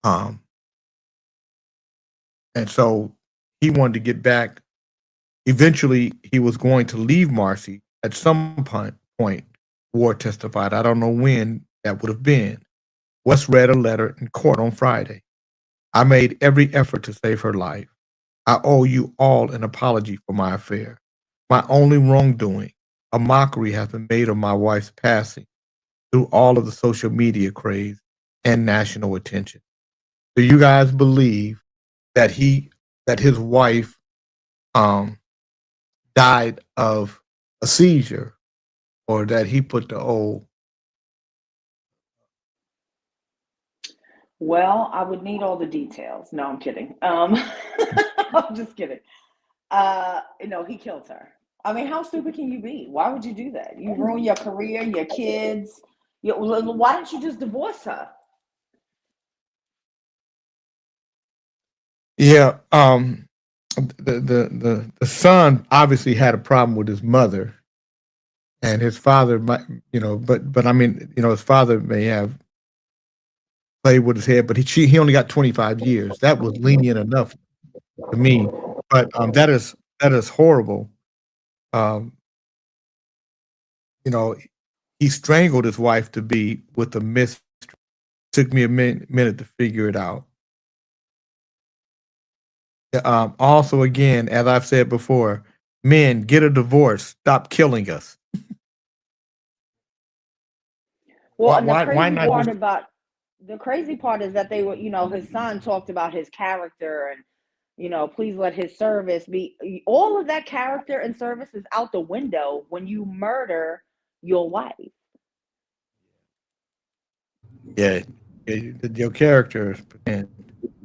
And so he wanted to get back. Eventually, he was going to leave Marcy at some point, Ward testified. I don't know when that would have been. West read a letter in court on Friday. I made every effort to save her life. I owe you all an apology for my affair. My only wrongdoing, a mockery has been made of my wife's passing through all of the social media craze and national attention. Do you guys believe that his wife died of a seizure, or that he put the old? Well, I would need all the details. No, I'm kidding. I'm just kidding. No, he killed her. I mean, how stupid can you be? Why would you do that? You ruin your career, your kids. Why didn't you just divorce her? Yeah. the son obviously had a problem with his mother, and his father might, but I mean, his father may have played with his head, but he only got 25 years. That was lenient enough to me. But that is horrible. He strangled his wife to be with a mistress. Took me a minute to figure it out. Also, again, as I've said before, men, get a divorce. Stop killing us. Well, Why- and why not just- the crazy part is that they were, his son talked about his character and, please let his service be. All of that character and service is out the window when you murder your wife. Yeah, your character is pretend.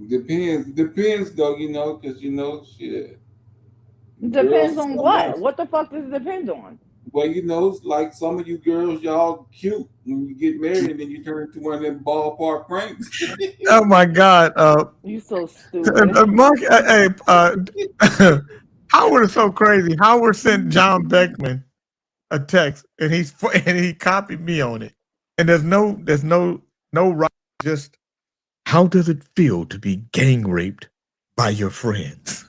Depends though, because shit. Depends Girls, on what? What the fuck does it depend on? Well, it's like some of you girls, y'all cute when you get married, and then you turn into one of them ballpark pranks. Oh my God! You so stupid. Mark, Howard is so crazy. Howard sent John Beckman a text, and he copied me on it. And there's no right. Just how does it feel to be gang raped by your friends?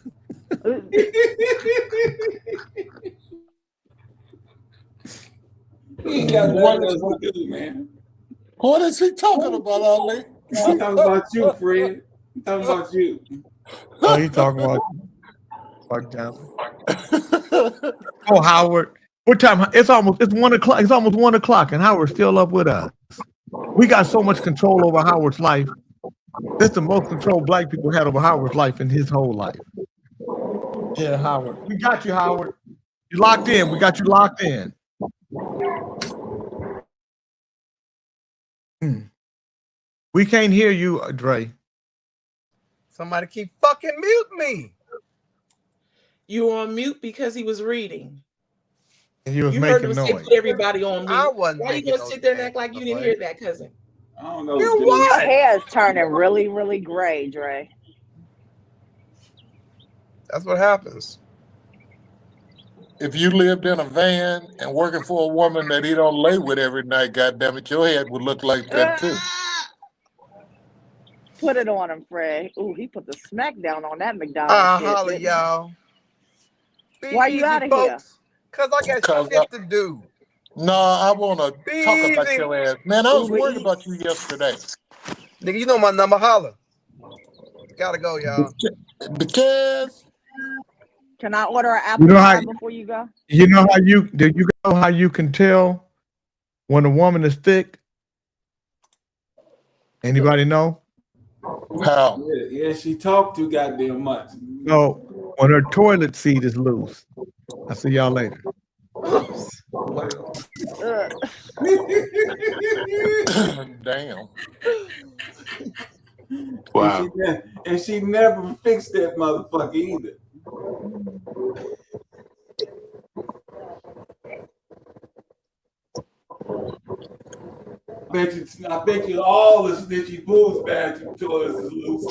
He ain't got nothing else to do, man. What is he talking about, Ali? I'm talking about you, Fred. I'm talking about you. Oh, he talking about Mark Johnson. Oh, Howard. What time? It's 1 o'clock. It's almost 1 o'clock, and Howard's still up with us. We got so much control over Howard's life. This is the most control black people had over Howard's life in his whole life. Yeah, Howard. We got you, Howard. You locked in. We got you locked in. We can't hear you, Dre. Somebody keep fucking mute me. You on mute because he was reading. And you was You heard making him say noise. put everybody on mute. I wasn't Why you making gonna sit there and act like you didn't hear that, cousin? I don't know. You dude. what? Hair is turning really, really gray, Dre. That's what happens. If you lived in a van and working for a woman that he don't lay with every night, goddammit, your head would look like that too. Put it on him, Fred. Ooh, he put the smack down on that McDonald's shit. Holla, didn't he? y'all. Be Why you easy, out of here? folks, Cause I got Cause shit to do. No, I want to talk about Easy. your ass. Man, I was Uber worried Eats. about you yesterday. Nigga, you know my number. Holla. Gotta go, y'all. Because Can I order an apple You know pie how- before you go? You know how you can tell when a woman is thick? Anybody know? how? Yeah, she talked too goddamn much. No, when her toilet seat is loose. I'll see y'all later. Damn. Wow. And she never fixed that motherfucker either. I bet you all the snitchy booze bathroom toilets is loose.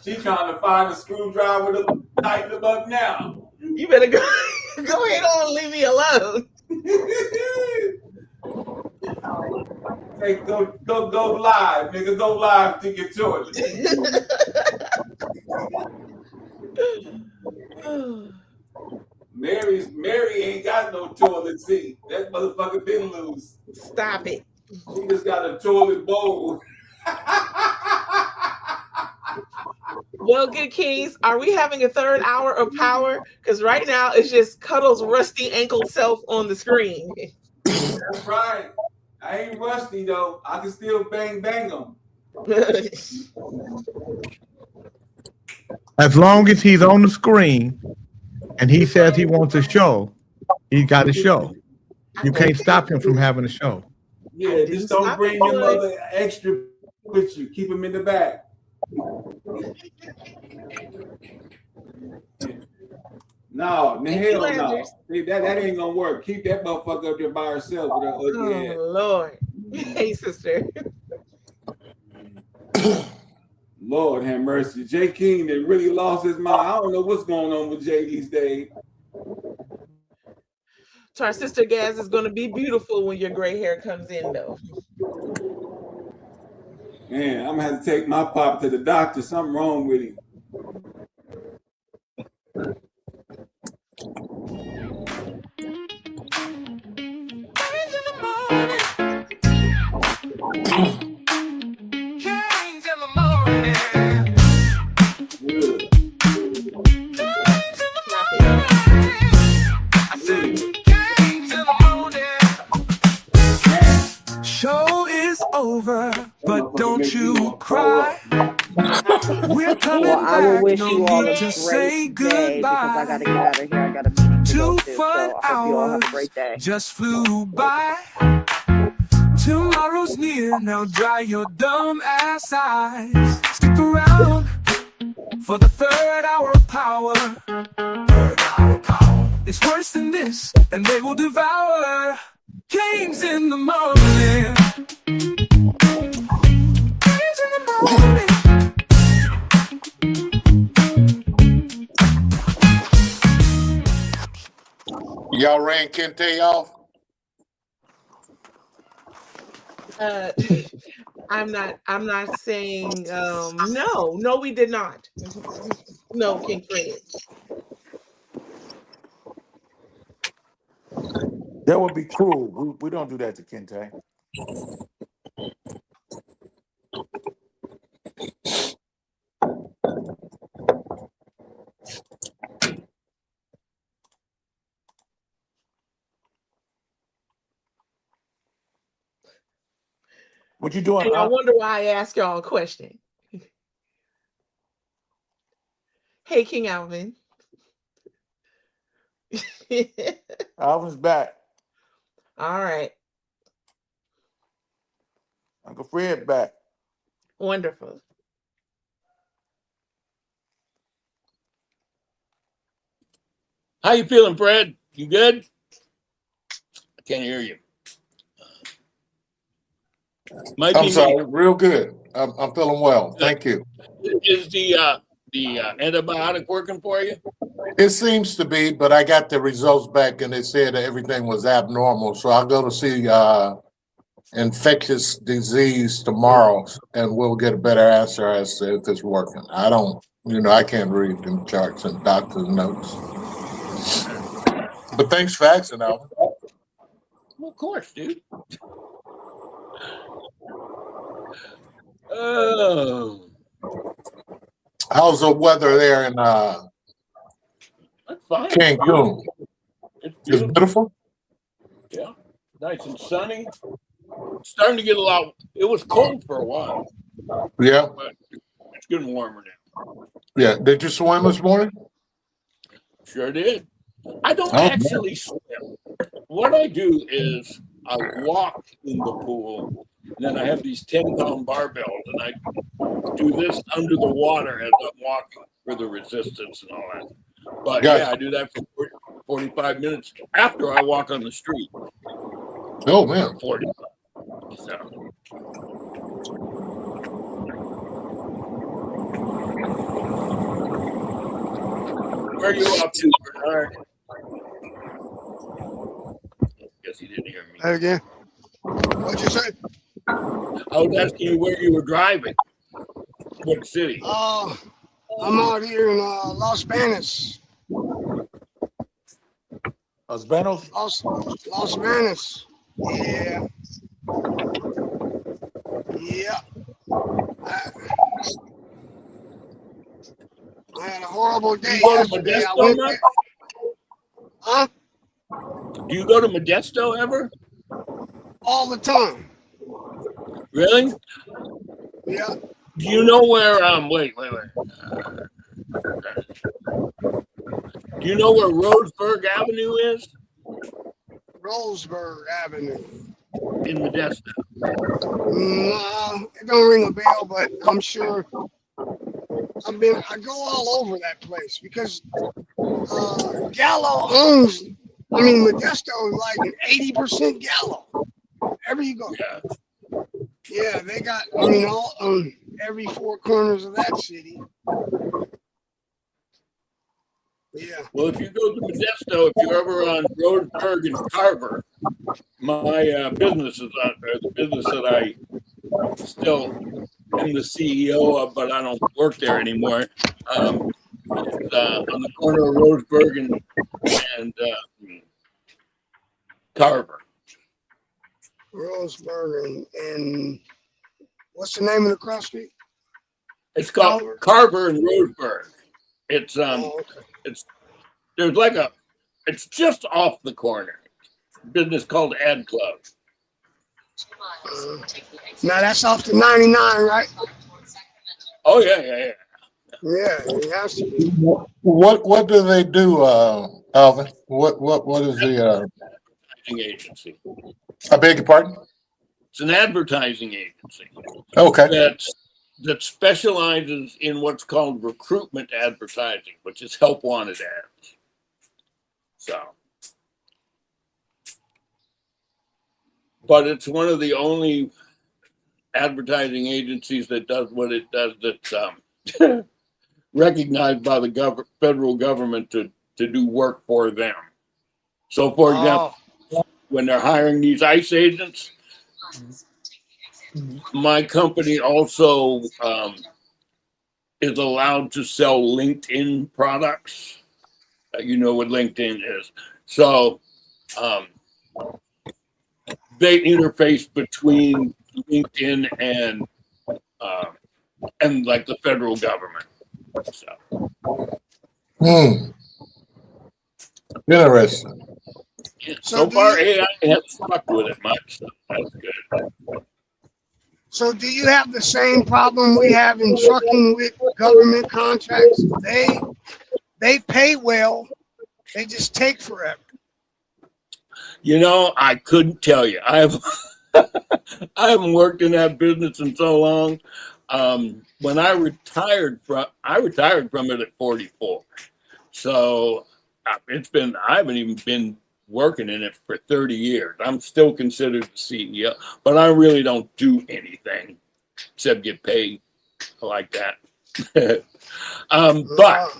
She trying to find a screwdriver to tighten them up now. You better go ahead on and leave me alone. Hey, go live, nigga. Go live to your toilet. Mary ain't got no toilet seat. That motherfucker been loose. Stop it. She just got a toilet bowl. Well, good kings, are we having a third hour of power? Because right now it's just Cuddle's rusty ankle self on the screen. That's right. I ain't rusty though. I can still bang them. As long as he's on the screen and he says he wants a show, he got a show. You can't stop him from having a show. Yeah, just don't bring your mother extra with you. Keep him in the back. No, hell no. That ain't gonna work. Keep that motherfucker up there by herself with her ugly ass. Oh Lord. Hey sister. Lord have mercy. Jay King that really lost his mind. I don't know what's going on with Jay these days. So our sister Gaz is going to be beautiful when your gray hair comes in, though. Man, I'm gonna have to take my pop to the doctor. Something wrong with him. Show is over, but don't you cry. We're coming Well, I will back. wish No you all a need to say great day because I goodbye. got to get out of here. I got a meeting to go 2 to. fun So I hope you all have a hours great day. just flew by. Tomorrow's near, now dry your dumb ass eyes. Stick around for the third hour of power. It's worse than this, and they will devour. Games in the morning. Games in the morning. Y'all ran Kente off? I'm not saying no, we did not. No, King Fred. That would be cruel. We don't do that to Kente. What you doing? And I wonder why I asked y'all a question. Hey, King Alvin. Alvin's back. All right. Uncle Fred back. Wonderful. How you feeling, Fred? You good? I can't hear you. I'm sorry, real good. I'm feeling well. Thank you. Is the antibiotic working for you? It seems to be, but I got the results back and they said that everything was abnormal. So I'll go to see infectious disease tomorrow and we'll get a better answer as to if it's working. I can't read them charts and doctor's notes. But thanks for asking, Alvin. Well, of course, dude. Oh. How's the weather there in Fine. Cancun? It's beautiful. Yeah, nice and sunny. It's starting to get a lot. It was cold for a while. Yeah. But it's getting warmer now. Yeah. Did you swim this morning? Sure did. I don't Oh, actually swim. What I do is I walk in the pool, and then I have these 10-pound barbells, and I do this under the water as I'm walking for the resistance and all that. But Gotcha. yeah, I do that for 45 minutes after I walk on the street. Oh, man. 40. So. Where are you up to, Bernard? Guess he didn't hear me. Again. What'd you say? I was asking you where you were driving. What city? I'm out here in Los Banos. Los Banos? Los Banos. Yeah. Yeah. I had a horrible day You go to yesterday. I Modesto went much? there. Huh? Do you go to Modesto ever? All the time. Really? Yeah. Do you know where? Wait. Do you know where Roseburg Avenue is? Roseburg Avenue. In Modesto. No, it don't ring a bell, but I'm sure I go all over that place because Gallo owns. I mean, Modesto is like an 80% Gallo. Wherever you go. Yeah. Yeah, they got. I mean, all every four corners of that city. Yeah. Well, if you go to Modesto, if you're ever on Roseburg and Carver, my business is on there. The business that I still am the CEO of, but I don't work there anymore. It's, on the corner of Roseburg and Carver. Roseburg and what's the name of the cross street? It's called Carver and Roseburg. It's there's like it's just off the corner. Business called Ad Club. Now that's off the 99, right? Oh yeah. Yeah, it has to be. What do they do, Alvin? What is the advertising agency? I beg your pardon? It's an advertising agency. Okay. That specializes in what's called recruitment advertising, which is help wanted ads. So, but it's one of the only advertising agencies that does what it does. That's recognized by the federal government to do work for them. So, for example, when they're hiring these ICE agents, my company also is allowed to sell LinkedIn products. You know what LinkedIn is. So they interface between LinkedIn and like the federal government. So. Interesting. Yeah, so far, AI hasn't stuck with it much. So that's good. So do you have the same problem we have in trucking with government contracts? They pay well, they just take forever. You know, I couldn't tell you. I haven't worked in that business in so long. When I retired from it at 44. So I haven't even been working in it for 30 years. I'm still considered the CEO, but I really don't do anything except get paid like that. But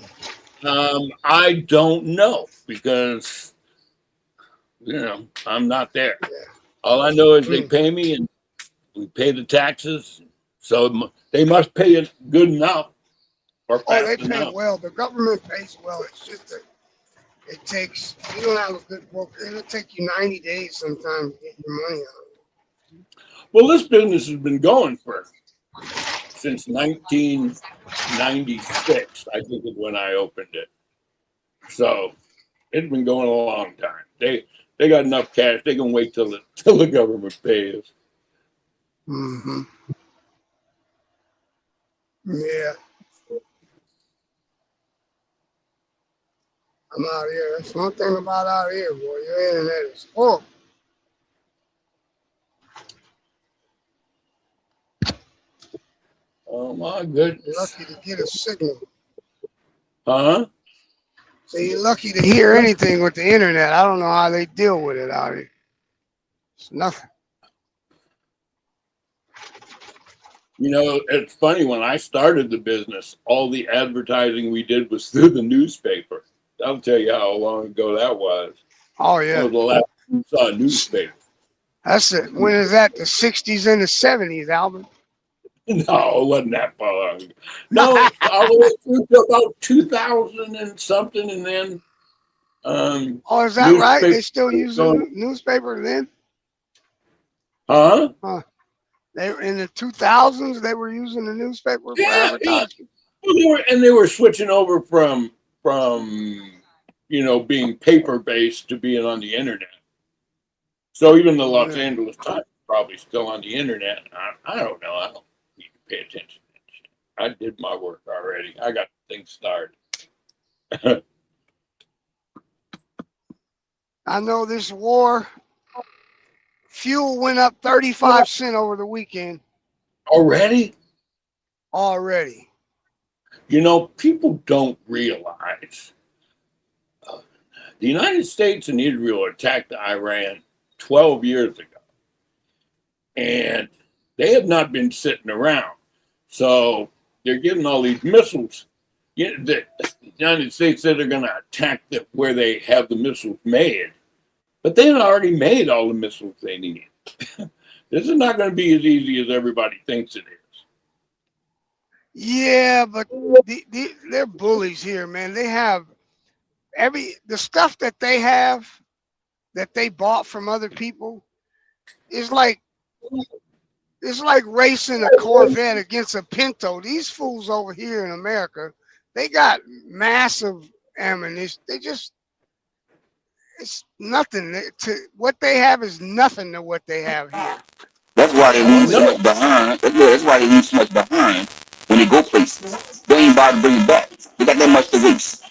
I don't know because, I'm not there. All I know is they pay me and we pay the taxes. So they must pay it good enough. Or they pay well. The government pays well. It's just that it takes, you don't have a good broker. It'll take you 90 days sometimes to get your money out. Well, this business has been going since 1996, I think is when I opened it. So it's been going a long time. They got enough cash. They can wait till the government pays. Mm-hmm. Yeah. I'm out here. That's one thing about out here, boy. Your internet is horrible. Oh my goodness. You're lucky to get a signal. Huh? So you're lucky to hear anything with the internet. I don't know how they deal with it out here. It's nothing. It's funny, when I started the business, all the advertising we did was through the newspaper. I'll tell you how long ago that was. Oh, yeah. That was the last time I saw a newspaper. That's it. When is that? The 60s and the 70s, Albert? No, it wasn't that far long ago. No, all the way through to about 2000 and something, and then is that right? They still use the newspaper then? Huh? They were in the 2000s. They were using the newspaper for advertising. Well, they were switching over from being paper based to being on the internet. So even the Los Angeles Times is probably still on the internet. I don't know. I don't need to pay attention to that shit. I did my work already. I got things started. I know this war. Fuel went up 35 cents over the weekend. Already? Already. People don't realize the United States and Israel attacked Iran 12 years ago. And they have not been sitting around. So they're getting all these missiles. The United States said they're going to attack where they have the missiles made, but they had already made all the missiles they need. This is not going to be as easy as everybody thinks it is. Yeah, but they're bullies here, man. They have the stuff that they have that they bought from other people is like it's like racing a Corvette against a Pinto. These fools over here in America, they got massive ammunition. It's nothing to what they have is nothing to what they have here. That's why they leave so much behind. That's why they leave so much behind when they go places. They ain't about to bring it back. They got that much to waste.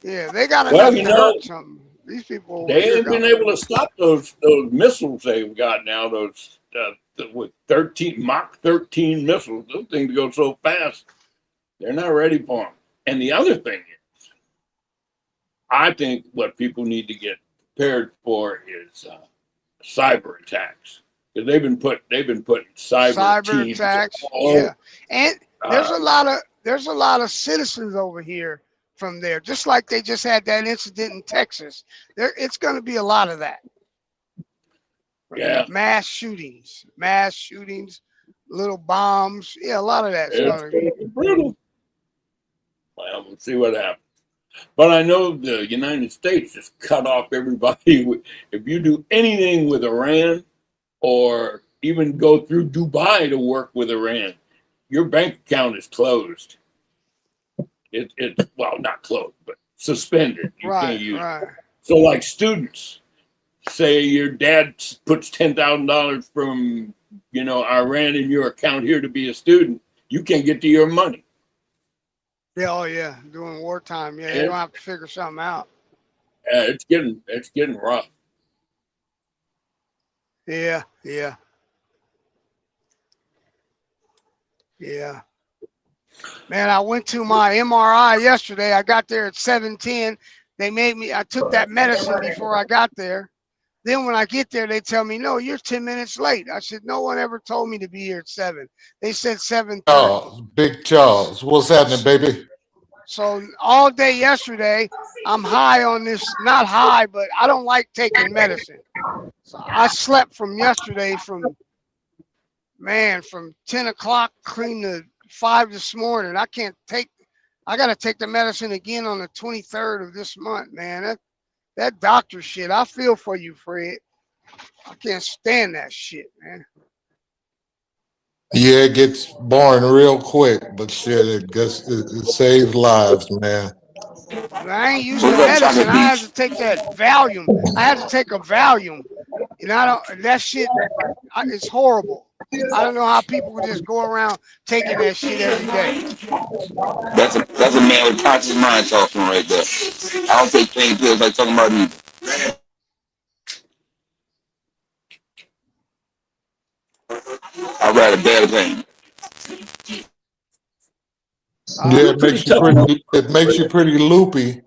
Yeah, they got Well, enough to hurt something. These people over They here ain't been able to stop those missiles they've got now. Those with Mach 13 missiles. Those things go so fast. They're not ready for them. And the other thing is, I think what people need to get prepared for is cyber attacks, because they've been putting cyber teams attacks. Yeah, and there's a lot of citizens over here from there, just like they just had that incident in Texas. It's going to be a lot of that. Yeah, mass shootings, little bombs. Yeah, a lot of that. It's brutal. Well, we'll see what happens. But I know the United States just cut off everybody. If you do anything with Iran, or even go through Dubai to work with Iran, your bank account is closed. It's well, not closed, but suspended. You can't use it. So, like students, say your dad puts $10,000 from Iran in your account here to be a student, you can't get to your money. Yeah, oh yeah, during wartime. Yeah, you don't have to figure something out. Yeah, it's getting rough. Yeah. Man, I went to my MRI yesterday. I got there at 7:10. I took that medicine before I got there. Then when I get there, they tell me, no, you're 10 minutes late. I said, no one ever told me to be here at 7. They said 7:30. Oh, Big Charles, what's happening, baby? So all day yesterday, I'm high on this, not high, but I don't like taking medicine. So I slept from yesterday from 10 o'clock clean to 5 this morning. I got to take the medicine again on the 23rd of this month, man. That doctor shit, I feel for you, Fred. I can't stand that shit, man. Yeah, it gets boring real quick, but shit, it saves lives, man. I ain't using medicine. I had to take that Valium. I had to take a Valium, and that shit, it's horrible. I don't know how people would just go around taking that shit every day. That's a man with conscious mind talking right there. I don't take pain pills like talking about either. I'd rather bear pain. Yeah, it makes you pretty loopy.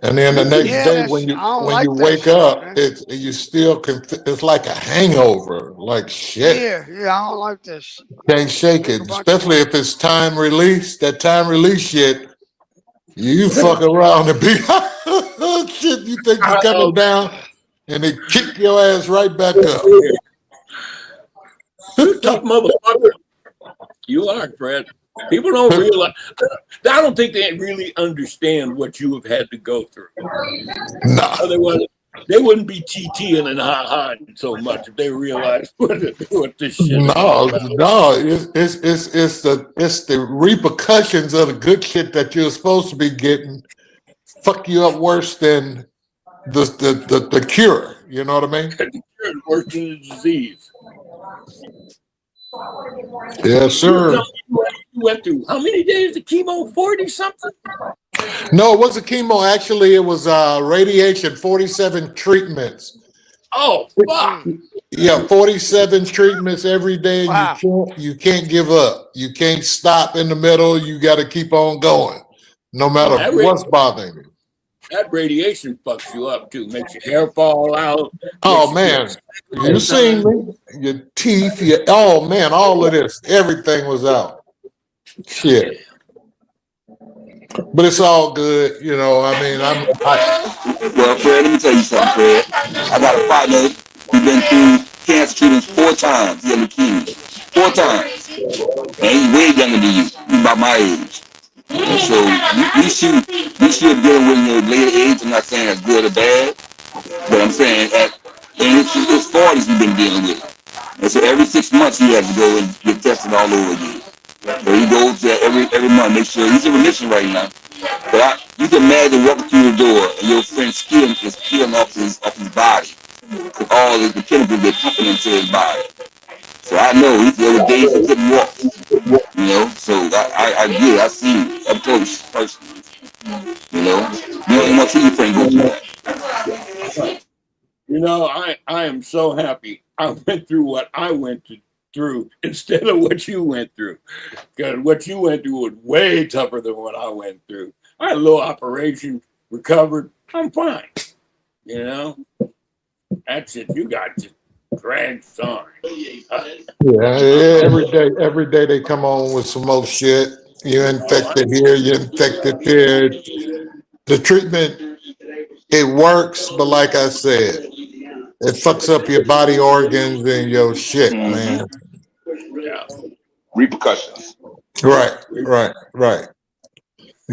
And then the next day when you wake up, you still it's like a hangover, like shit. Yeah, I don't like this. Can't shake it, especially if it's time release. That time release shit, you fuck around and be shit. You think you're coming down, and they kick your ass right back up. Tough motherfucker. You are, Fred. People don't realize. I don't think they really understand what you have had to go through. No, they wouldn't be TTing and ha-haing so much if they realized what this shit. No, it's the repercussions of the good shit that you're supposed to be getting. Fuck you up worse than the cure. You know what I mean? The cure is worse than the disease. Yes, sir. You went through how many days of chemo? 40 something? No, it wasn't chemo. Actually, it was radiation. 47 treatments. Oh, fuck. Yeah, 47 treatments every day. Wow. You can't give up. You can't stop in the middle. You got to keep on going, no matter what's bothering you. that radiation fucks you up too. Makes your hair fall out. Oh man, you seen me? Your teeth, oh man, all of this, everything was out. Shit. But it's all good, you know. I mean, Well, Fred, let me tell you something, Fred. I got a partner who's been through cancer treatments 4 times. He had leukemia 4 times, and he's way younger than you. He's about my age. And so we should deal with your later age. I'm not saying that's good or bad, but I'm saying in his 40s he's been dealing with it. And so every 6 months he has to go and get tested all over again. So he goes there every month, make sure he's in remission right now. But you can imagine walking through the door and your friend's skin is peeling off his body with all the chemicals they're pumping into his body. So I know there were days he couldn't walk, you know. So I get it. I see it up close personally. You know, you don't want to see your friend go through that. You know, I am so happy I went through what I went through instead of what you went through. Because what you went through was way tougher than what I went through. I had a little operation, recovered, I'm fine. You know? That's it. You got just dragged on. every day they come on with some more shit. You're infected here, you're infected there. The treatment, it works, but like I said, it fucks up your body organs and your shit, man. Yeah. Repercussions. Right.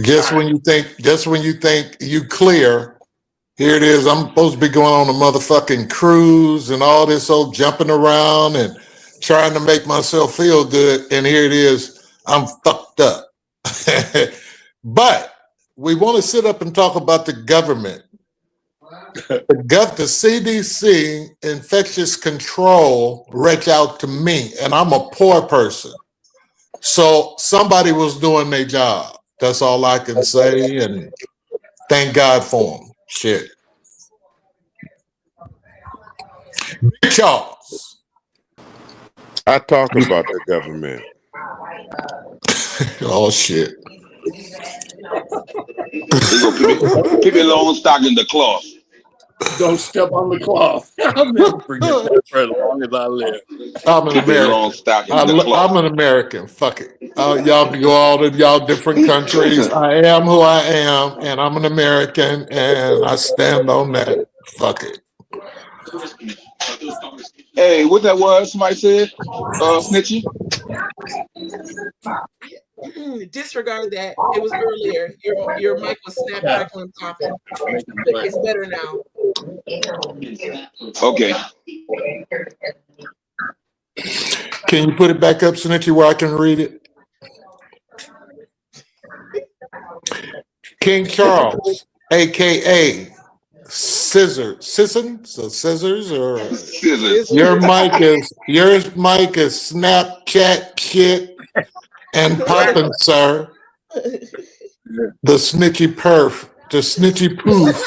Just when you think you clear, here it is. I'm supposed to be going on a motherfucking cruise and all this old jumping around and trying to make myself feel good. And here it is. I'm fucked up. But we want to sit up and talk about the government. The CDC, infectious control, reached out to me, and I'm a poor person. So somebody was doing their job. That's all I can say, and thank God for them. Shit. Big Charles. I talk about the government. Oh shit. Keep it long stock in the cloth. Don't step on the cloth. I'll never forget that for as long as I live. I'm an American. I'm an American. Fuck it. Y'all can go all to y'all different countries. I am who I am, and I'm an American, and I stand on that. Fuck it. Hey, what that was? Somebody said, snitchy. Disregard that. It was earlier. Your mic was snap, crackle, and popping. It's better now. Okay. Can you put it back up, Snitchy, where I can read it? King Charles, aka Scissors. Your mic is Snapchat shit and popping, sir. The snitchy poof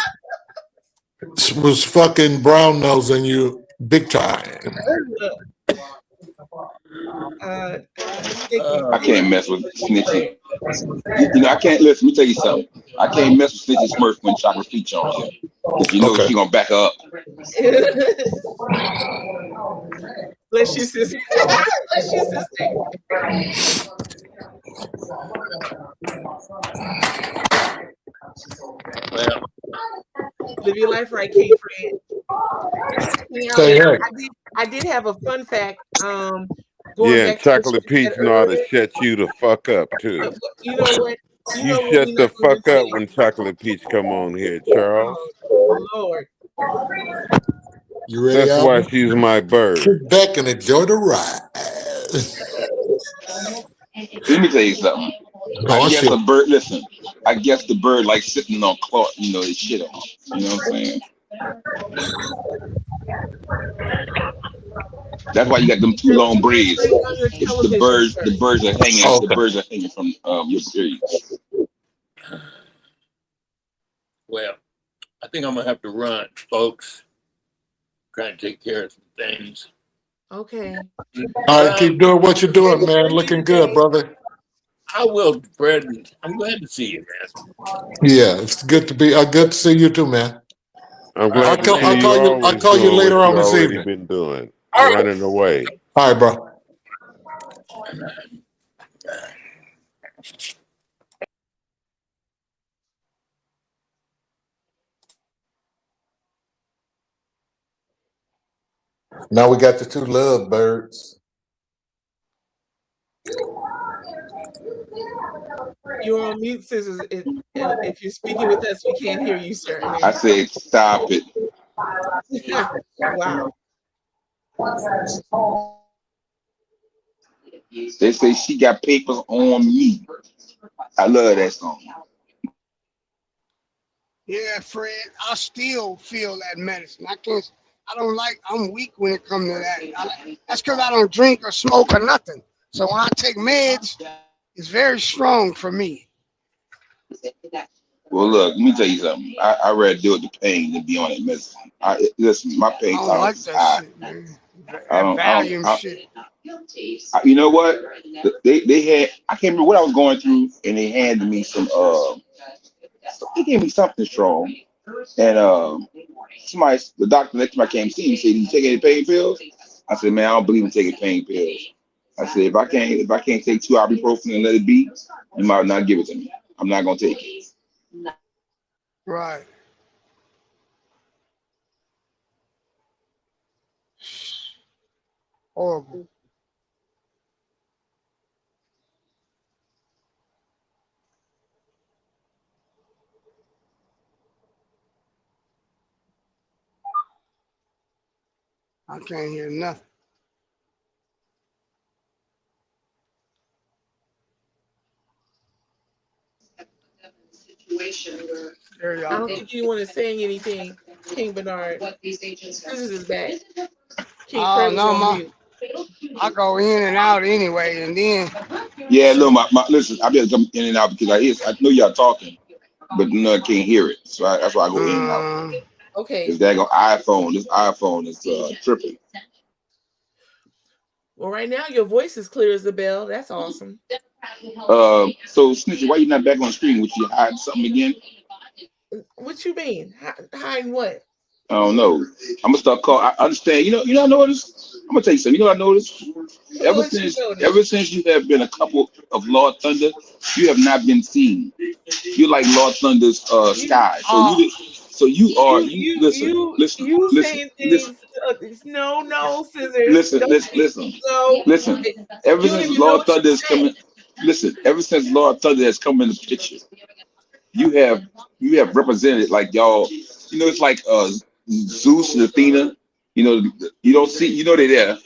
was fucking brown nosing you big time. I can't mess with Snitchy. You know, I can't listen. Let me tell you something. I can't mess with Snitchy Smurf when Chocolate Peach on here. Because you know she gonna back her up. Bless you, sister. Bless you, sister. Well, live your life right, King Fred. Now, I did have a fun fact. Yeah, Chocolate Peach know how to shut you the fuck up too. You know what? You shut the fuck up when Chocolate Peach come on here, Charles. Oh, Lord. You ready? That's why she's my bird. Sit back and enjoy the ride. Let me tell you something. I guess a bird. Listen, I guess the bird like sitting on cloth. You know, his shit on. You know what I'm saying? That's why you got them 2 long braids. It's the birds. The birds are hanging. Oh, okay. The birds are hanging from your braids. Well, I think I'm gonna have to run, folks. Trying to take care of some things. Okay. All right, keep doing what you're doing, man. Looking good, brother. I will, Fred. I'm glad to see you, man. Yeah, it's good to see you too, man. I'm I'll glad to see you always call you doing later what on you this already evening. been doing, All right. running away. All right, bro. Now we got the two love birds. You're on mute, Scissors. If you're speaking with us, we can't hear you, sir. I said, stop it. Wow. They say she got papers on me. I love that song. Yeah, Fred, I still feel that medicine. I'm weak when it comes to that. That's because I don't drink or smoke or nothing. So when I take meds, it's very strong for me. Well, look, let me tell you something. I'd rather deal with the pain than be on that medicine. Listen, my pain I don't like tolerance is that high. shit, man. I don't, Valium shit. you know what? They had, I can't remember what I was going through, and they handed me some, they gave me something strong. And the doctor next time I came see me said, "Do you take any pain pills?" I said, "Man, I don't believe in taking pain pills." I said, if I can't take 2 ibuprofen and let it be, you might not give it to me. I'm not gonna take it. Right. Horrible. I can't hear nothing. I don't think you want to say anything, King Bernard. Scissors is back. King Oh Fred was no, on mute. I go in and out anyway, and then Yeah, look, listen, I better come in and out because I know y'all talking, but I can't hear it. So that's why I go in and out. Okay. This iPhone is tripping. Well, right now your voice is clear as a bell. That's awesome. So Snitchy, why you not back on screen? Would you hide something again? What you mean? Hiding what? I don't know. I'm gonna start calling. I understand. You know, I noticed. I'm gonna tell you something. You know what I noticed? Ever since you have been a couple of Lord Thunder, you have not been seen. You're like Lord Thunder's sky. So you are. Listen. Saying things. No, Scissors. Listen. Ever since Lord Thunder has come in, Ever since Lord Thunder has come in the picture, you have represented like y'all. You know, it's like Zeus and Athena. You know, you don't see. You know they're there.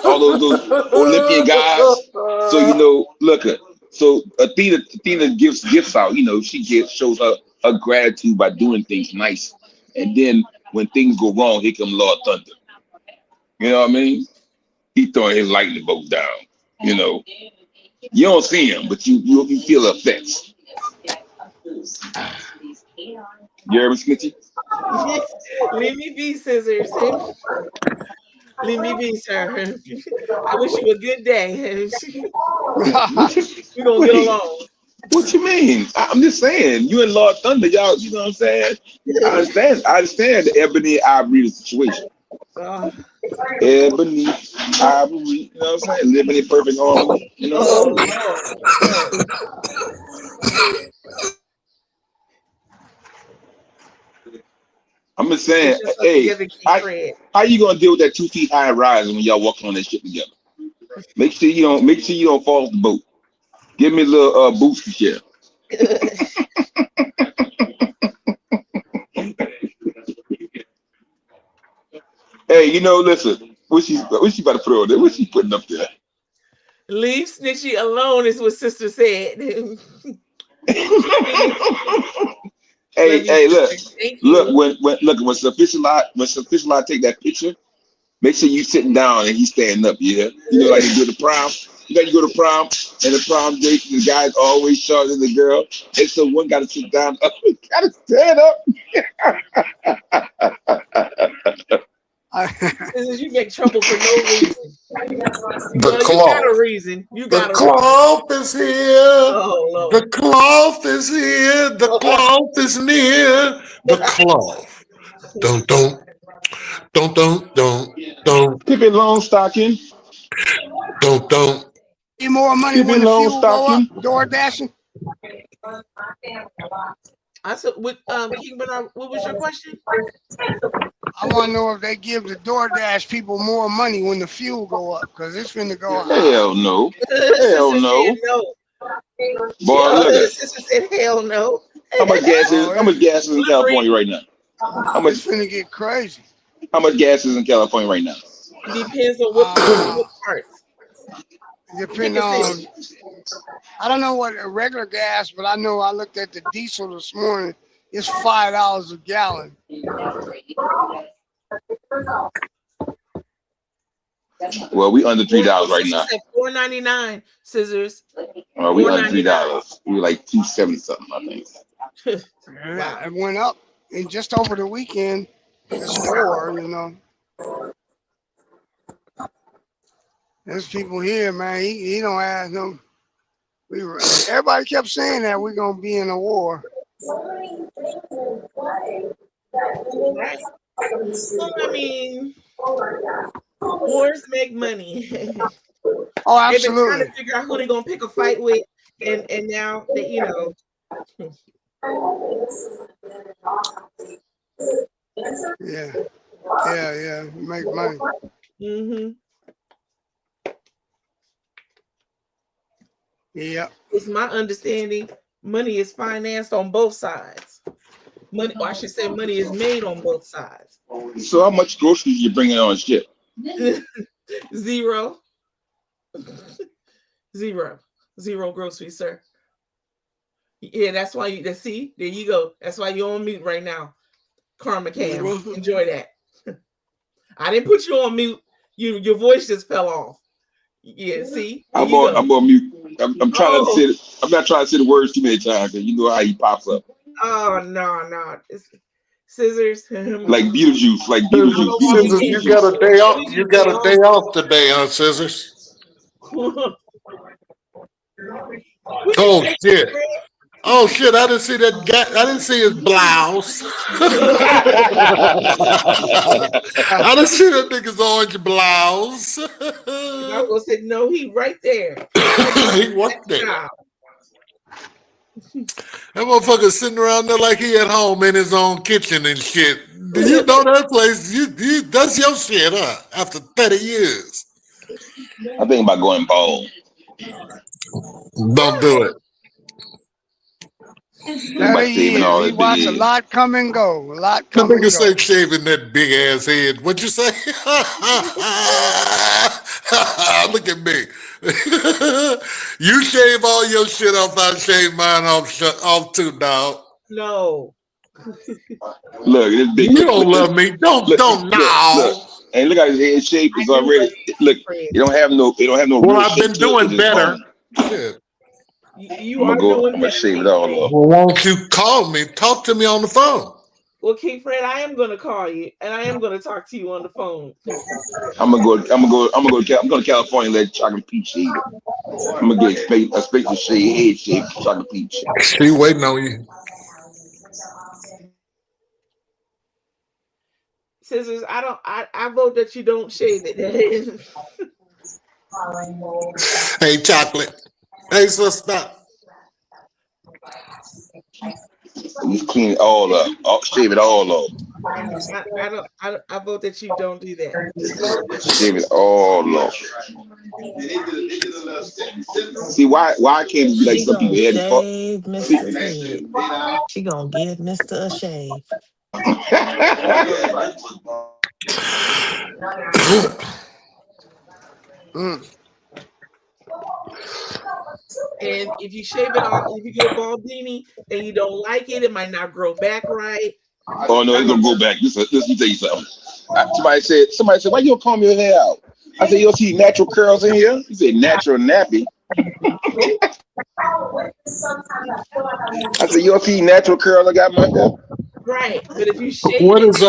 All those Olympian guys. So you know, look. So Athena gives gifts out. You know, she shows her gratitude by doing things nice. And then when things go wrong, here come Lord Thunder. You know what I mean? He throwing his lightning bolt down. You know, you don't see him, but you feel the effects. You heard me, Smitty? Leave me be, Scissors. Leave me be, sir. I wish you a good day. We're gonna get along. What you mean? I'm just saying, you and Lord Thunder, y'all, you know what I'm saying? I understand the Ebony Ivory situation. Ebony Ivory, you know what I'm saying? Living in perfect harmony, you know. I'm just saying, hey, how you gonna deal with that 2 feet high rise when y'all walking on that shit together? Make sure you don't fall off the boat. Give me a little booster chair. Hey, you know, listen, what she about to put on there? What she putting up there? Leave Snitchy alone is what Sister said. Hey, look, when Sufficient take that picture, make sure you sitting down and he's standing up, yeah? You know, like you do the prom. You know, you go to prom, and the prom date, the guy's always shorter than the girl. And so one got to sit down, got to stand up. You make trouble for no reason. The Well, you got cloth. a reason. You The got a reason. cloth is here. Oh Lord. The cloth is here. The cloth is near. The cloth. Don't. Pippin Longstocking. Don't. Need more money when the fuel go up. Door dashing. I said, with King Bernard, what was your question? I want to know if they give the DoorDash people more money when the fuel go up, because it's finna go up. Hell no. Hell no. Boy, look at Sister said, hell no. how much gas is in California right now? How much? It's finna get crazy. How much gas is in California right now? Depends on what parts. Depending on, I don't know what a regular gas, but I know I looked at the diesel this morning. It's $5 a gallon. Well, we under $3 right now. $4.99 scissors. We under $3. We like $2.70 something, I think. Yeah, it went up, and just over the weekend, the store, you know. There's people here, man. He don't ask them. Everybody kept saying that we're gonna be in a war. Right. Well, I mean, wars make money. Oh, They've been trying absolutely. to figure out who they're gonna pick a fight with, and now that you know. Yeah, make money. Mm-hmm. Yeah. It's my understanding money is financed on both sides. Money, or I should say, money is made on both sides. So how much groceries you bringing on ship? Zero groceries, sir. Yeah, that's why you see, there you go. That's why you're on mute right now. Karma Cam. Enjoy that. I didn't put you on mute. Your voice just fell off. Yeah, see? I'm on mute. I'm trying to say it. I'm not trying to say the words too many times because you know how he pops up. Oh no. It's scissors. Like Beetlejuice. Scissors, you got a day off. You got a day off today, huh, Scissors? Oh shit! I didn't see that guy. I didn't see his blouse. I didn't see that nigga's orange blouse. I was gonna say no. He right there. He what there? That motherfucker sitting around there like he at home in his own kitchen and shit. Do you know that place? That's your shit, huh? After 30 years. I think about going bald. Don't do it. 30 years. He watched a lot come and go. A lot come and go. Nigga say shaving that big ass head. What'd you say? Look at me. You shave all your shit off. I shave mine off too, dog. No. Look, this big. You don't love me. Don't now. And look at his head shape is already. Look, you don't have no. Well, I've been doing better. Shit. I'm gonna shave it all off. Well, won't you call me? Talk to me on the phone. Well, King Fred, I am gonna call you, and I am gonna talk to you on the phone. I'm gonna go to California and let Chocolate Peach shave it. I'm gonna get a special head shape Chocolate Peach. She waiting on you. Scissors, I vote that you don't shave it. Hey, Chocolate. Hey, sister. You clean it all up. Shave it all off. I vote that you don't do that. Shave it all off. See why I can't be like some people had She gonna give Mr. a shave. And if you shave it off, if you get a bald beanie and you don't like it, it might not grow back right. Oh no, it's gonna go back. Listen, let me tell you something. Somebody said, why you don't comb your hair out? I said, you don't see natural curls in here? He said, natural nappy. I said, you don't see natural curls I got in my hair? Right, but if you shave what's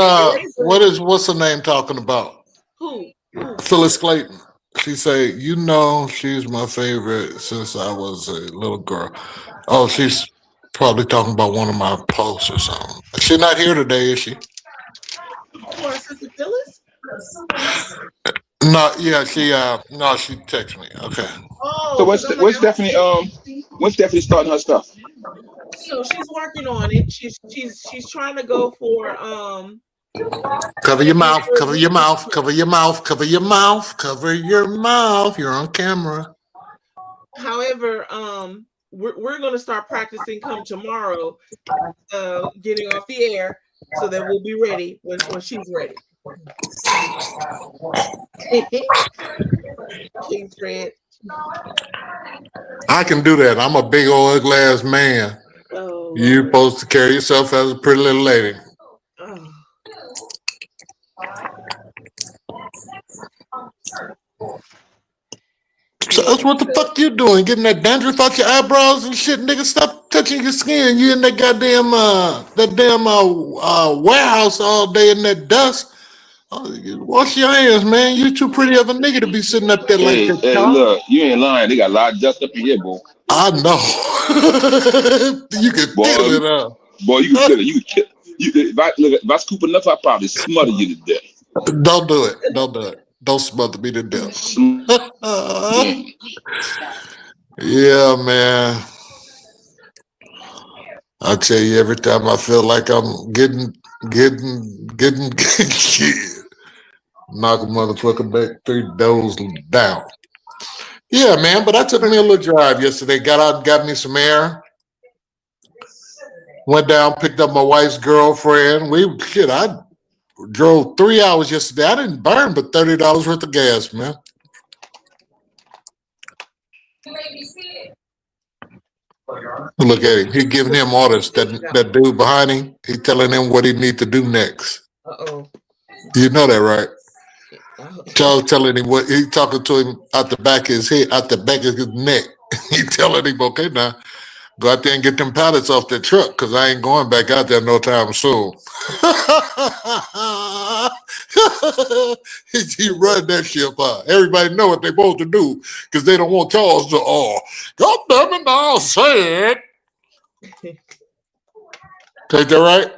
the name talking about? Who? Phyllis Clayton. She say, you know, she's my favorite since I was a little girl. Oh, she's probably talking about one of my posts or something. She's not here today, is she? Oh, our sister Phyllis? No, yeah, she texted me. Okay. Oh, So 'cause I'm like, what's I don't Stephanie when's Stephanie starting her stuff? So she's working on it. She's trying to go for Cover your mouth, cover your mouth, cover your mouth, cover your mouth, cover your mouth. You're on camera. However, we're gonna start practicing come tomorrow, getting off the air so that we'll be ready when she's ready. King Fred. I can do that. I'm a big old ugly ass man. Oh, You're supposed to carry yourself as a pretty little lady. oh. So that's what the fuck you doing? Getting that dandruff out your eyebrows and shit, nigga. Stop touching your skin. You in that goddamn warehouse all day in that dust. Wash your hands, man. You too pretty of a nigga to be sitting up there like that. Hey, look, you ain't lying. They got a lot of dust up in here, boy. I know. You can feel it, boy. You can feel it. You can kill. If I scoop enough, I probably smother you to death. Don't do it. Don't do it. Don't smother me to death. Yeah, man. I tell you, every time I feel like I'm getting knock a motherfucker back 3 doors down. Yeah, man. But I took me a little drive yesterday. Got out and got me some air. Went down, picked up my wife's girlfriend. I drove 3 hours yesterday. I didn't burn but $30 worth of gas, man. Look at him. He giving him orders. That dude behind him, he telling him what he need to do next. Uh-oh. You know that, right? Charles telling him what he talking to him out the back of his head, out the back of his neck. He telling him, okay, now go out there and get them pallets off that truck because I ain't going back out there no time soon. He run that shit by. Everybody know what they supposed to do because they don't want Charles to, God damn it, now say it. Take that right?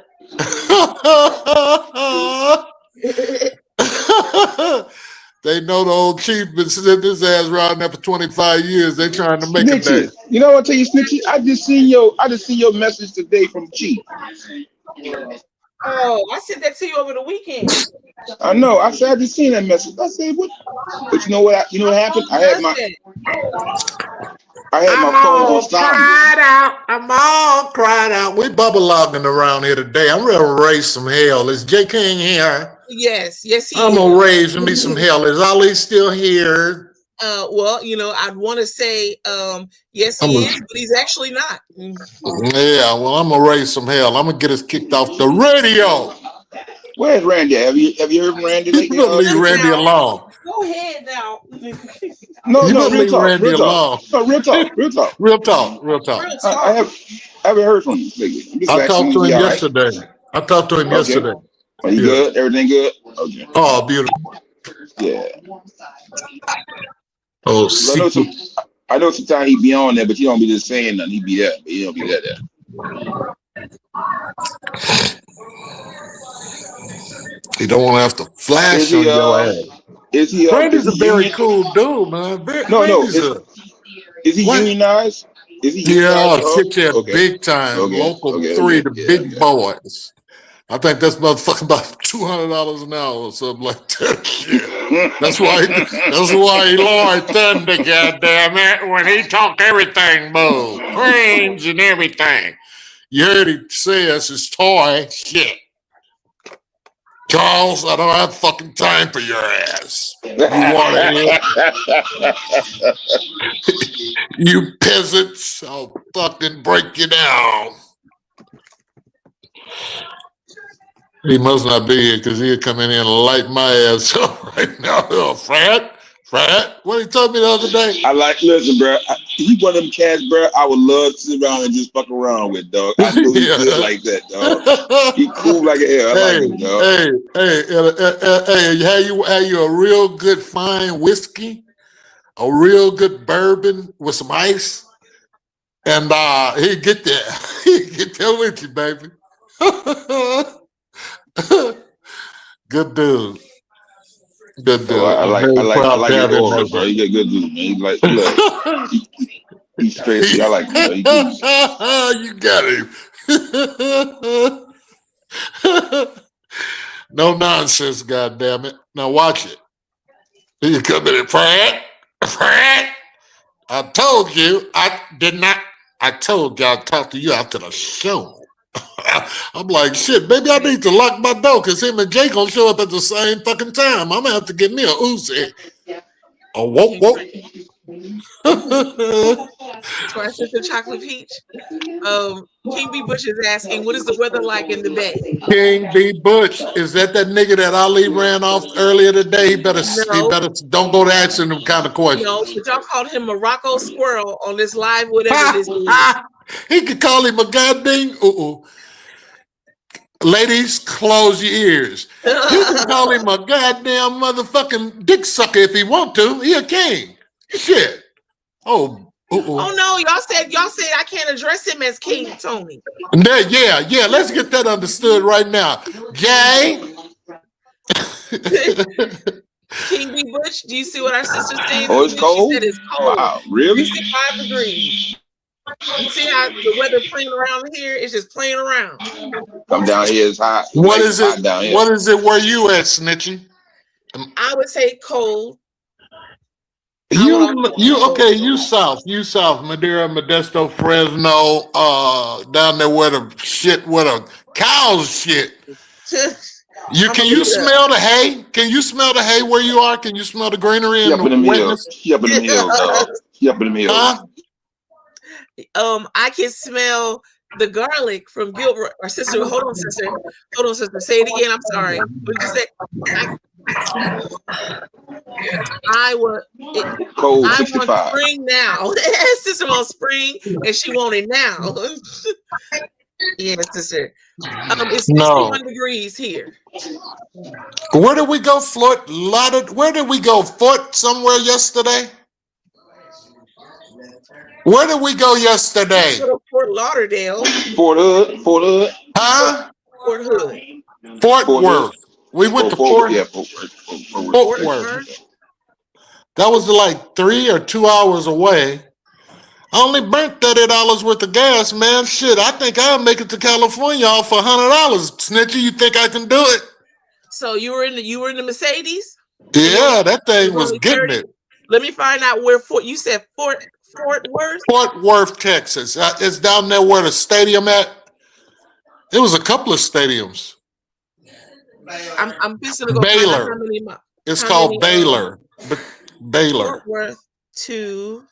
They know the old chief been sitting his ass around there for 25 years. They trying to make it Snitchy. that. You know what I tell you, Snitchy? I just seen your message today from Chief. Oh, I sent that to you over the weekend. I know. I said I just seen that message. I said what? But you know what? You know what happened? I had my phone on silent. I'm all cried out. We bubble logging around here today. I'm ready to raise some hell. Is J King here? Yes, he I'm is. gonna raise me some hell. Is Ali still here? Well, I'd want to say yes, he is, but he's actually not. Yeah, well, I'm gonna raise some hell. I'm gonna get us kicked off the radio. Where's Randy? Have you heard from Randy lately? You better leave Randy alone. Go ahead now. No, You better real leave talk. Randy Real alone. talk. No, real talk. Real talk. Real talk. Real talk. I haven't heard from him lately. I'm just I asking talked to you, him all right? yesterday. I talked to him Okay. yesterday. Are you good? Everything good? Okay. Oh, beautiful. Yeah. Oh, I know sometimes he be on there, but you don't be just saying nothing. He be there, but you don't be there. He don't want to have to flash Is he, on your ass. Is he? Randy's is a he very union- cool dude, man. No. Randy's Is he What? unionized? Is he Yeah, unionized? shit, yeah, Okay. big time. Okay, Local okay, 3, okay, the yeah, big okay. boys. I think that's motherfucking about $200 an hour or something like that. Shit. That's why Lloyd Thunder, goddamn it, when he talked everything moved, cranes and everything. You heard him say that's his toy. Shit. Charles, I don't have fucking time for your ass. You want to hear? You peasants, I'll fucking break you down. He must not be here because he'll come in here and light my ass up right now. Oh, Fred, what he told me the other day? Listen, bro. He one of them cats, bro. I would love to sit around and just fuck around with, dog. I know he's good like that, dog. He cool like hell. I like him, dog. Hey, have you a real good fine whiskey? a real good bourbon with some ice, and he'd get there. He'd get there with you, baby. Good dude. Good dude. Oh, I I'm like very I like I proud like to his have him aura, as bro. a- He a good dude, man. He like look, he's straight. I like him, bro. He good. You got him. No nonsense, goddammit. Now watch it. You come in and Fred. I told you I did not. I told you I'd talk to you after the show. I'm like, shit, maybe I need to lock my door because him and Jay gonna show up at the same fucking time. I'm gonna have to get me a Uzi. A whoop whoop. So I said the chocolate peach. King B. Bush is asking, what is the weather like in the Bay? King B. Butch, is that nigga that Ali ran off earlier today? He better don't go to asking them kind of questions. No, but y'all called him Morocco Squirrel on this live, whatever this is. He could call him a goddamn. Ladies, close your ears. You can call him a goddamn motherfucking dick sucker if he want to. He a king. Shit. Oh no, y'all said I can't address him as King Tony. Yeah. Let's get that understood right now. Jay. King B. Butch, do you see what our sister said? Oh, it's cold? She said it's cold. Wow, really? 65 degrees. You see how the weather playing around here? It's just playing around. Come down here, it's hot. What It's is hot it? down here. What is it where you at, Snitchy? I would say cold. You south, Madeira, Modesto, Fresno, down there where the cows shit. Can you smell the hay? Can you smell the hay where you are? Can you smell the greenery and the wetness? He up in them hills, dog. He up in them hills. Huh? I can smell the garlic from Gilbert. Our sister, hold on, sister. Say it again. I'm sorry. What did you say? Cold I 65. want spring now. Sister wants spring, and she want it now. Yeah, sister. It's 61 degrees here. Where did we go, Fort? Where did we go? Fort somewhere yesterday? Where did we go yesterday? Fort Lauderdale. Fort Hood. Huh? Fort Hood. Fort Worth. We went to Fort. Yeah, Fort Worth. That was like 3 or 2 hours away. I only burnt $30 worth of gas, man. Shit, I think I'll make it to California off for $100. Snitchy, you think I can do it? So you were in the Mercedes? Yeah, that thing was getting it. Let me find out where you said Fort Worth? Fort Worth, Texas. It's down there where the stadium at. It was a couple of stadiums. I'm fixing to go. Baylor. It's called Baylor. Baylor. Fort Worth to.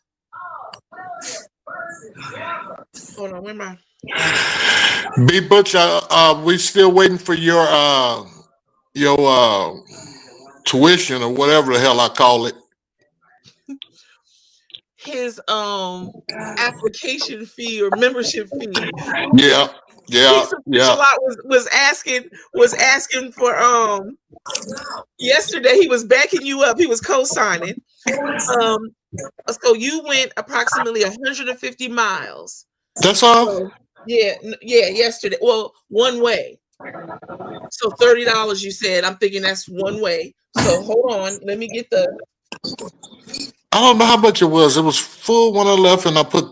Hold on, where am I? B. Butch, we still waiting for your tuition or whatever the hell I call it. His application fee or membership fee. Yeah. Was asking for yesterday he was backing you up. He was co-signing. So you went approximately 150 miles. That's all? So, yeah, yesterday. Well, one way. So $30 you said. I'm thinking that's one way. So hold on. Let me get the I don't know how much it was. It was full when I left and I put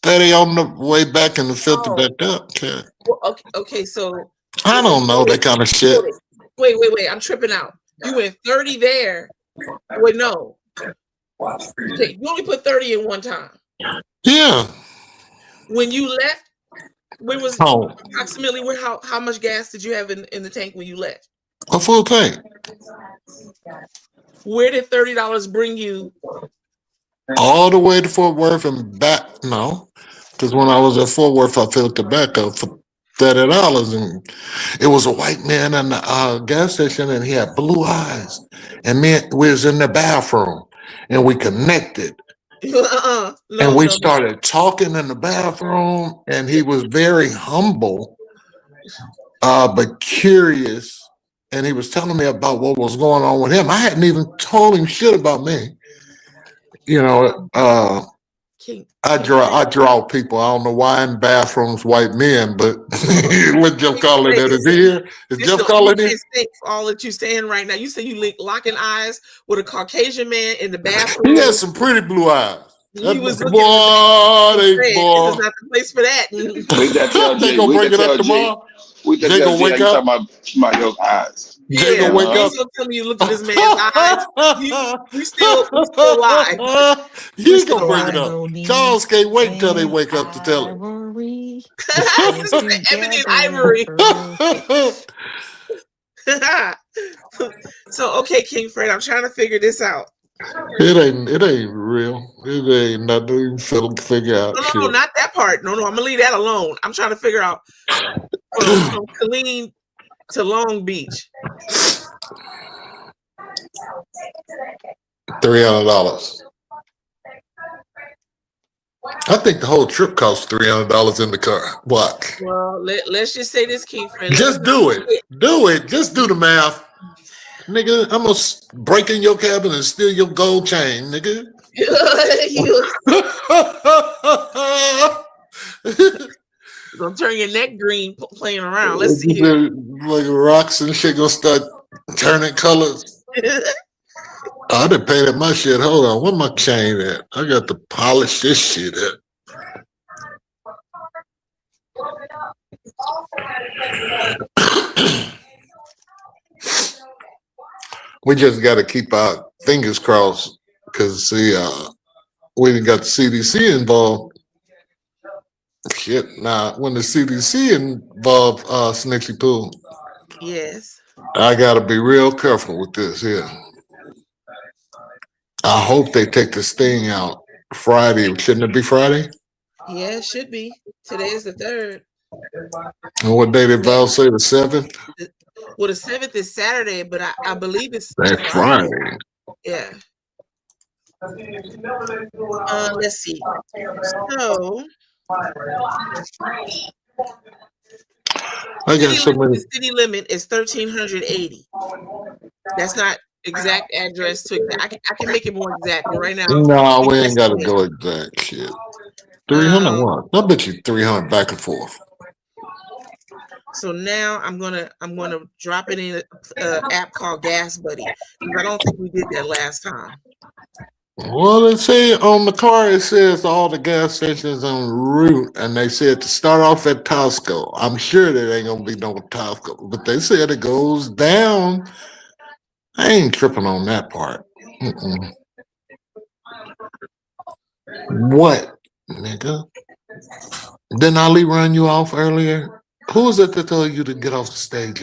30 on the way back and the filter back up. Okay. Well, okay, so I don't know that kind of shit. Wait. I'm tripping out. You went 30 there. Wait, no. Okay, you only put 30 in one time. Yeah. When you left, when was approximately how much gas did you have in the tank when you left? A full tank. Where did $30 bring you? All the way to Fort Worth and back? No, because when I was at Fort Worth, I filled tobacco for $30, and it was a white man in the gas station, and he had blue eyes, and we was in the bathroom, and we connected, and we started talking in the bathroom, and he was very humble, but curious, and he was telling me about what was going on with him. I hadn't even told him shit about me. You know, King. I draw people. I don't know why in bathrooms, white men, but what Jeff calling that? Is he here? Is This Jeff the calling only it? mistake for all that you're saying right now. You say you locking eyes with a Caucasian man in the He bathroom. has some pretty blue eyes. He was Boy, looking they this is boy. not the place for that. Wait that tell They Jay. gonna Wait bring that it up tell Jay. tomorrow. Wait that Jay tell gonna Jay. wake How you up. talking about your eyes? Jay gonna wake up. Please don't tell me you look at this man's eyes. We still live. You ain't gonna bring it up. Charles can't wait till they wake up to tell it. This is Ebony and Ivory. So okay, King Fred, I'm trying to figure this out. It ain't real. It ain't nothing you figure out. No, not that part. No, I'm gonna leave that alone. I'm trying to figure out from Killeen to Long Beach. $300. I think the whole trip costs $300 in the car. What? Well, let's just say this, King Fred. Just do it. Do it. Just do the math. Nigga, I'm gonna break in your cabin and steal your gold chain, nigga. You're gonna turn your neck green playing around. Let's see. Like rocks and shit gonna start turning colors. I done painted my shit. Hold on, where my chain at? I got to polish this shit at. We just got to keep our fingers crossed because see, we done got the CDC involved. Shit, now when the CDC involved Snitchy Poo, Yes. I got to be real careful with this here. I hope they take this thing out Friday. Shouldn't it be Friday? Yeah, it should be. Today is the 3rd. And what day did Val say? The 7th? Well, the 7th is Saturday, but I believe it's That's Friday. Yeah. Let's see. So I got so many. the city limit is 1,380. That's not exact address to. I can make it more exact, but right now. No, we ain't got to go exact shit. 300 what? I bet you 300 back and forth. So now I'm gonna drop it in an app called Gas Buddy because I don't think we did that last time. Well, they say on the car it says all the gas stations en route, and they said to start off at Tosco. I'm sure there ain't gonna be no Tosco, but they said it goes down. I ain't tripping on that part. What, nigga? Didn't Ali run you off earlier? Who was it that told you to get off the stage?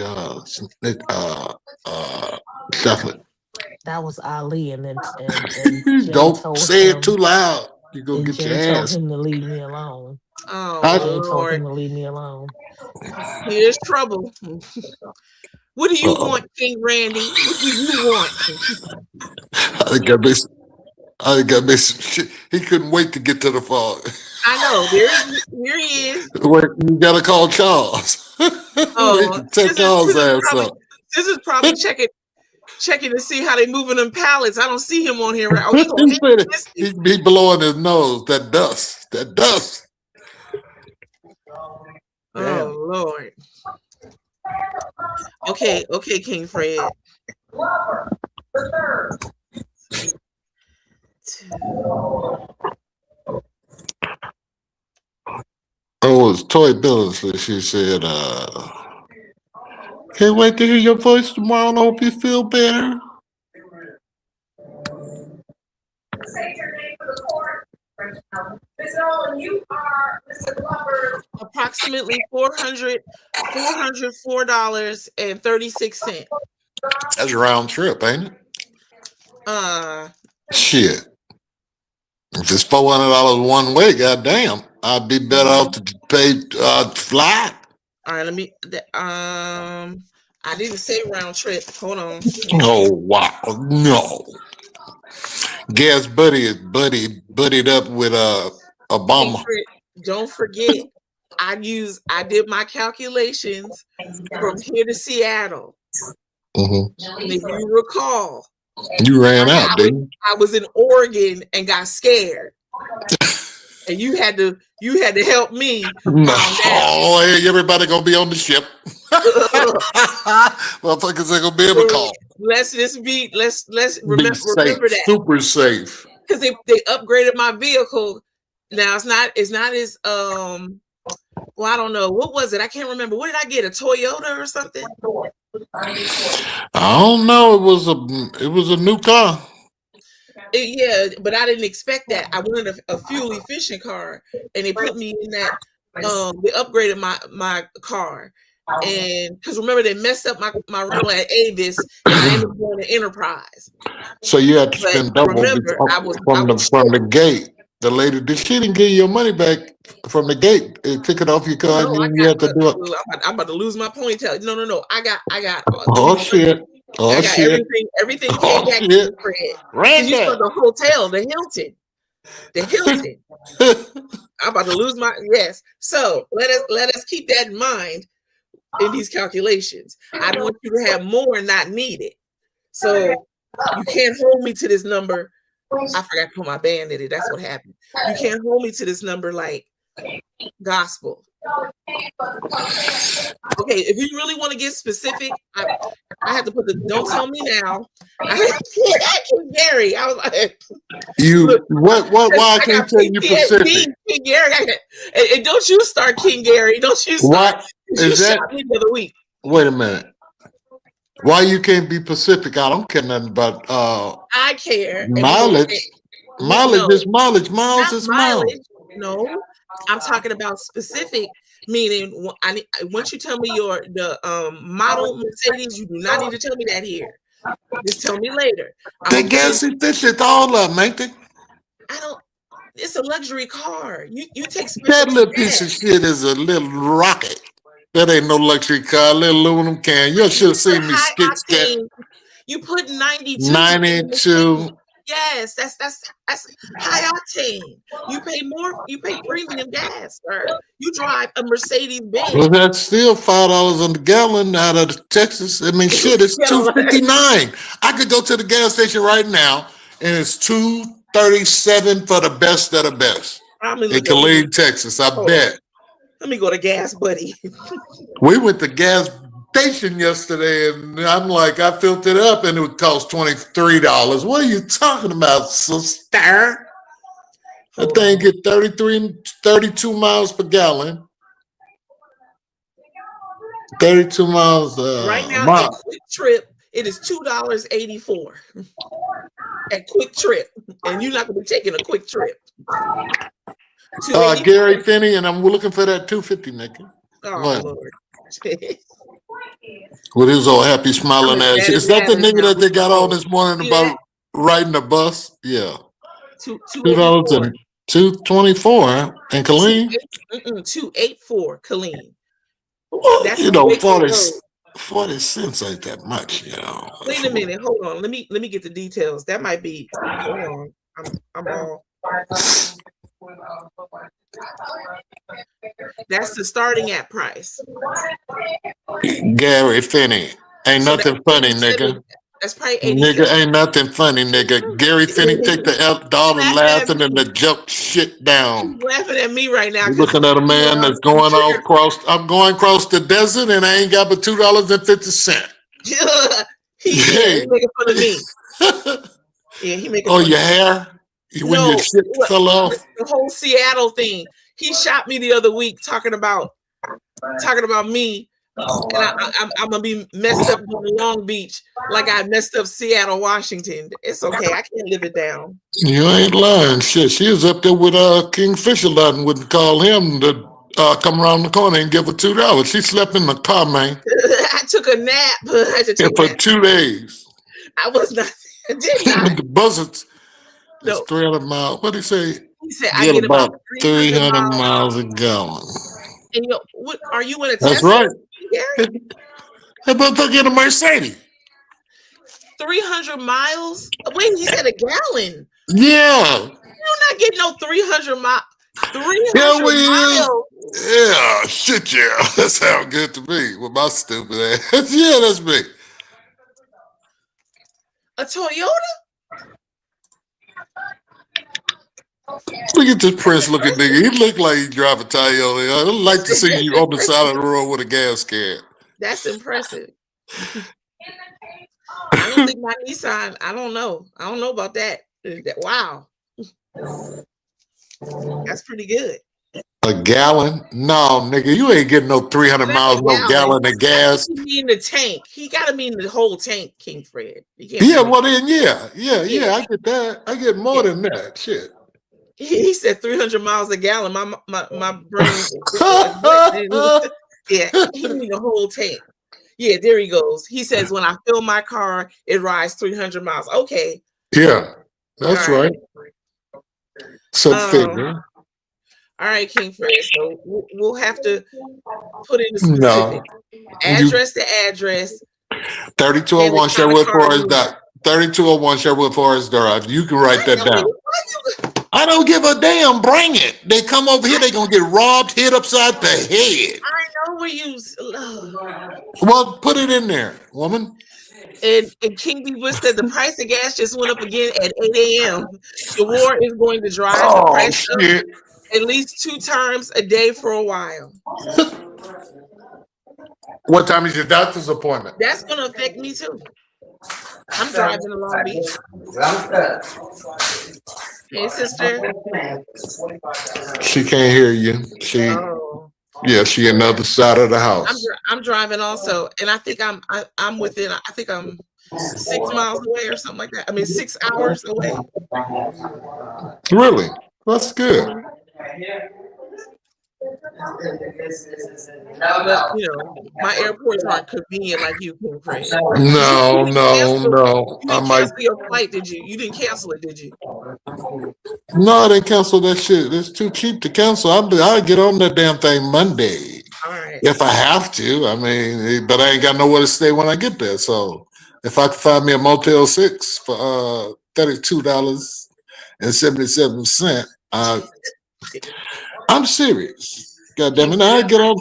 Chocolate. That was Ali, and Don't say it too loud. You gonna get your Jay told ass. him to leave me alone. Oh, I- Jay told Lord. him to leave me alone. Here's trouble. What do you Uh-oh. want, King Randy? What do you want? I got me some shit. He couldn't wait to get to the phone. I know. Here he is. Wait, you gotta call Charles. Oh, Check Charles' ass up. This is probably checking to see how they moving them pallets. I don't see him on here. Right? Oh, He be blowing his nose. That dust. That dust. Oh Lord. Okay, King Fred. Oh, it's Toy Billis. She said, can't wait to hear your voice tomorrow and I hope you feel better. Approximately $404.36. That's a round trip, ain't it? Shit. If it's $400 one way, goddamn, I'd be better off to pay flight. All right, let me. I didn't say round trip. Hold on. Oh wow, no. Gas Buddy is buddied up with Obama. Don't forget, I did my calculations from here to Seattle. Mm-hmm. And if you recall, You ran out, didn't you? I was in Oregon and got scared, and you had to help me. No, hey, everybody gonna be on the ship. Motherfuckers ain't gonna be able to call. Let's remember safe, that. super safe. Because they upgraded my vehicle. Now it's not as well, I don't know. What was it? I can't remember. What did I get? A Toyota or something? I don't know. It was a new car. Yeah, but I didn't expect that. I wanted a fuel efficient car, and they put me in that. They upgraded my car, and because remember they messed up my rental at Avis, and I ended up going to Enterprise. So you had to spend double from the gate. The lady, she didn't give you your money back from the gate. It took it off your car, and you had to do it. I'm about to lose my ponytail. No. I got. Oh shit! Oh I got shit! Everything came back to the Fred. Right you saw the hotel, the Hilton. I'm about to lose my yes. So let us keep that in mind in these calculations. I want you to have more, not need it. So you can't hold me to this number. I forgot to put my band in it. That's what happened. You can't hold me to this number like gospel. Okay, if you really want to get specific, I have to put the don't tell me now. I had Gary. I was like, why I can't tell you Pacific? King Gary, and don't you start King Gary. Don't you start. What is that? Shot me the other week. Wait a minute. Why you can't be Pacific? I don't care nothing about I care. Mileage. Mileage is mileage. Miles is miles. No, I'm talking about specific, meaning once you tell me the model Mercedes, you do not need to tell me that here. Just tell me later. They gas efficient, all of them, ain't they? I don't. It's a luxury car. You take that little piece of shit is a little rocket. That ain't no luxury car, little aluminum can. You should have seen me skit scat. You put 92. 92. Yes, that's high octane. You pay premium gas, sir. You drive a Mercedes Benz. Well, that's still $5 on the gallon out of Texas. I mean, shit, it's $2.59. I could go to the gas station right now, and it's $2.37 for the best of the best. In Killeen, Texas, I bet. Let me go to Gas Buddy. We went to gas station yesterday, and I'm like, I filled it up, and it would cost $23. What are you talking about, sister? That thing get 32 miles per gallon. 32 miles. Right now, at Quick Trip, it is $2.84 at Quick Trip, and you're not going to be taking a Quick Trip. Gary Finney, and I'm looking for that 250 nigga. Oh, Lord. With his old happy smiling ass. Is that the nigga that they got on this morning about riding the bus? Yeah. $2 and $2.24 in Killeen. 284 Killeen. That's 40 cents ain't that much, you know. Wait a minute, hold on. Let me get the details. That might be. Hold on. I'm all. That's the starting at price. Gary Finney. Ain't nothing funny, nigga. That's probably 80 nigga, ain't nothing funny, nigga. Gary Finney take the dollar laughing and the joke shit down. You're laughing at me right now. You're looking at a man that's going I'm going across the desert and I ain't got but $2.50. He making fun of me. Yeah, he making fun of your hair? When your shit fell off? The whole Seattle thing. He shot me the other week talking about me. And I'm gonna be messed up in Long Beach like I messed up Seattle, Washington. It's okay. I can't live it down. You ain't lying. Shit, she was up there with Kingfisher lot and wouldn't call him to come around the corner and give her $2. She slept in the car, man. I took a nap. I had to take for 2 days. I was not. Did not. The buzzards. It's 300 miles. What did he say? He said I get about 300 miles a gallon. And what are you in a That's Tesla? right. How about they get a Mercedes? 300 miles? Wait, he said a gallon. Yeah. You're not getting no 300 miles. 300 miles. Yeah, shit, yeah. That sounds good to me with my stupid ass. Yeah, that's me. A Toyota? Look at this Prince looking nigga. He look like he drive a Toyota. I'd like to see you on the side of the road with a gas can. That's impressive. I don't think my Nissan. I don't know. I don't know about that. Wow. That's pretty good. A gallon? No, nigga, you ain't getting no 300 miles, no gallon of gas. He mean the tank. He got to mean the whole tank, King Fred. Yeah, well then, yeah. I get that. I get more than that. Shit. He said 300 miles a gallon. My brain. Yeah, he mean the whole tank. Yeah, there he goes. He says, when I fill my car, it rides 300 miles. Okay. Yeah, that's right. So figure. All right, King Fred. So we'll have to put in the specific address to address. 3201 Sherwood Forest Drive. 3201 Sherwood Forest Drive. You can write that down. I don't give a damn. Bring it. They come over here, they gonna get robbed, hit upside the head. I know where you. Well, put it in there, woman. And King B. Bush said the price of gas just went up again at 8 a.m. The war is going to drive the price up at least 2 times a day for a while. What time is your doctor's appointment? That's going to affect me too. I'm driving to Long Beach. Hey, sister. She can't hear you. Yeah, she on the other side of the house. I'm driving also, and I think I'm within. I think I'm 6 miles away or something like that. I mean, 6 hours away. Really? That's good. But my airports aren't convenient like you, King Fred. No. You didn't cancel your flight, did you? You didn't cancel it, did you? No, they canceled that shit. It's too cheap to cancel. I'll get on that damn thing Monday. All right. If I have to. I mean, but I ain't got nowhere to stay when I get there. So if I can find me a Motel 6 for $32.77, I'm serious. God damn it. I get on.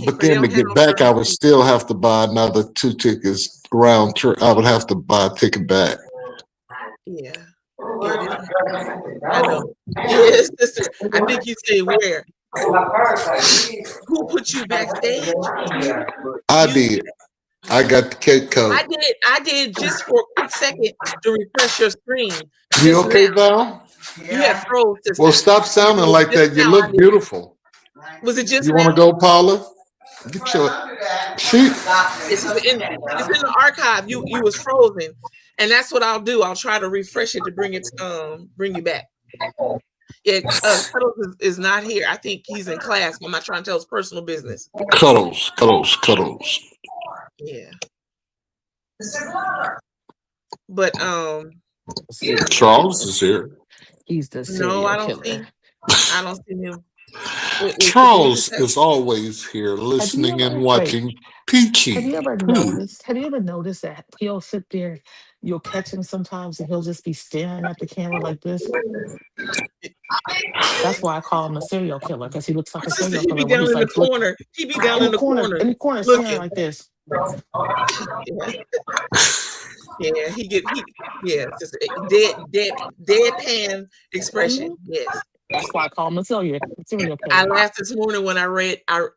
But then to get back, I would still have to buy another 2 tickets round trip. I would have to buy a ticket back. Yeah. I know. Yes, sister. I think you say where. Who put you backstage? I did. I got the cake code. I did just for a quick second to refresh your screen. You okay, Val? You had froze, sister. Well, stop sounding like that. You look beautiful. Was it just you want to go, Paula? Get your sheet. It's in the archive. You was frozen, and that's what I'll do. I'll try to refresh it to bring you back. Yeah, Cuddles is not here. I think he's in class. But I'm not trying to tell his personal business. Cuddles. Yeah. But Charles is here. He's the serial I don't killer. I don't see him. Charles is always here listening and watching Peachy. Have you ever noticed that he'll sit there, you'll catch him sometimes and he'll just be staring at the camera like this? That's why I call him a serial killer, because he looks like a serial killer. He be down in the corner. He be down in the corner. In the corner, staring like this. Yeah, just a deadpan expression. Yes. That's why I call him a serial killer. I laughed this morning when I read. When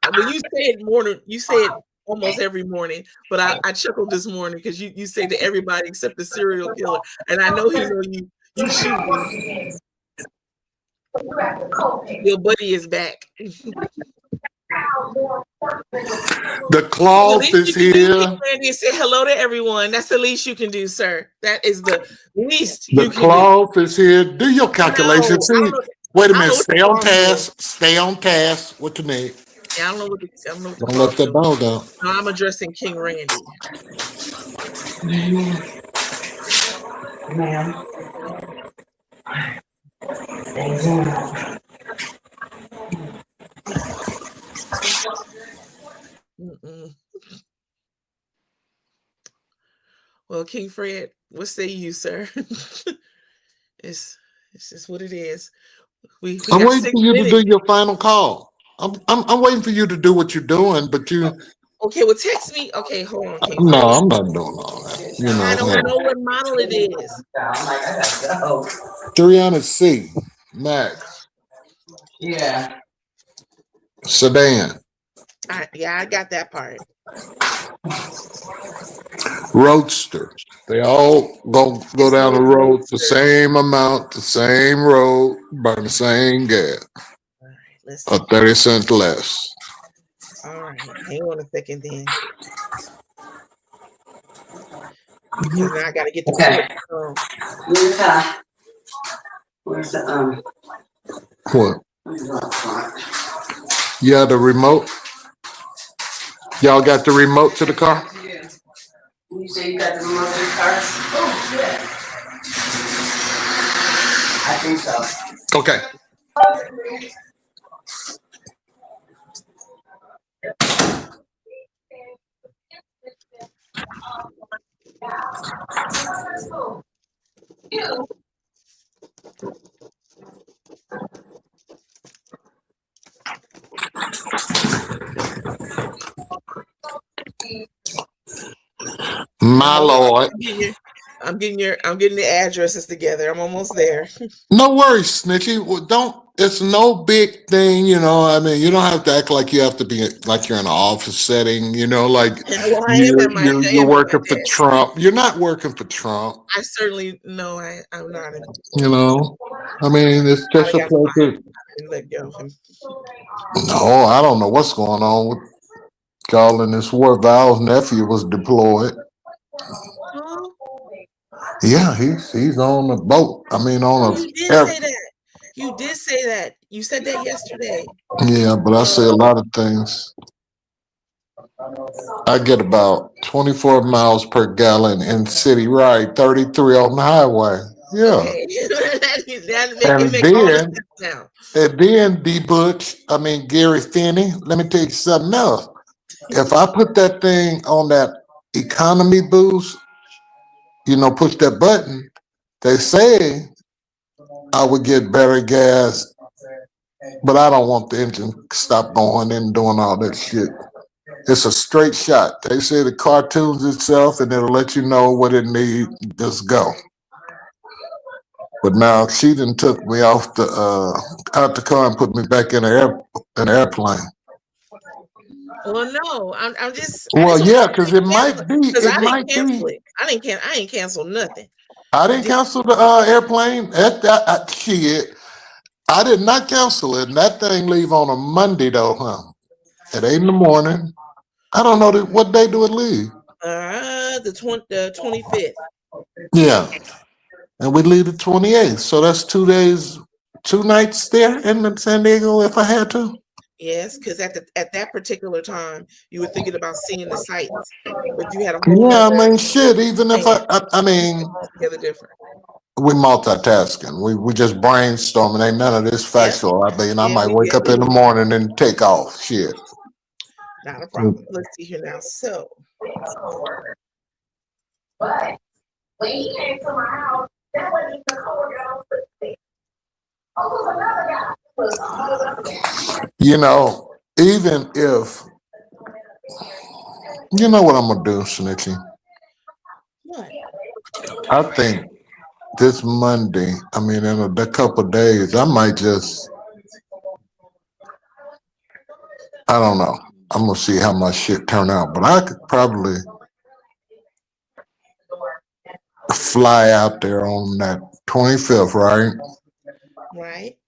you say it almost every morning, but I chuckled this morning because you say to everybody except the serial killer, and I know he know you shoot me. Your buddy is back. The cloth is here. Say hello to everyone. That's the least you can do, sir. That is the least. The cloth is here. Do your calculations. Wait a minute. Stay on task. Stay on task. What you need? Yeah, I don't know what the don't let that ball go. No, I'm addressing King Randy. Ma'am. Well, King Fred, what say you, sir? It's just what it is. I'm waiting for you to do your final call. I'm waiting for you to do what you're doing, but you Okay, well, text me. Okay, hold on. Okay, No, I'm not doing all that. You I know, don't know what model it is. 300C Max Yeah. sedan, Yeah, I got that part. roadster. They all go down the road the same amount, the same road, burn the same gas, Let's or see. 30 cents less. All right, hang on a second then. Because now I got to get the Okay. cord. Where's the What? Yeah, the remote. Y'all got the remote to the car? Yeah. You say you got the remote to the car? Oh shit. I think so. Okay. My Lord. I'm getting the addresses together. I'm almost there. No worries, Snitchy. Well, it's no big thing, you know. I mean, you don't have to act like you have to be like you're in an office setting, you know, like Well, I am at my you're working for Trump. You're not working for Trump, I certainly no, I'm not. you know. I mean, it's just a place. Let go of him. No, I don't know what's going on with calling this war. Val's nephew was deployed. Yeah, he's on the boat. I mean, on a You did say that. You did say that. You said that yesterday. Yeah, but I say a lot of things. I get about 24 miles per gallon in city ride, 33 on the highway. Yeah. Okay. And then D Butch, I mean Gary Finney, let me tell you something else. If I put that thing on that economy boost, you know, push that button, they say I would get better gas, but I don't want the engine to stop going and doing all that shit. It's a straight shot. They say the car tunes itself and it'll let you know what it needs. Just go. But now she done took me off the out the car and put me back in an airplane. Well, no, I'm just. Well, yeah, because it might be. Because It I might didn't cancel be. it. I ain't cancel nothing. I didn't cancel the airplane. Shit. I did not cancel it. And that thing leave on a Monday though, huh? At 8 in the morning. I don't know what day do it leave. The 25th. Yeah. And we leave the 28th. So that's 2 days, 2 nights there in San Diego if I had to. Yes, because at that particular time you were thinking about seeing the sights, but you had a whole Yeah, I mean, shit. Even if I mean, altogether different. we multitasking. We just brainstorming. Ain't none of this factual. I mean, I might wake up in the morning and take off. Shit. Not a problem. Let's see here now. So, but when he came to my house, that wasn't even the color girl. Oh, it was another guy. You know, even if you know what I'm gonna do, Snitchy. What? I think this Monday, I mean, in a couple of days, I might just, I don't know. I'm gonna see how my shit turn out, but I could probably fly out there on that 25th, right? Right.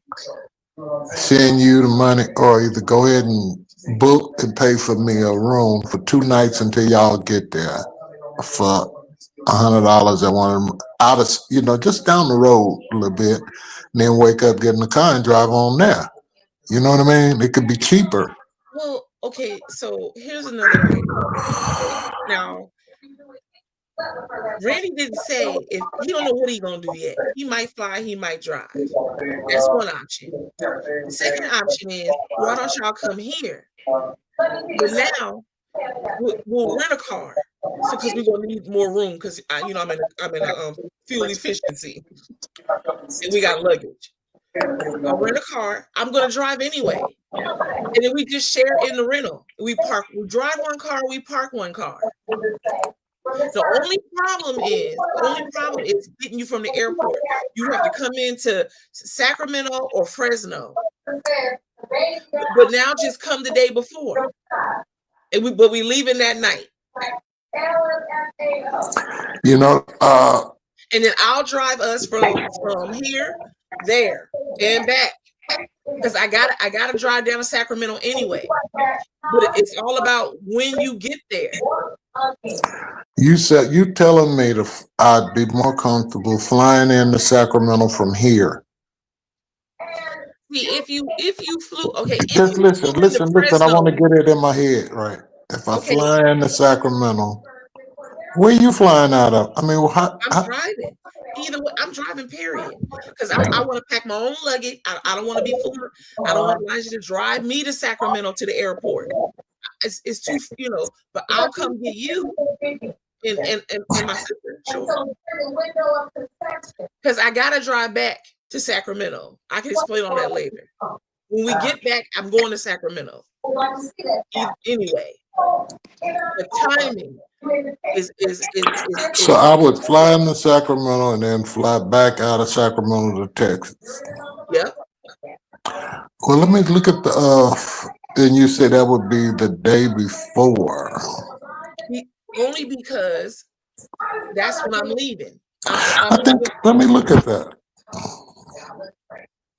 Send you the money, or either go ahead and book and pay for me a room for 2 nights until y'all get there for $100 at one of them, out of, you know, just down the road a little bit, and then wake up, get in the car and drive on there. You know what I mean? It could be cheaper. Well, okay, so here's another idea. Now, Randy didn't say if he don't know what he's gonna do yet. He might fly, he might drive. That's one option. The second option is why don't y'all come here? But now we'll rent a car, so because we're gonna need more room because I'm in a fuel efficiency, and we got luggage. I'll rent a car. I'm gonna drive anyway. And then we just share in the rental. We drive one car, we park one car. The only problem is getting you from the airport. You have to come into Sacramento or Fresno. But now just come the day before. But we leaving that night. You know, And then I'll drive us from here, there, and back. Because I gotta drive down to Sacramento anyway. But it's all about when you get there. you said you telling me I'd be more comfortable flying into Sacramento from here. See, if you flew, okay. Just listen. I want to get it in my head, right? If I fly into Sacramento, where you flying out of? I mean, I'm driving. Either way, I'm driving, period. Because I want to pack my own luggage. I don't want to be fooled. I don't want Elijah to drive me to Sacramento to the airport. It's too, but I'll come get you and my sister. Sure. Because I gotta drive back to Sacramento. I can explain all that later. When we get back, I'm going to Sacramento. Anyway, the timing is so I would fly into Sacramento and then fly back out of Sacramento to Texas. Yep. Well, let me look at the then you said that would be the day before. Only because that's when I'm leaving. I think let me look at that.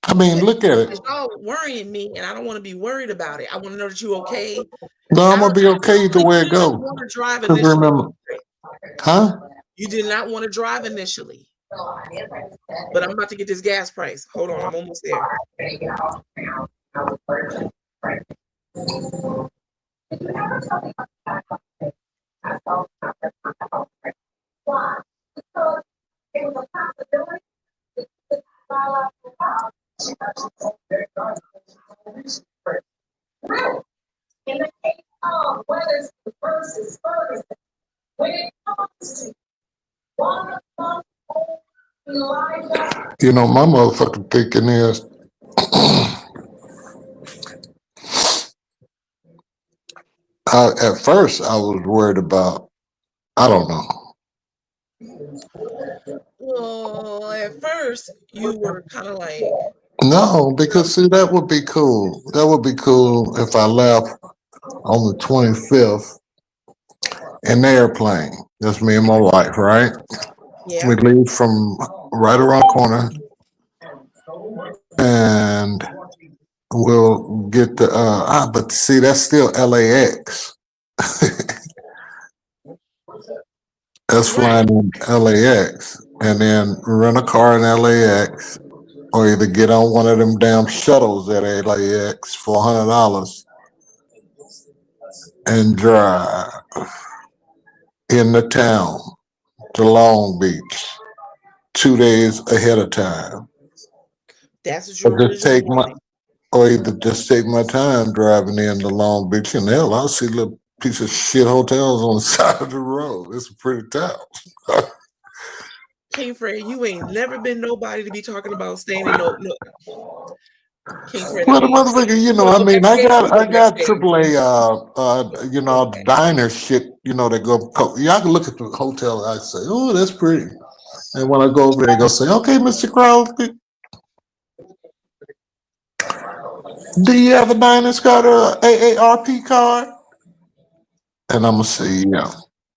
I mean, look at it. It's all worrying me, and I don't want to be worried about it. I want to know that you're okay. No, I'm gonna be okay either way it goes. Remember, huh? You did not want to drive initially, but I'm about to get this gas price. Hold on, I'm almost there. In the case of whether the versus Ferguson, when it comes to one month old Elijah, You know, my motherfucking thinking is at first I was worried about, I don't know. Well, at first you were kind of like, No, because see, that would be cool. That would be cool if I left on the 25th in the airplane. Just me and my wife, right? Yeah. We leave from right around the corner and we'll get the, but see, that's still LAX. That's flying in LAX and then rent a car in LAX or either get on one of them damn shuttles at LAX for $100 and drive in the town to Long Beach 2 days ahead of time. that's what you Or just take my, or either just take my time driving into Long Beach and hell, I'll see little piece of shit hotels on the side of the road. It's a pretty town. King Fred, you ain't never been nobody to be talking about staying in no. King Fred, Well, the motherfucker, you know, I mean, I got AAA, you know, diner shit, you know, that go. Y'all can look at the hotel. I say, oh, that's pretty. And when I go over there, they go say, okay, Mr. Crosby, do you have a diner's got a AARP card? And I'm gonna say, yeah.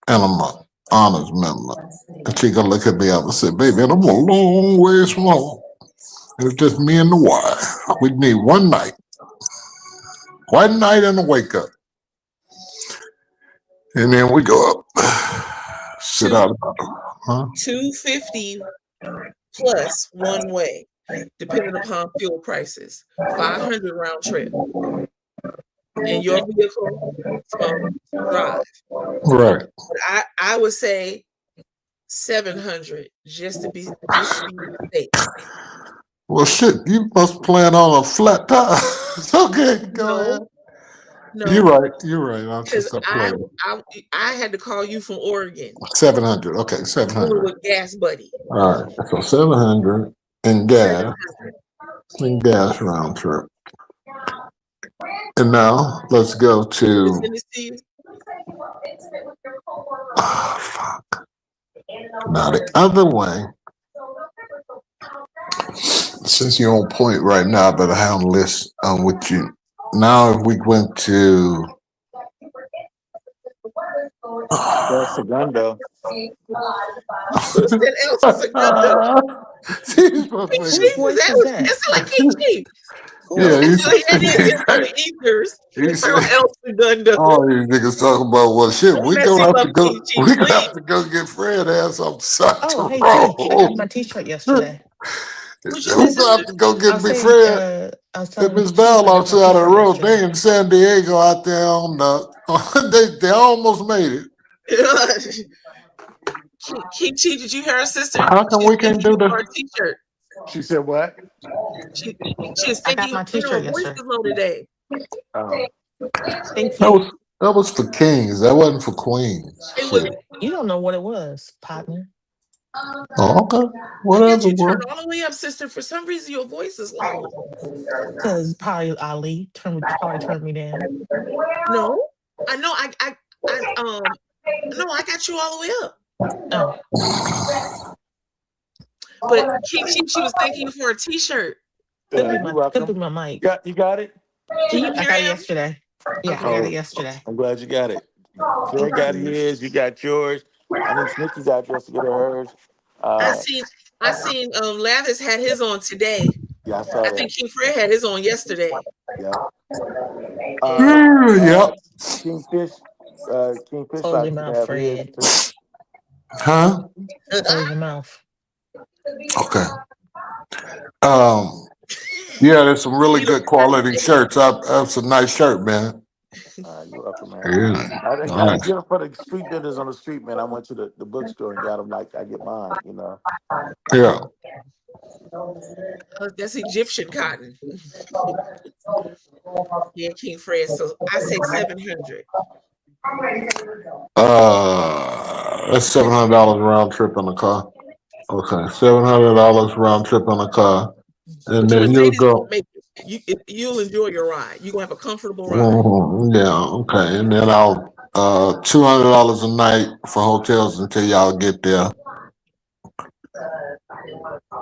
And I'm an honors member. And she gonna look at me up and say, baby, I'm a long ways from home. It's just me and the wife. We need one night and a wake up. And then we go up, sit out. Huh? $250 plus one way, depending upon fuel prices. $500 round trip. And your vehicle drive. Right. But I would say $700 just to be safe. Well, shit, you must plan on a flat tire. Okay, go ahead. No. You're right. I'm Because just a player. I had to call you from Oregon. 700. Okay, 700. With Gas Buddy. All right, so 700 and gas. and gas round trip. And now let's go to Send this to you. fuck. Now the other way. Since you're on point right now, but I have a list with you. Now if we went to That's Segundo. Who's that else? Segundo. King Whose Chief, voice is that? That's like King Chief. yeah, you So he had his on the ethers. he said, Earl El Segundo. all these niggas talking about well shit, we Mess gonna him have up, to go King Chief, we gonna please. have to go get Fred ass off the side Oh, of hey, the Keith, I got my road. T-shirt yesterday. What you Who's said, gonna have to go I get was me saying, Fred? I was If telling Miss Keith Bell I off got my the side of the T-shirt road, they yesterday. in San Diego out there on the they almost made it. King Chief, did you hear her sister? How come She's we thanking can't do you for a the t-shirt. She said what? She is I thanking got you. my You know, T-shirt her voice yesterday. is low today. Thank that you. was for kings, that wasn't for queens. It was. Shit. You don't know what it was, partner. Oh, okay. I Whatever, got you bro. turned all the way up, sister. For some reason, your voice is low. Because probably Ali probably turned me down. No, I know. No, I got you all the way up. Oh, But King Chief, she was thanking you for a t-shirt. could be You're my welcome. mic. You got it? Can you I hear got it him? yesterday. Yeah, I Okay. got it yesterday. I'm glad you got it. Joy Thank got you. his, you got yours. I think Snitchy got yours to get hers. I seen Lathis had his on today. Yeah, I saw I that. think King Fred had his on yesterday. Yeah. Yep. Kingfish Close Fox your can mouth, have his Fred. too. Huh? Close your mouth. Okay. Yeah, there's some really good quality shirts. That's a nice shirt, man. You're welcome, man. Yeah. I didn't Nice. get them for the street vendors on the street, man. I went to the bookstore and got them like I get mine, you know. Yeah. That's Egyptian cotton. Yeah, King Fred. So I say 700. That's $700 round trip in the car. Okay, $700 round trip in the car, and But your then you'll Mercedes go. won't make it. You'll enjoy your ride. You're gonna have a comfortable ride. Yeah, okay, and then I'll $200 a night for hotels until y'all get there,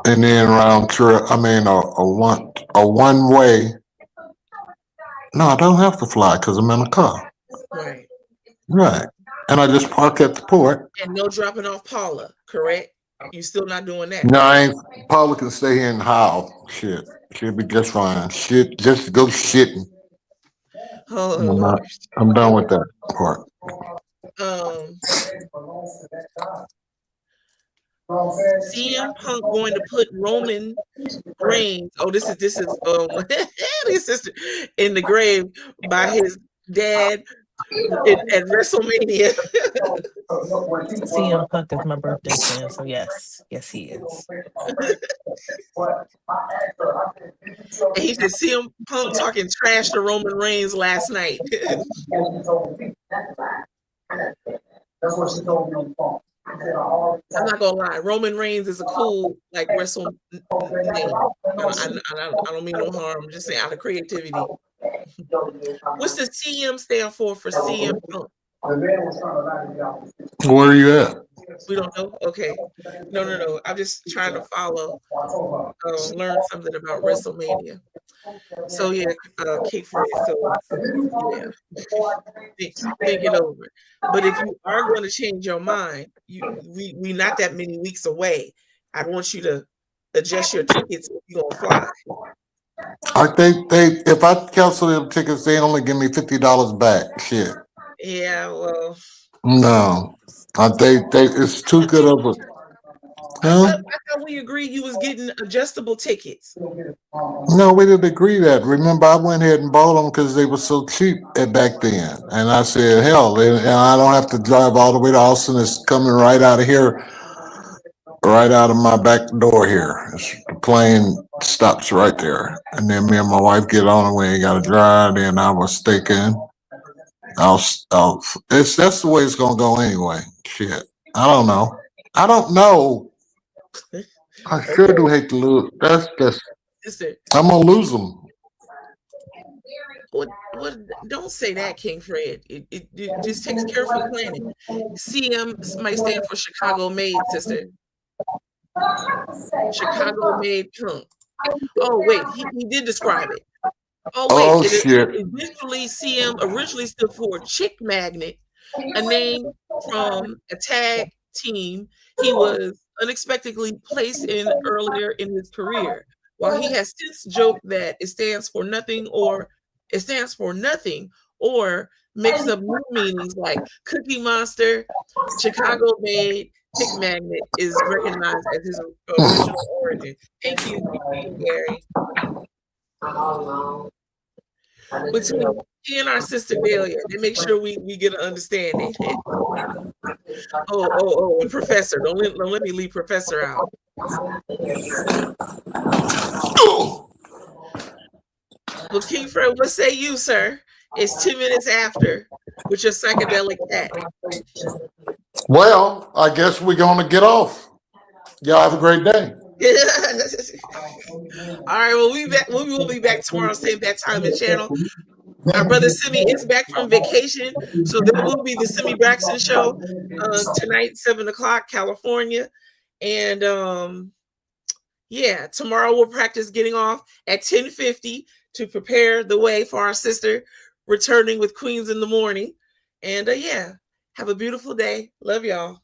and then round trip. I mean, a one way. No, I don't have to fly because I'm in a car. Right. Right, and I just park at the port. And no dropping off Paula, correct? You still not doing that? No, I ain't. Paula can stay here and howl. Shit, she'll be just fine. Shit, just go shitting. Oh, I'm done with that part. CM Punk going to put Roman Reigns. Oh, this is his sister in the grave by his dad at WrestleMania. CM Punk is my birthday twin, so yes, he is. And he said CM Punk talking trash to Roman Reigns last night. That's what she told me on the phone. I'm not gonna lie, Roman Reigns is a cool like wrestle name. I don't mean no harm. I'm just saying out of creativity. What's the CM stand for CM Punk? Where are you at? We don't know. Okay, no. I'm just trying to follow, learn something about WrestleMania. So yeah, Kick Fred. So yeah, think it over. But if you are going to change your mind, we not that many weeks away. I want you to adjust your tickets if you're gonna fly. They if I cancel them tickets, they only give me $50 back. Shit. Yeah, well. No, they it's too good of a. I thought we agreed you was getting adjustable tickets. No, we didn't agree that. Remember, I went ahead and bought them because they were so cheap back then. And I said, hell, and I don't have to drive all the way to Austin. It's coming right out of here, right out of my back door here. The plane stops right there. And then me and my wife get on and we ain't got to drive. And I was thinking, that's the way it's going to go anyway. Shit. I don't know. I sure do hate to lose. That's Sister, I'm gonna lose them. what don't say that, King Fred. It just takes careful planning. CM might stand for Chicago made, sister. Chicago made punk. Oh wait, he did describe it. Oh wait, shit. Initially CM originally stood for Chick Magnet, a name from a tag team he was unexpectedly placed in earlier in his career. While he has since joked that it stands for nothing or mix up new meanings like Cookie Monster, Chicago made, Chick Magnet is recognized as his original origin. Thank you, Gary. Between he and our sister Delia, they make sure we get an understanding. And Professor, don't let me leave Professor out. Well, King Fred, what say you, sir? It's 2 minutes after with your psychedelic cat. Well, I guess we're gonna get off. Y'all have a great day. All right, well, we will be back tomorrow, same bat time and channel. Our brother Simi is back from vacation, so there will be the Simi Braxton show tonight, 7 o'clock, California, and tomorrow we'll practice getting off at 10:50 to prepare the way for our sister returning with Queens in the morning. And have a beautiful day. Love y'all.